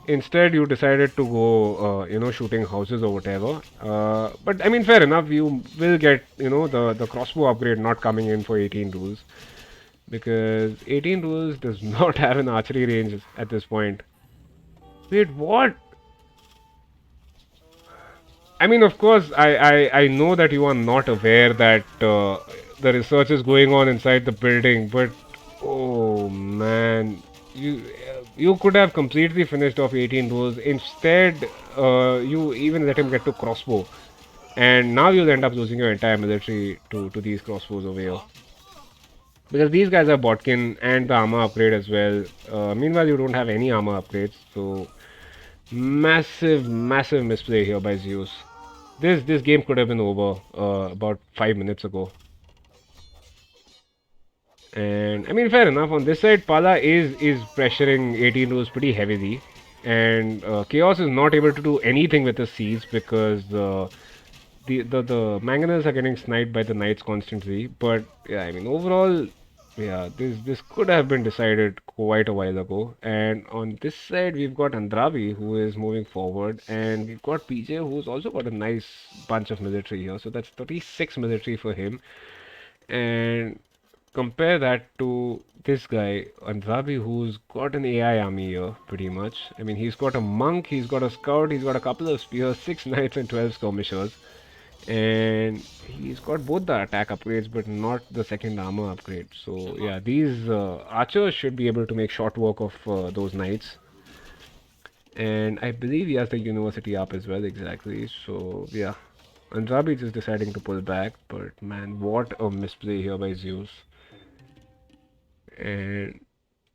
Instead, you decided to go, shooting houses or whatever. But I mean, fair enough. You will get, the crossbow upgrade not coming in for 18 rules. Because 18 rules does not have an archery range at this point. Wait, what? I mean, of course, I know that you are not aware that the research is going on inside the building, but oh man, you could have completely finished off 18 rules. Instead, you even let him get to crossbow. And now you'll end up losing your entire military to these crossbows over here. Because these guys are botkin and the armor upgrade as well. Meanwhile, you don't have any armor upgrades, so massive, massive misplay here by Zeus. This game could have been over about 5 minutes ago. And I mean, fair enough. On this side, Pala is pressuring 18 rules pretty heavily, and Chaos is not able to do anything with the siege because the mangonels are getting sniped by the knights constantly. But yeah, I mean, overall, yeah, this could have been decided quite a while ago. And on this side, we've got Andrabi who is moving forward, and we've got PJ who's also got a nice bunch of military here. So that's 36 military for him. And compare that to this guy, Andrabi, who's got an AI army here, pretty much. I mean, he's got a monk, he's got a scout, he's got a couple of spears, 6 knights, and 12 skirmishers. And he's got both the attack upgrades, but not the second armor upgrade. So, yeah, these archers should be able to make short work of those knights. And I believe he has the university up as well, exactly. So, yeah. Andrabi just deciding to pull back, but man, what a misplay here by Zeus. And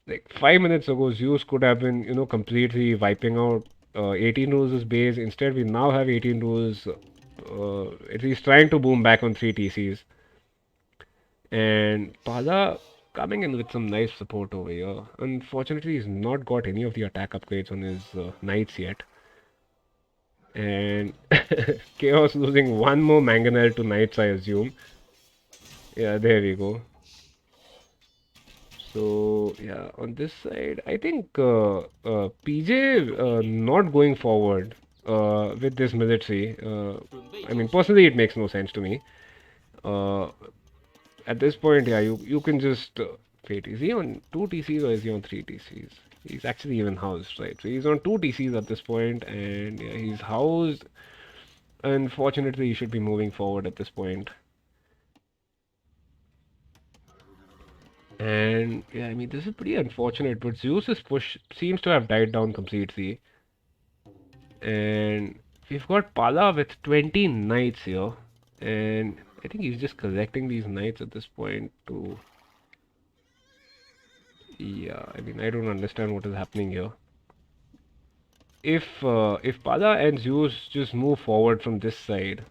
like 5 minutes ago, Zeus could have been, completely wiping out 18 rules' base. Instead, we now have 18 rules, at least trying to boom back on 3 TCs. And Pala coming in with some nice support over here. Unfortunately, he's not got any of the attack upgrades on his knights yet. And Chaos losing one more mangonel to knights, I assume. Yeah, there we go. So yeah, on this side, I think PJ not going forward with this military. I mean, personally, it makes no sense to me. Uh, at this point, yeah, you can just wait. Is he on 2 TCs or is he on 3 TCs? He's actually even housed, right? So he's on 2 TCs at this point, and yeah, he's housed. Unfortunately, he should be moving forward at this point. And yeah, I mean, this is pretty unfortunate, but Zeus's push seems to have died down completely. And we've got Pala with 20 knights here. And I think he's just collecting these knights at this point to. Yeah, I mean, I don't understand what is happening here. If Pala and Zeus just move forward from this side,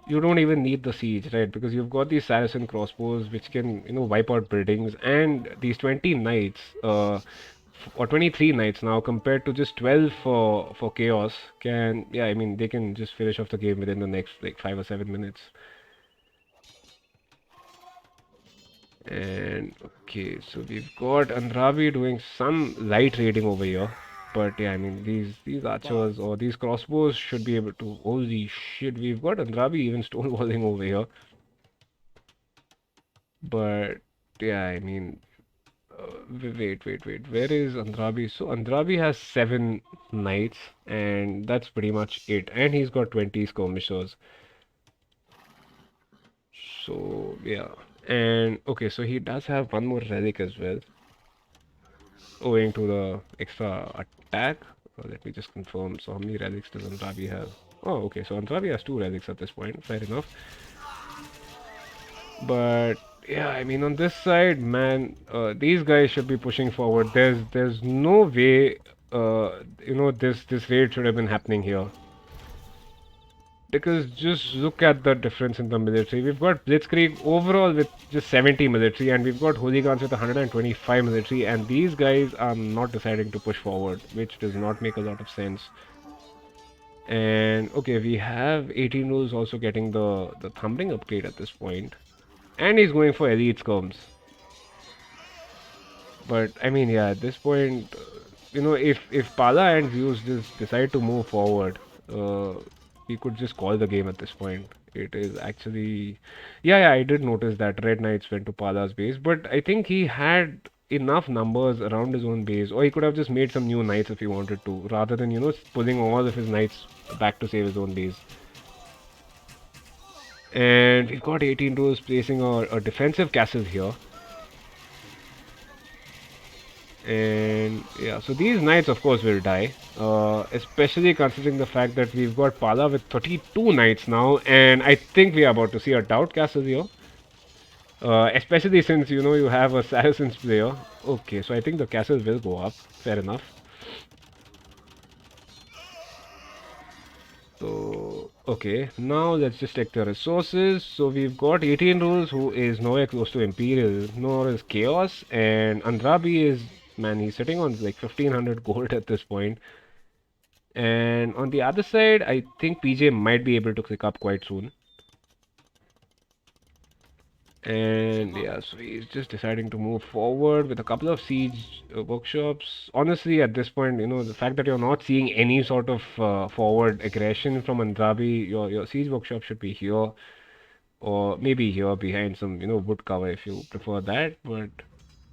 you don't even need the siege, right? Because you've got these Saracen crossbows which can, wipe out buildings, and these 20 knights, or 23 knights now compared to just 12 for Chaos can, yeah, I mean, they can just finish off the game within the next like 5 or 7 minutes. And okay, so we've got Andrabi doing some light raiding over here. But yeah, I mean these archers or these crossbows should be able to. Holy shit, we've got Andrabi even stonewalling over here. But yeah, I mean, wait. Where is Andrabi? So Andrabi has 7 knights, and that's pretty much it. And he's got 20 skirmishers. So yeah, and okay, so he does have one more relic as well, owing to the extra attack. Let me just confirm. So how many relics does Andrabi have? Oh, okay. So Andrabi has 2 relics at this point. Fair enough. But yeah, I mean on this side, man, these guys should be pushing forward. There's no way, this raid should have been happening here. Because just look at the difference in the military. We've got Blitzkrieg overall with just 70 military, and we've got Hooligans with 125 military, and these guys are not deciding to push forward, which does not make a lot of sense. And okay, we have 18 rules also getting the thumbing upgrade at this point. And he's going for elite skirms. But I mean, yeah, at this point, if Pala and Zeus just decide to move forward, we could just call the game at this point. It is actually, yeah, I did notice that Red Knights went to Pala's base, but I think he had enough numbers around his own base, or he could have just made some new knights if he wanted to, rather than pulling all of his knights back to save his own base. And we've got 18 rules placing a defensive castle here. And yeah, so these knights, of course, will die. Especially considering the fact that we've got Pala with 32 knights now, and I think we are about to see a doubt castle here. Especially since you have a Saracens player. Okay, so I think the castle will go up. Fair enough. So okay, now let's just check the resources. So we've got 18 rules, who is nowhere close to Imperial, nor is Chaos, and Andrabi is, man, he's sitting on like 1500 gold at this point. And on the other side, I think PJ might be able to click up quite soon. And yeah, so he's just deciding to move forward with a couple of siege workshops. Honestly, at this point, the fact that you're not seeing any sort of forward aggression from Andrabi, your siege workshop should be here, or maybe here behind some, wood cover if you prefer that. But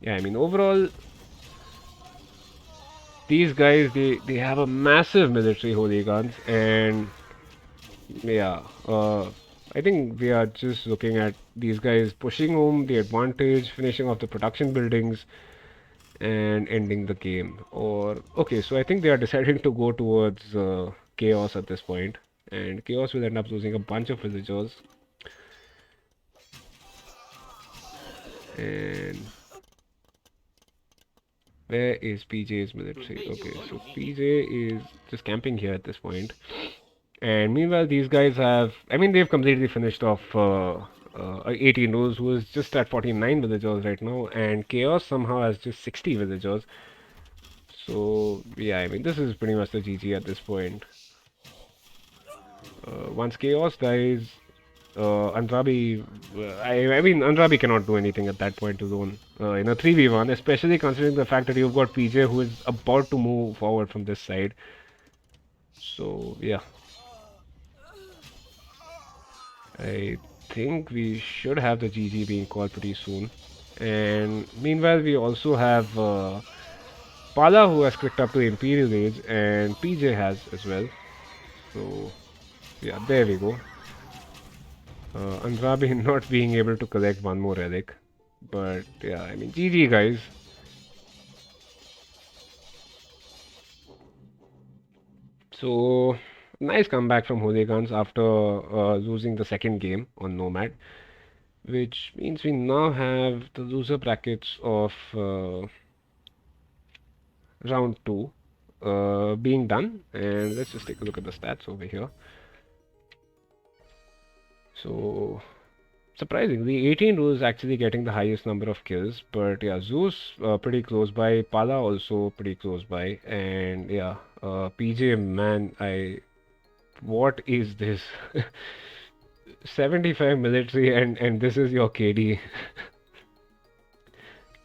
yeah, I mean, overall, these guys, they have a massive military holy guns, and yeah, I think we are just looking at these guys pushing home the advantage, finishing off the production buildings, and ending the game. Or, okay, so I think they are deciding to go towards Chaos at this point, and Chaos will end up losing a bunch of villagers. And where is PJ's military? Okay, so PJ is just camping here at this point. And meanwhile, these guys have, I mean, they've completely finished off 18 Rose, who is just at 49 villagers right now, and Chaos somehow has just 60 villagers. So, yeah, I mean, this is pretty much the GG at this point. Once Chaos dies, Andrabi, I mean, Andrabi cannot do anything at that point to zone in a 3v1, especially considering the fact that you've got PJ who is about to move forward from this side. So, yeah. I think we should have the GG being called pretty soon. And meanwhile, we also have Pala who has clicked up to Imperial Age, and PJ has as well. So, yeah, there we go. Andrabi not being able to collect one more relic. But, yeah, I mean, GG guys. So, nice comeback from Hooligans after losing the second game on Nomad. Which means we now have the loser brackets of round 2 being done, and let's just take a look at the stats over here. So surprisingly, 18 was actually getting the highest number of kills, but yeah, Zeus pretty close by, Pala also pretty close by, and yeah, PJ, man, what is this? 75 military, and this is your KD.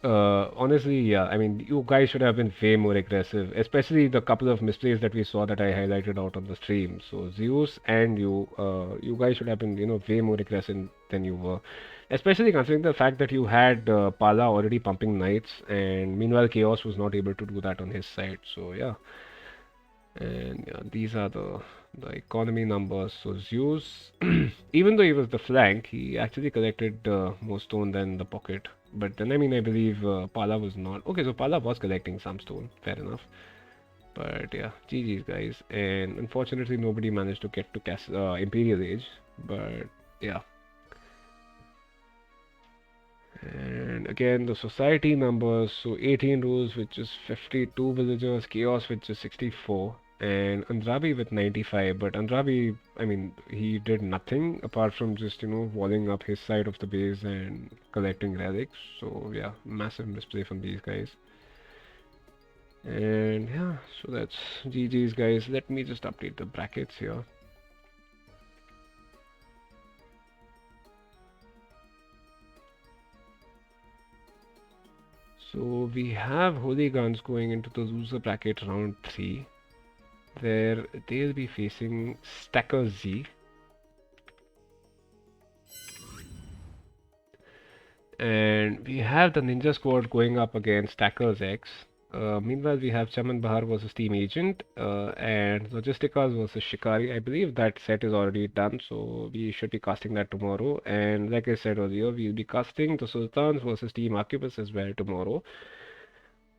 Honestly, yeah. I mean, you guys should have been way more aggressive, especially the couple of misplays that we saw that I highlighted out on the stream. So Zeus and you guys should have been, way more aggressive than you were. Especially considering the fact that you had Pala already pumping knights, and meanwhile Chaos was not able to do that on his side. So yeah. And yeah, these are the economy numbers. So Zeus, even though he was the flank, he actually collected more stone than the pocket. But then I mean, I believe Pala was not. Okay, so Pala was collecting some stone. Fair enough. But yeah, GG's guys. And unfortunately, nobody managed to get to Imperial Age. But yeah. And again, the society numbers. So 18 rules, which is 52 villagers. Chaos, which is 64. And Andrabi with 95. But Andrabi, I mean, he did nothing apart from just, walling up his side of the base and collecting relics. So yeah, massive misplay from these guys. And yeah, so that's GG's guys. Let me just update the brackets here. So we have Hooligans going into the loser bracket round 3, where they'll be facing Stacker Z. And we have the Ninja Squad going up against Stackers X. Meanwhile, we have Chaman Bahar versus Team Agent and Logisticas versus Shikari. I believe that set is already done, so we should be casting that tomorrow. And like I said earlier, we'll be casting the Sultans versus Team Arquebus as well tomorrow.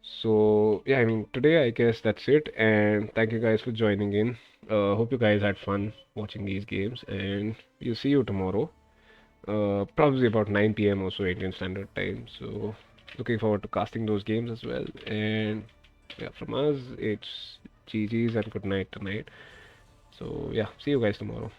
So yeah, I mean today I guess that's it, and thank you guys for joining in. Hope you guys had fun watching these games, and we'll see you tomorrow. Probably about 9 p.m. also Indian Standard Time. So looking forward to casting those games as well. And yeah, from us it's GG's and good night tonight. So yeah, see you guys tomorrow.